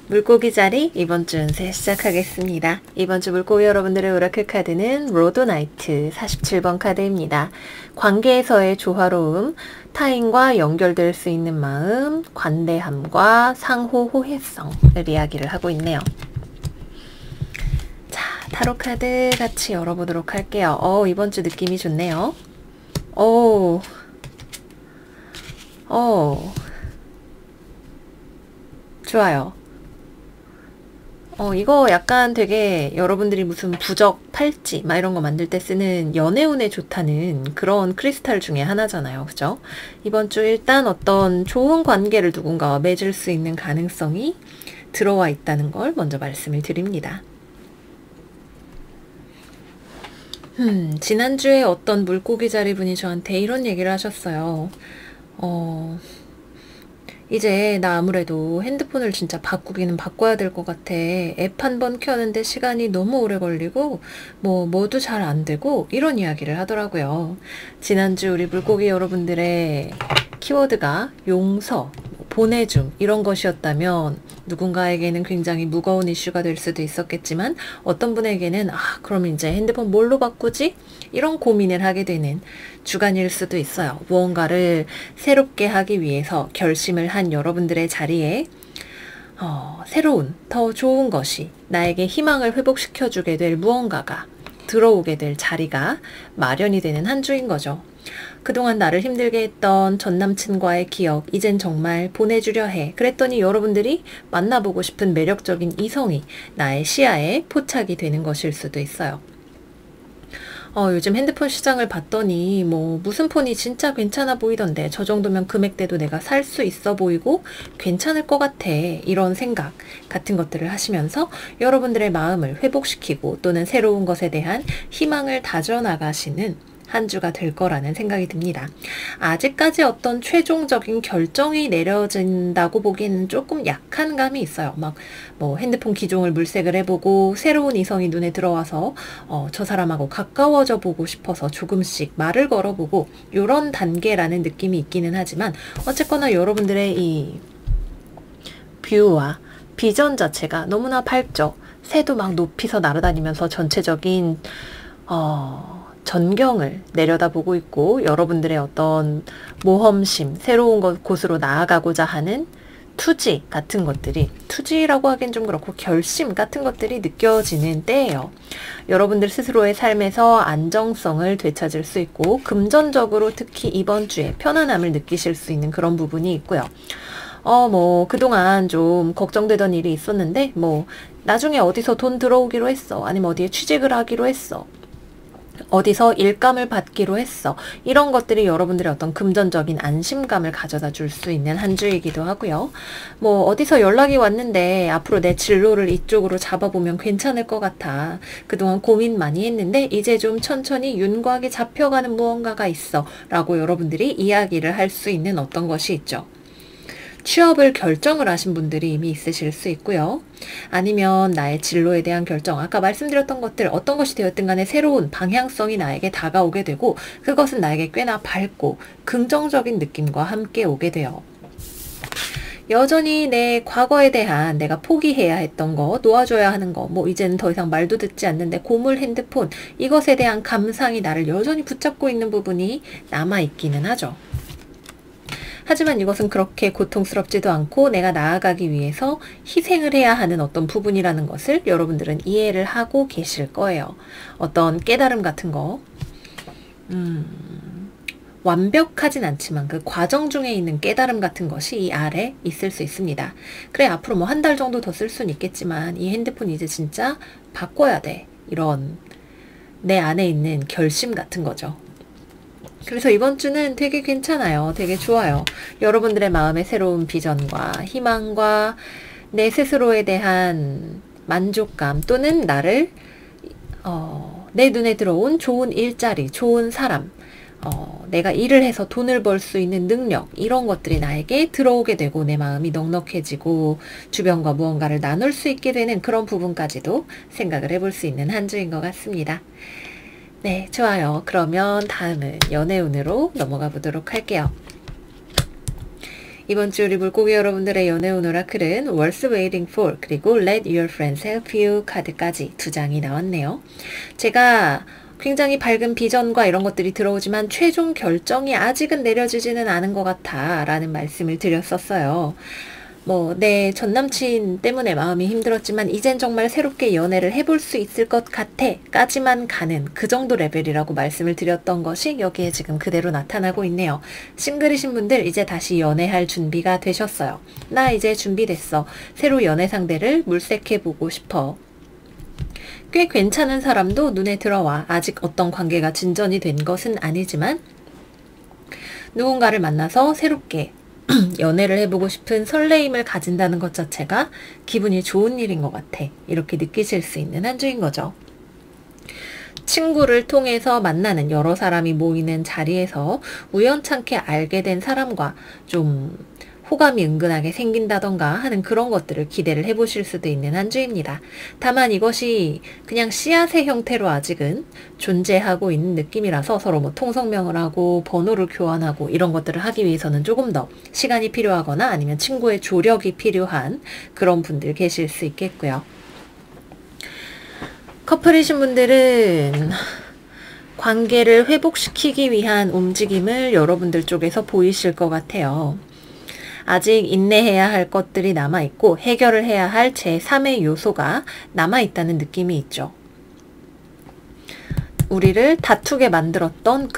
물고기 자리 이번 주 운세 시작하겠습니다. 이번 주 물고기 여러분들의 오라클 카드는 로드나이트 47번 카드입니다. 관계에서의 조화로움, 타인과 연결될 수 있는 마음, 관대함과 상호 호혜성을 이야기를 하고 있네요. 자, 타로 카드 같이 열어보도록 할게요. 이번 주 느낌이 좋네요. 좋아요. 이거 약간 되게 여러분들이 무슨 부적, 팔찌 막 이런 거 만들 때 쓰는 연애운에 좋다는 그런 크리스탈 중에 하나잖아요. 그죠? 이번 주 일단 어떤 좋은 관계를 누군가와 맺을 수 있는 가능성이 들어와 있다는 걸 먼저 말씀을 드립니다. 지난주에 어떤 물고기 자리 분이 저한테 이런 얘기를 하셨어요. 이제 나 아무래도 핸드폰을 진짜 바꾸기는 바꿔야 될 것 같아. 앱 한 번 켜는데 시간이 너무 오래 걸리고 뭐도 잘 안 되고 이런 이야기를 하더라고요. 지난주 우리 물고기 여러분들의 키워드가 용서, 보내줌 이런 것이었다면 누군가에게는 굉장히 무거운 이슈가 될 수도 있었겠지만 어떤 분에게는 그럼 이제 핸드폰 뭘로 바꾸지? 이런 고민을 하게 되는 주간일 수도 있어요. 무언가를 새롭게 하기 위해서 결심을 한 여러분들의 자리에 새로운 더 좋은 것이 나에게 희망을 회복시켜주게 될 무언가가 들어오게 될 자리가 마련이 되는 한 주인 거죠. 그동안 나를 힘들게 했던 전남친과의 기억 이젠 정말 보내주려 해. 그랬더니 여러분들이 만나보고 싶은 매력적인 이성이 나의 시야에 포착이 되는 것일 수도 있어요. 요즘 핸드폰 시장을 봤더니 무슨 폰이 진짜 괜찮아 보이던데 저 정도면 금액대도 내가 살 수 있어 보이고 괜찮을 것 같아. 이런 생각 같은 것들을 하시면서 여러분들의 마음을 회복시키고 또는 새로운 것에 대한 희망을 다져나가시는 한 주가 될 거라는 생각이 듭니다. 아직까지 어떤 최종적인 결정이 내려진다고 보기에는 조금 약한 감이 있어요. 막 뭐 핸드폰 기종을 물색을 해보고 새로운 이성이 눈에 들어와서 저 사람하고 가까워져 보고 싶어서 조금씩 말을 걸어보고 이런 단계라는 느낌이 있기는 하지만 어쨌거나 여러분들의 이 뷰와 비전 자체가 너무나 밝죠. 새도 막 높이서 날아다니면서 전체적인 전경을 내려다보고 있고 여러분들의 어떤 모험심, 새로운 곳으로 나아가고자 하는 투지 같은 것들이, 투지라고 하긴 좀 그렇고 결심 같은 것들이 느껴지는 때예요. 여러분들 스스로의 삶에서 안정성을 되찾을 수 있고 금전적으로 특히 이번 주에 편안함을 느끼실 수 있는 그런 부분이 있고요. 그동안 좀 걱정되던 일이 있었는데, 나중에 어디서 돈 들어오기로 했어. 아니면 어디에 취직을 하기로 했어. 어디서 일감을 받기로 했어. 이런 것들이 여러분들의 어떤 금전적인 안심감을 가져다 줄 수 있는 한 주이기도 하고요. 어디서 연락이 왔는데 앞으로 내 진로를 이쪽으로 잡아보면 괜찮을 것 같아. 그동안 고민 많이 했는데 이제 좀 천천히 윤곽이 잡혀가는 무언가가 있어. 라고 여러분들이 이야기를 할 수 있는 어떤 것이 있죠. 취업을 결정을 하신 분들이 이미 있으실 수 있고요. 아니면 나의 진로에 대한 결정, 아까 말씀드렸던 것들 어떤 것이 되었든 간에 새로운 방향성이 나에게 다가오게 되고 그것은 나에게 꽤나 밝고 긍정적인 느낌과 함께 오게 돼요. 여전히 내 과거에 대한 내가 포기해야 했던 거, 놓아줘야 하는 거, 이제는 더 이상 말도 듣지 않는데 고물 핸드폰, 이것에 대한 감상이 나를 여전히 붙잡고 있는 부분이 남아있기는 하죠. 하지만 이것은 그렇게 고통스럽지도 않고 내가 나아가기 위해서 희생을 해야 하는 어떤 부분이라는 것을 여러분들은 이해를 하고 계실 거예요. 어떤 깨달음 같은 거, 완벽하진 않지만 그 과정 중에 있는 깨달음 같은 것이 이 아래 있을 수 있습니다. 그래, 앞으로 한 달 정도 더 쓸 수는 있겠지만 이 핸드폰 이제 진짜 바꿔야 돼. 이런 내 안에 있는 결심 같은 거죠. 그래서 이번 주는 되게 괜찮아요. 되게 좋아요. 여러분들의 마음의 새로운 비전과 희망과 내 스스로에 대한 만족감 또는 나를 내 눈에 들어온 좋은 일자리, 좋은 사람, 내가 일을 해서 돈을 벌 수 있는 능력, 이런 것들이 나에게 들어오게 되고 내 마음이 넉넉해지고 주변과 무언가를 나눌 수 있게 되는 그런 부분까지도 생각을 해볼 수 있는 한 주인 것 같습니다. 네, 좋아요. 그러면 다음은 연애운으로 넘어가 보도록 할게요. 이번 주 우리 물고기 여러분들의 연애운 오라클은 What's Waiting For 그리고 Let Your Friends Help You 카드까지 두 장이 나왔네요. 제가 굉장히 밝은 비전과 이런 것들이 들어오지만 최종 결정이 아직은 내려지지는 않은 것 같아 라는 말씀을 드렸었어요. 내 전남친 때문에 마음이 힘들었지만 이젠 정말 새롭게 연애를 해볼 수 있을 것 같아 까지만 가는 그 정도 레벨이라고 말씀을 드렸던 것이 여기에 지금 그대로 나타나고 있네요. 싱글이신 분들 이제 다시 연애할 준비가 되셨어요. 나 이제 준비됐어. 새로 연애 상대를 물색해보고 싶어. 꽤 괜찮은 사람도 눈에 들어와. 아직 어떤 관계가 진전이 된 것은 아니지만 누군가를 만나서 새롭게 연애를 해보고 싶은 설레임을 가진다는 것 자체가 기분이 좋은 일인 것 같아. 이렇게 느끼실 수 있는 한 주인 거죠. 친구를 통해서 만나는 여러 사람이 모이는 자리에서 우연찮게 알게 된 사람과 좀 호감이 은근하게 생긴다던가 하는 그런 것들을 기대를 해보실 수도 있는 한 주입니다. 다만 이것이 그냥 씨앗의 형태로 아직은 존재하고 있는 느낌이라서 서로 통성명을 하고 번호를 교환하고 이런 것들을 하기 위해서는 조금 더 시간이 필요하거나 아니면 친구의 조력이 필요한 그런 분들 계실 수 있겠고요. 커플이신 분들은 관계를 회복시키기 위한 움직임을 여러분들 쪽에서 보이실 것 같아요. 아직 인내해야 할 것들이 남아있고 해결을 해야 할 제3의 요소가 남아있다는 느낌이 있죠. 우리를 다투게 만들었던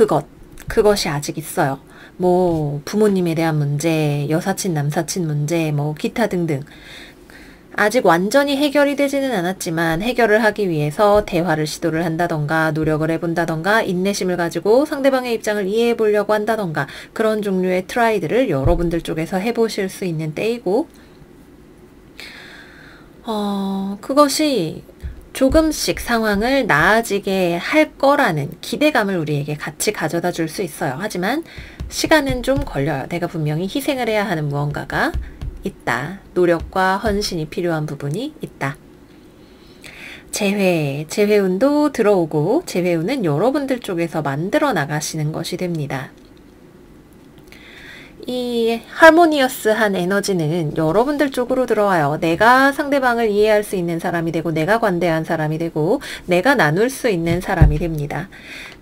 그것이 아직 있어요. 부모님에 대한 문제, 여사친, 남사친 문제, 기타 등등. 아직 완전히 해결이 되지는 않았지만 해결을 하기 위해서 대화를 시도를 한다던가 노력을 해본다던가 인내심을 가지고 상대방의 입장을 이해해 보려고 한다던가 그런 종류의 트라이들을 여러분들 쪽에서 해보실 수 있는 때이고 그것이 조금씩 상황을 나아지게 할 거라는 기대감을 우리에게 같이 가져다 줄 수 있어요. 하지만 시간은 좀 걸려요. 내가 분명히 희생을 해야 하는 무언가가 있다. 노력과 헌신이 필요한 부분이 있다. 재회운도 들어오고, 재회운은 여러분들 쪽에서 만들어 나가시는 것이 됩니다. 이 하모니어스한 에너지는 여러분들 쪽으로 들어와요. 내가 상대방을 이해할 수 있는 사람이 되고, 내가 관대한 사람이 되고, 내가 나눌 수 있는 사람이 됩니다.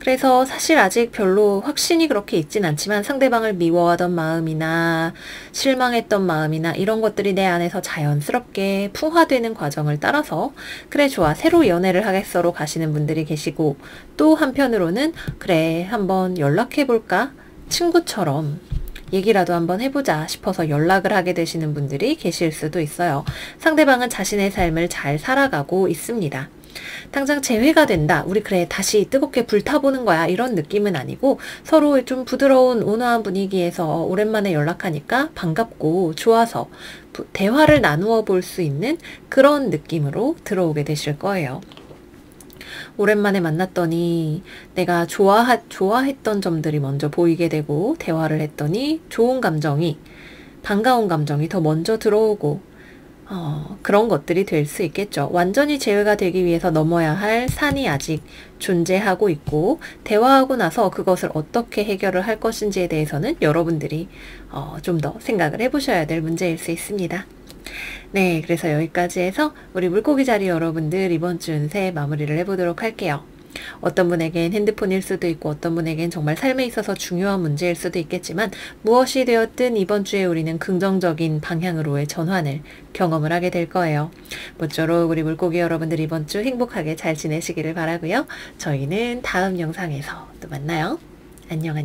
그래서 사실 아직 별로 확신이 그렇게 있진 않지만 상대방을 미워하던 마음이나 실망했던 마음이나 이런 것들이 내 안에서 자연스럽게 풍화되는 과정을 따라서 그래 좋아 새로 연애를 하겠어로 가시는 분들이 계시고, 또 한편으로는 그래 한번 연락해볼까? 친구처럼 얘기라도 한번 해보자 싶어서 연락을 하게 되시는 분들이 계실 수도 있어요. 상대방은 자신의 삶을 잘 살아가고 있습니다. 당장 재회가 된다. 우리 그래 다시 뜨겁게 불타보는 거야. 이런 느낌은 아니고 서로 좀 부드러운 온화한 분위기에서 오랜만에 연락하니까 반갑고 좋아서 대화를 나누어 볼 수 있는 그런 느낌으로 들어오게 되실 거예요. 오랜만에 만났더니 내가 좋아했던 점들이 먼저 보이게 되고, 대화를 했더니 좋은 감정이, 반가운 감정이 더 먼저 들어오고, 그런 것들이 될 수 있겠죠. 완전히 재회가 되기 위해서 넘어야 할 산이 아직 존재하고 있고, 대화하고 나서 그것을 어떻게 해결을 할 것인지에 대해서는 여러분들이 좀 더 생각을 해보셔야 될 문제일 수 있습니다. 네, 그래서 여기까지 해서 우리 물고기 자리 여러분들 이번 주 운세 마무리를 해보도록 할게요. 어떤 분에겐 핸드폰일 수도 있고 어떤 분에겐 정말 삶에 있어서 중요한 문제일 수도 있겠지만, 무엇이 되었든 이번 주에 우리는 긍정적인 방향으로의 전환을 경험을 하게 될 거예요. 모쪼록 우리 물고기 여러분들 이번 주 행복하게 잘 지내시기를 바라고요. 저희는 다음 영상에서 또 만나요. 안녕.